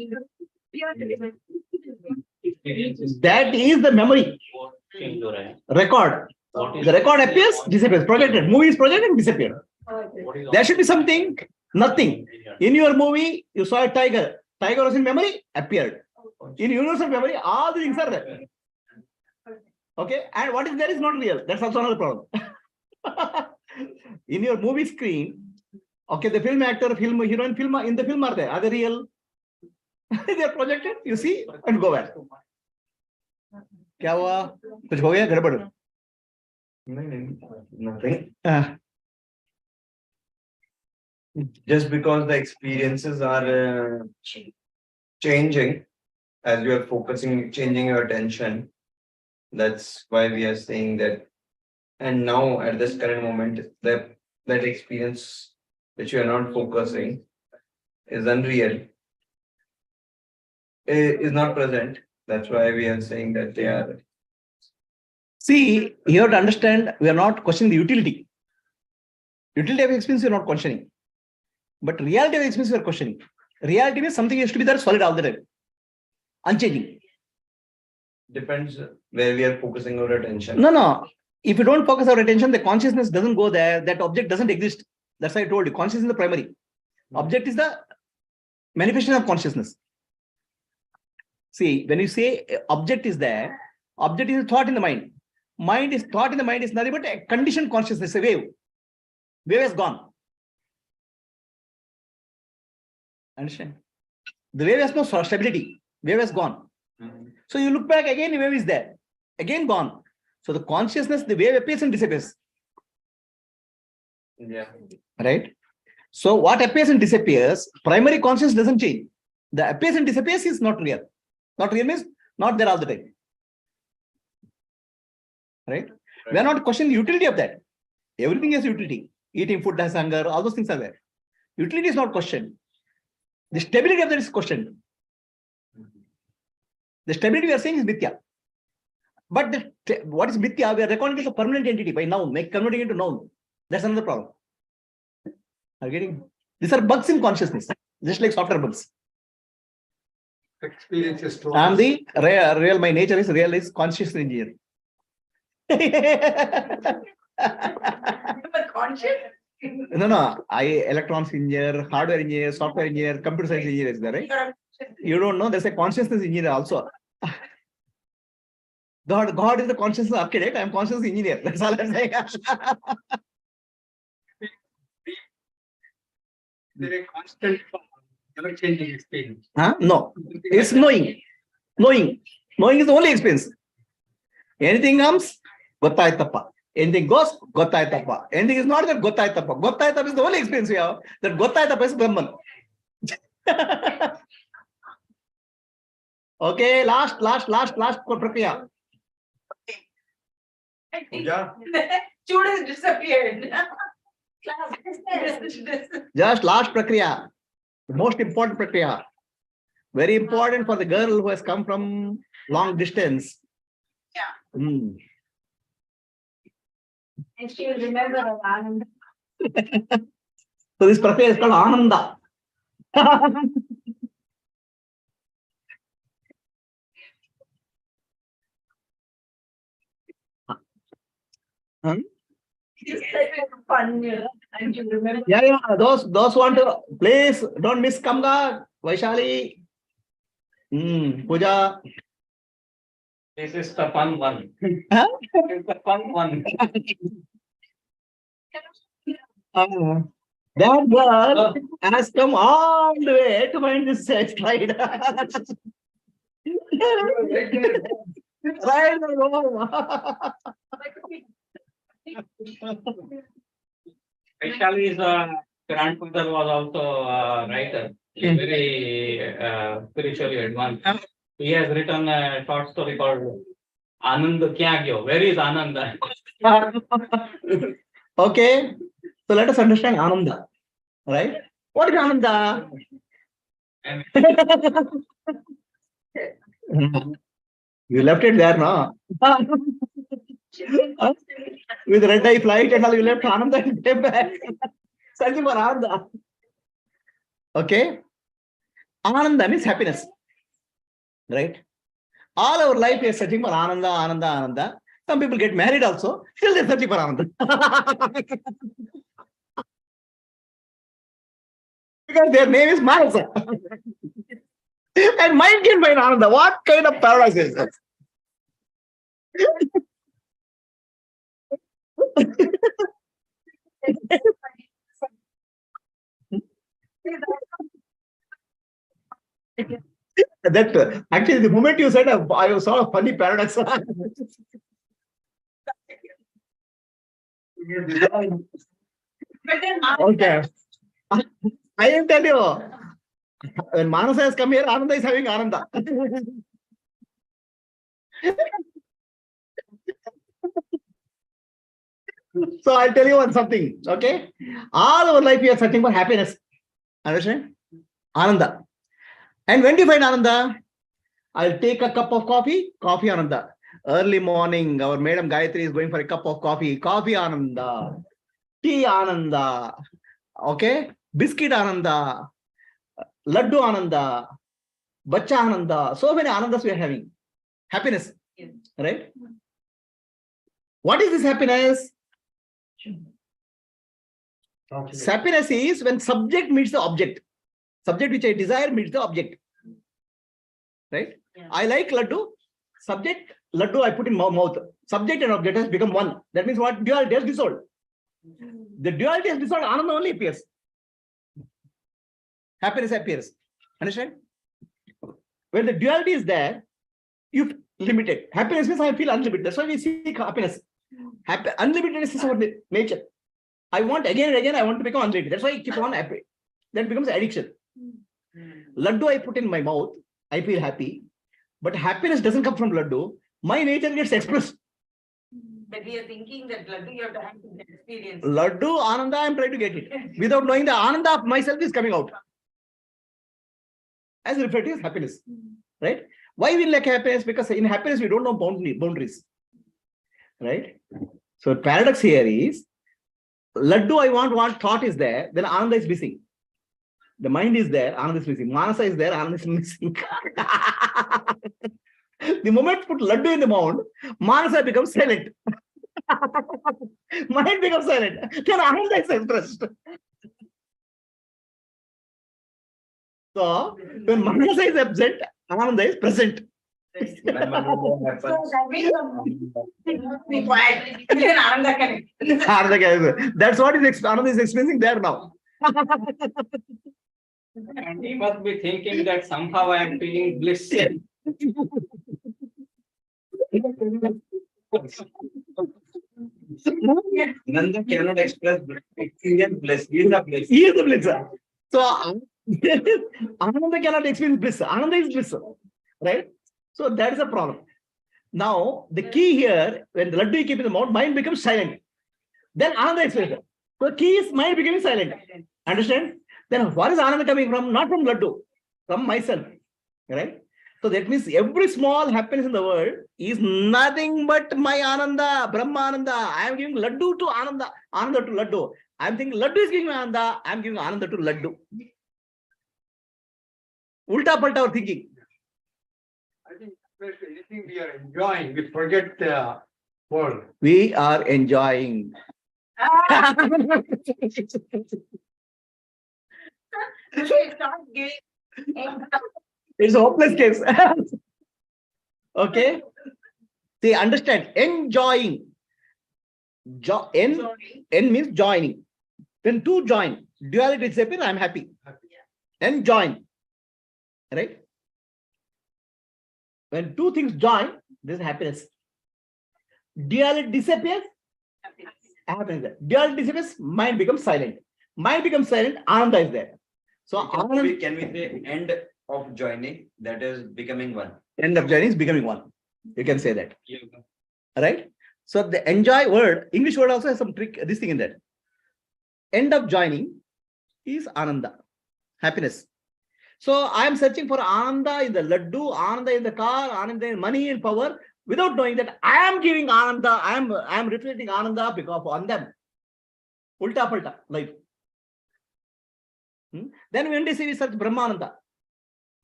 That is the memory record. The record appears, disappears, projected. Movie is projected, disappeared. There should be something, nothing. In your movie, you saw a tiger. Tiger was in memory, appeared. In universal memory, all the things are there. Okay, and what is there is not real. That's also another problem. In your movie screen, okay, the film actor, film heroine, film in the film are there. Are they real? They are projected. You see and go back. क्या हुआ? कुछ हो गया गड़बड़? Nothing. Just because the experiences are changing as you are focusing, changing your attention. That's why we are saying that. And now at this current moment, that experience which you are not focusing is unreal, is not present. That's why we are saying that they are. See, you have to understand, we are not questioning the utility. Utility of experience, we are not questioning. But reality of experience, we are questioning. Reality means something has to be there solid all the time. Unchanging. Depends where we are focusing our attention. No. If you don't focus our attention, the consciousness doesn't go there. That object doesn't exist. That's why I told you. Consciousness is the primary. Object is the manifestation of consciousness. See, when you say object is there, object is a thought in the mind. Thought in the mind is nothing but a conditioned consciousness, a wave. Wave has gone. Understand? The wave has no stability. Wave has gone. So you look back again, the wave is there. Again gone. So the consciousness, the wave appears and disappears. Yeah. Right? So what appears and disappears, primary consciousness doesn't change. The appears and disappears is not real. Not real means not there all the time. Right? We are not questioning the utility of that. Everything has utility. Eating food has hunger, all those things are there. Utility is not questioned. The stability of that is questioned. The stability we are saying is mithya. But what is mithya? We are recording it as a permanent entity by noun, converting it into noun. That's another problem. Are you getting? These are bugs in consciousness, just like software bugs. Experiences. I'm the real, my nature is real, is conscious engineer. Conscious? No. I electronics engineer, hardware engineer, software engineer, computer science engineer is there, right? You don't know, there's a consciousness engineer also. God is the consciousness architect. I'm consciousness engineer. That's all I'm saying. There is a constant, never-changing experience. No, it's knowing. Knowing is the only experience. Anything comes, gottaitappa. Anything goes, gottaitappa. Anything is not that gottaitappa. Gottaitappa is the only experience we have. That gottaitappa is Brahman. Okay, last prakriya. Puja. Jude has disappeared. Just last prakriya. The most important prakriya. Very important for the girl who has come from long distance. Yeah. Mm. And she will remember her Ananda. So this prakriya is called Ananda. Huh? It's like fun, and you remember. Yeah. Those want to please don't miss Kamga, Vaishali, Puja. This is the fun one. Huh? It's the fun one. That girl has come all the way to find this slide. Right. Vaishali's grandfather was also a writer, very spiritually advanced. He has written a short story called Anand Kya Gyo. Where is Ananda? Okay, so let us understand Ananda, right? What is Ananda? And You left it there, no? With red eye flight and all, you left Ananda and came back. Searching for Ananda. Okay, Ananda means happiness, right? All our life we are searching for Ananda, Ananda, Ananda. Some people get married also, still they're searching for Ananda. Because their name is Manasa. And mind can find Ananda. What kind of paradise is that? That actually, the moment you said, I saw a funny paradox. Okay. I didn't tell you. When Manasa has come here, Ananda is having Ananda. So I'll tell you one something. Okay. All our life we are searching for happiness. Understand? Ananda. And when do you find Ananda? I'll take a cup of coffee, coffee Ananda. Early morning, our Madam Gayatri is going for a cup of coffee, coffee Ananda. Tea Ananda. Okay. Biscuit Ananda. Laddu Ananda. Bacha Ananda. So many Anandas we are having. Happiness. Right? What is this happiness? Happiness is when subject meets the object. Subject which I desire meets the object. Right? Yeah. I like laddu. Subject, laddu I put in mouth. Subject and object has become one. That means what? Duality has dissolved. The duality has dissolved, Ananda only appears. Happiness appears. Understand? When the duality is there, you limited. Happiness means I feel unlimited. That's why we seek happiness. Unlimitedness is our nature. I want again and again, I want to become unlimited. That's why I keep on happy. That becomes addiction. Laddu I put in my mouth, I feel happy. But happiness doesn't come from laddu. My nature gets expressed. But we are thinking that Laddu, you have to have the experience. Laddu, Ananda, I'm trying to get it. Without knowing the Ananda of myself is coming out. As referred to as happiness. Right? Why we lack happiness? Because in happiness, we don't know boundaries. Right? So paradox here is, laddu I want thought is there, then Ananda is missing. The mind is there, Ananda is missing. Manasa is there, Ananda is missing. The moment you put laddu in the mouth, Manasa becomes silent. Mind becomes silent. Then Ananda is expressed. So when Manasa is absent, Ananda is present. When Manasa happens, That's what Ananda is experiencing there now. And he must be thinking that somehow I am feeling bliss. Nanda cannot express experience bliss. He is the bliss. He is the bliss. So Ananda cannot experience bliss. Ananda is bliss. Right? So that is a problem. Now, the key here, when the laddu you keep in the mouth, mind becomes silent. Then Ananda experience. So the key is mind becoming silent. Understand? Then what is Ananda coming from? Not from laddu, from myself. Right? So that means every small happiness in the world is nothing but my Ananda, Brahmananda. I am giving laddu to Ananda, Ananda to laddu. I am thinking laddu is giving me Ananda, I am giving Ananda to laddu. Ulta palta our thinking. I think anything we are enjoying, we forget the World. We are enjoying. It's a hopeless case. Okay. See, understand, enjoying. N means joining. When two join, duality disappears, I'm happy. Enjoying. Right? When two things join, this is happiness. Duality disappears, happiness. Duality disappears, mind becomes silent. Mind becomes silent, Ananda is there. So Can Ananda, we say end of joining, that is becoming one? end of joining is becoming one. You can say that. Yoga. Right? So the enjoy word, English word also has some trick, this thing in that. End of joining is Ananda, happiness. So I am searching for Ananda in the laddu, Ananda in the car, Ananda in money and power, without knowing that I am giving Ananda, I am reflecting Ananda because on them. Ulta palta life. Then when we say we search Brahmananda,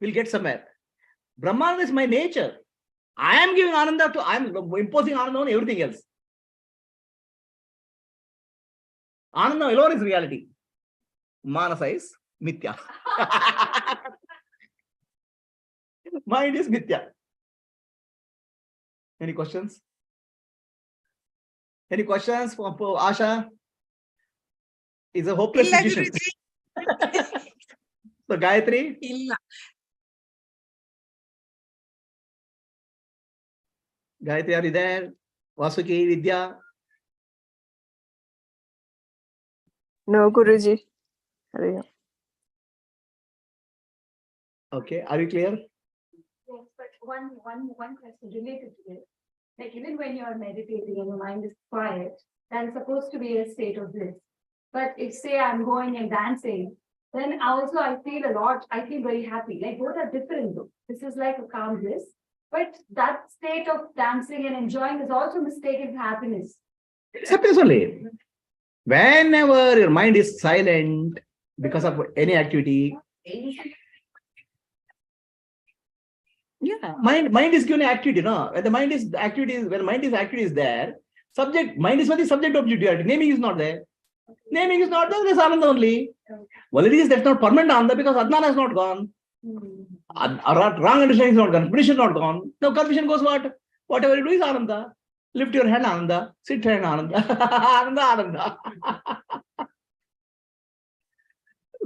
we'll get somewhere. Brahmananda is my nature. I am giving Ananda to, I am imposing Ananda on everything else. Ananda alone is reality. Manasa is mithya. Mind is mithya. Any questions? Any questions for Asha? It's a hopeless Illa, situation. Guruji. So Gayatri, Illa. Gayatri, are you there? Vasuki, Vidya? No, Guruji. Hurry up. Okay, are you clear? Yes, but one question related to this. Like even when you're meditating and your mind is quiet, that is supposed to be a state of bliss. But if say I'm going and dancing, then also I feel a lot, I feel very happy. Like both are different though. This is like a calm bliss. But that state of dancing and enjoying is also mistaken happiness. It's happiness only. Whenever your mind is silent because of any activity, yeah, mind is given activity, no? When the mind is activity, when mind is activity is there, mind is for the subject object duality. Naming is not there. Naming is not there, there's Ananda only. Well, it is that's not permanent Ananda because Adnan has not gone. Wrong understanding is not gone, confusion is not gone. Now confusion goes what? Whatever you do is Ananda. Lift your hand, Ananda. Sit hand, Ananda. Ananda, Ananda.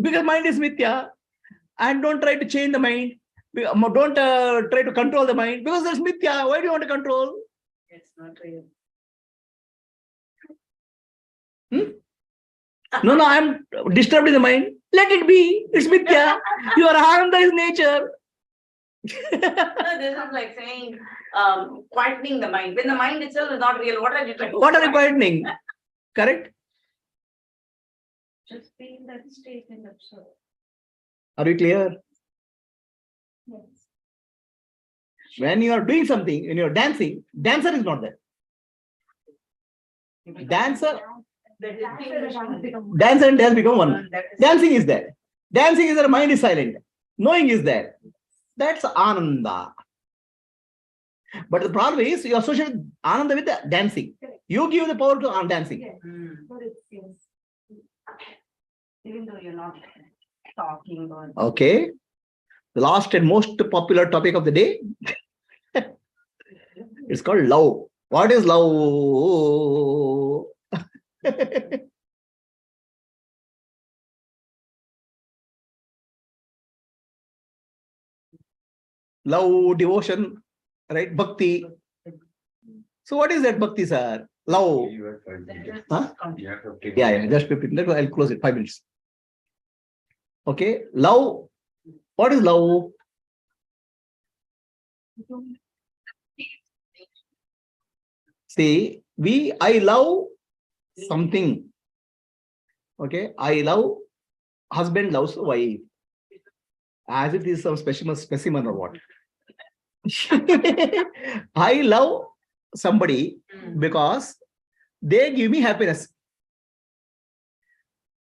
Because mind is mithya. And don't try to change the mind. Don't try to control the mind. Because there's mithya. Why do you want to control? It's not real. No, I'm disturbing the mind. Let it be. It's mithya. Your Ananda is nature. No, this is like saying, quietening the mind. When the mind itself is not real, what are you trying to What are you quietening? Correct? Just be in that state and observe. Are we clear? Yes. When you are doing something, when you are dancing, dancer is not there. Dancer and dance become one. Dancing is there. Dancing is there, mind is silent. Knowing is there. That's Ananda. But the problem is you associate Ananda with the dancing. You give the power to dancing. Yes. But it's yes. Even though you're not talking or. Okay. The last and most popular topic of the day. It's called love. What is love? Love, devotion, right? Bhakti. So what is that bhakti, sir? Love. Huh? Yeah, just 15 minutes. I'll close it. 5 minutes. Okay. Love. What is love? See, I love something. Okay. I love, husband loves wife. As it is some specimen or what. I love somebody because they give me happiness.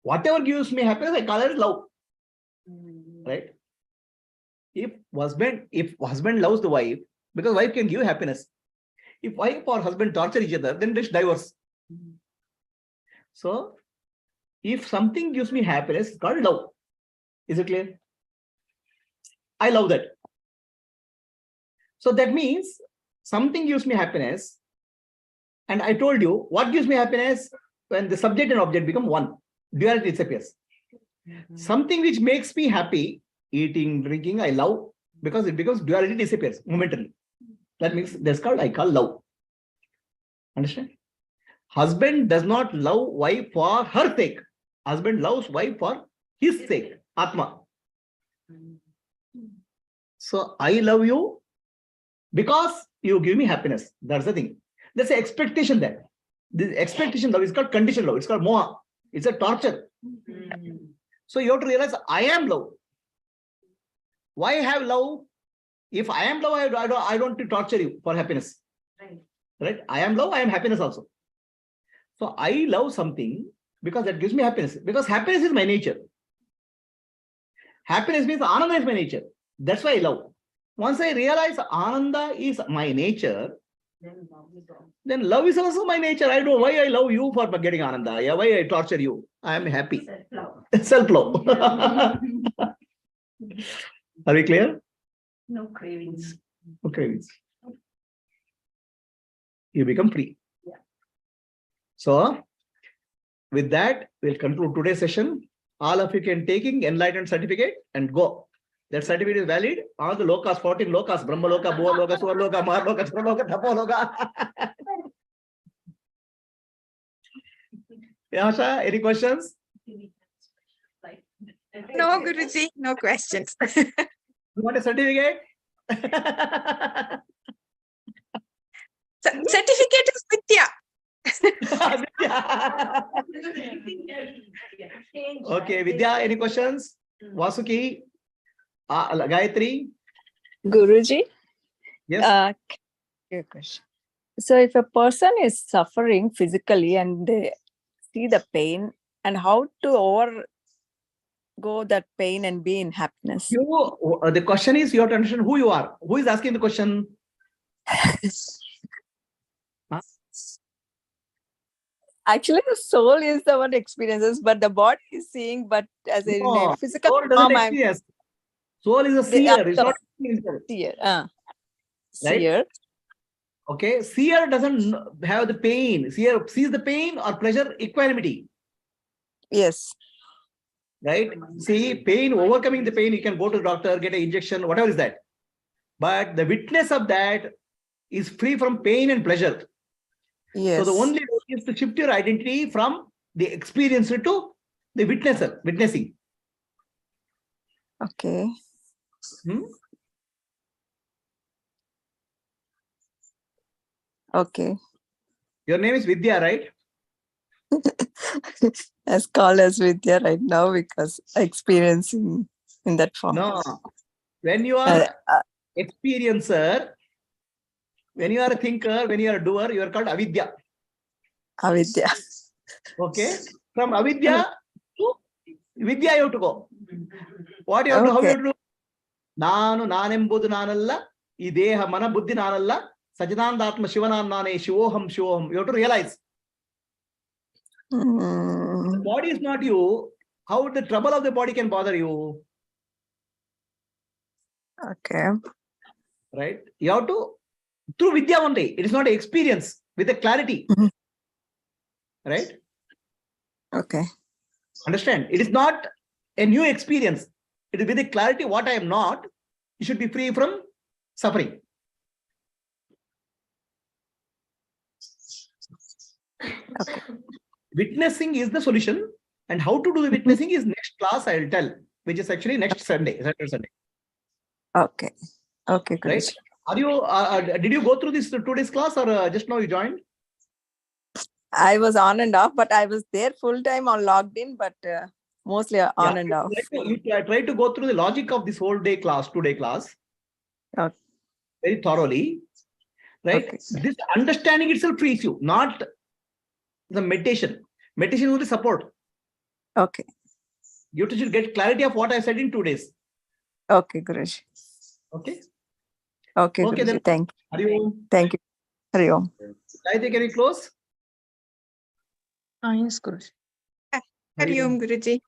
Whatever gives me happiness, I call it love. Right? If husband loves the wife, because wife can give happiness. If wife or husband torture each other, then let's divorce. So, if something gives me happiness, it's called love. Is it clear? I love that. So that means something gives me happiness. And I told you, what gives me happiness? When the subject and object become one, duality disappears. Something which makes me happy, eating, drinking, I love, because it becomes duality disappears momentarily. That means that's called, I call love. Understand? Husband does not love wife for her sake. Husband loves wife for his sake, Atma. So I love you because you give me happiness. That's the thing. There's an expectation there. This expectation love is called conditional love. It's called moha. It's a torture. So you have to realize I am love. Why have love? If I am love, I don't want to torture you for happiness. Right? I am love, I am happiness also. So I love something because that gives me happiness. Because happiness is my nature. Happiness means Ananda is my nature. That's why I love. Once I realize Ananda is my nature, then love is also my nature. I don't know why I love you for getting Ananda. Yeah, why I torture you. I am happy. Self-love. Are we clear? No cravings. No cravings. You become free. Yeah. So, with that, we'll conclude today's session. All of you can taking enlightened certificate and go. That certificate is valid. All the lokas, 14 lokas, Brahma loka, Bhuva loka, Sura loka, Mar loka, Chura loka, Tapo loka. Yeah, Asha, any questions? No, Guruji, no questions. You want a certificate? Certificate is Vidya. Okay, Vidya, any questions? Vasuki, Gayatri? Guruji, Yes. good question. So if a person is suffering physically and they see the pain, and how to overgo that pain and be in happiness? The question is, you have to understand who you are. Who is asking the question? Huh? Actually, the soul is the one experiences, but the body is seeing, but as in No, a physical soul doesn't form, I'm experience. Soul is a the seer. It's actor. not experiencer. Seer. Right? Seer. Okay. Seer doesn't have the pain. Seer sees the pain or pleasure equanimity. Yes. Right? See, pain, overcoming the pain, you can go to the doctor, get an injection, whatever is that. But the witness of that is free from pain and pleasure. Yes. So the only way is to shift your identity from the experiencer to the witnesser, witnessing. Okay. Okay. Your name is Vidya, right? As called as Vidya right now because experiencing in that form. No. When you are experiencer, when you are a thinker, when you are a doer, you are called avidya. Avidya. Okay. From avidya to vidya you have to go. What you have to, how you have to do? Nanu nanembudu nanalla, ee deha mana buddhi nanalla, Sachidandatma Shivanannane Shivoham Shivoham. You have to realize. The body is not you. How the trouble of the body can bother you? Okay. Right? You have to, through Vidya only. It is not an experience with a clarity. Right? Okay. Understand? It is not a new experience. It is with a clarity what I am not. You should be free from suffering. Okay. Witnessing is the solution. And how to do the witnessing is next class I will tell, which is actually next Sunday, Saturday, Sunday. Okay. Okay, right? Guruji. Are you? Did you go through this 2 days class or just now you joined? I was on and off, but I was there full time on logged in, but mostly on and off. You try to go through the logic of this whole day class, 2-day class, very thoroughly, right? Okay. This understanding itself frees you, not the meditation. Meditation will support. Okay. You should get clarity of what I said in 2 days. Okay, Guruji. Okay. Okay, Okay, Guruji. then. Thank you. Are you? Thank you. Hari Om. Gayatri, can we close? Yes, Guruji. Hari Om, Guruji.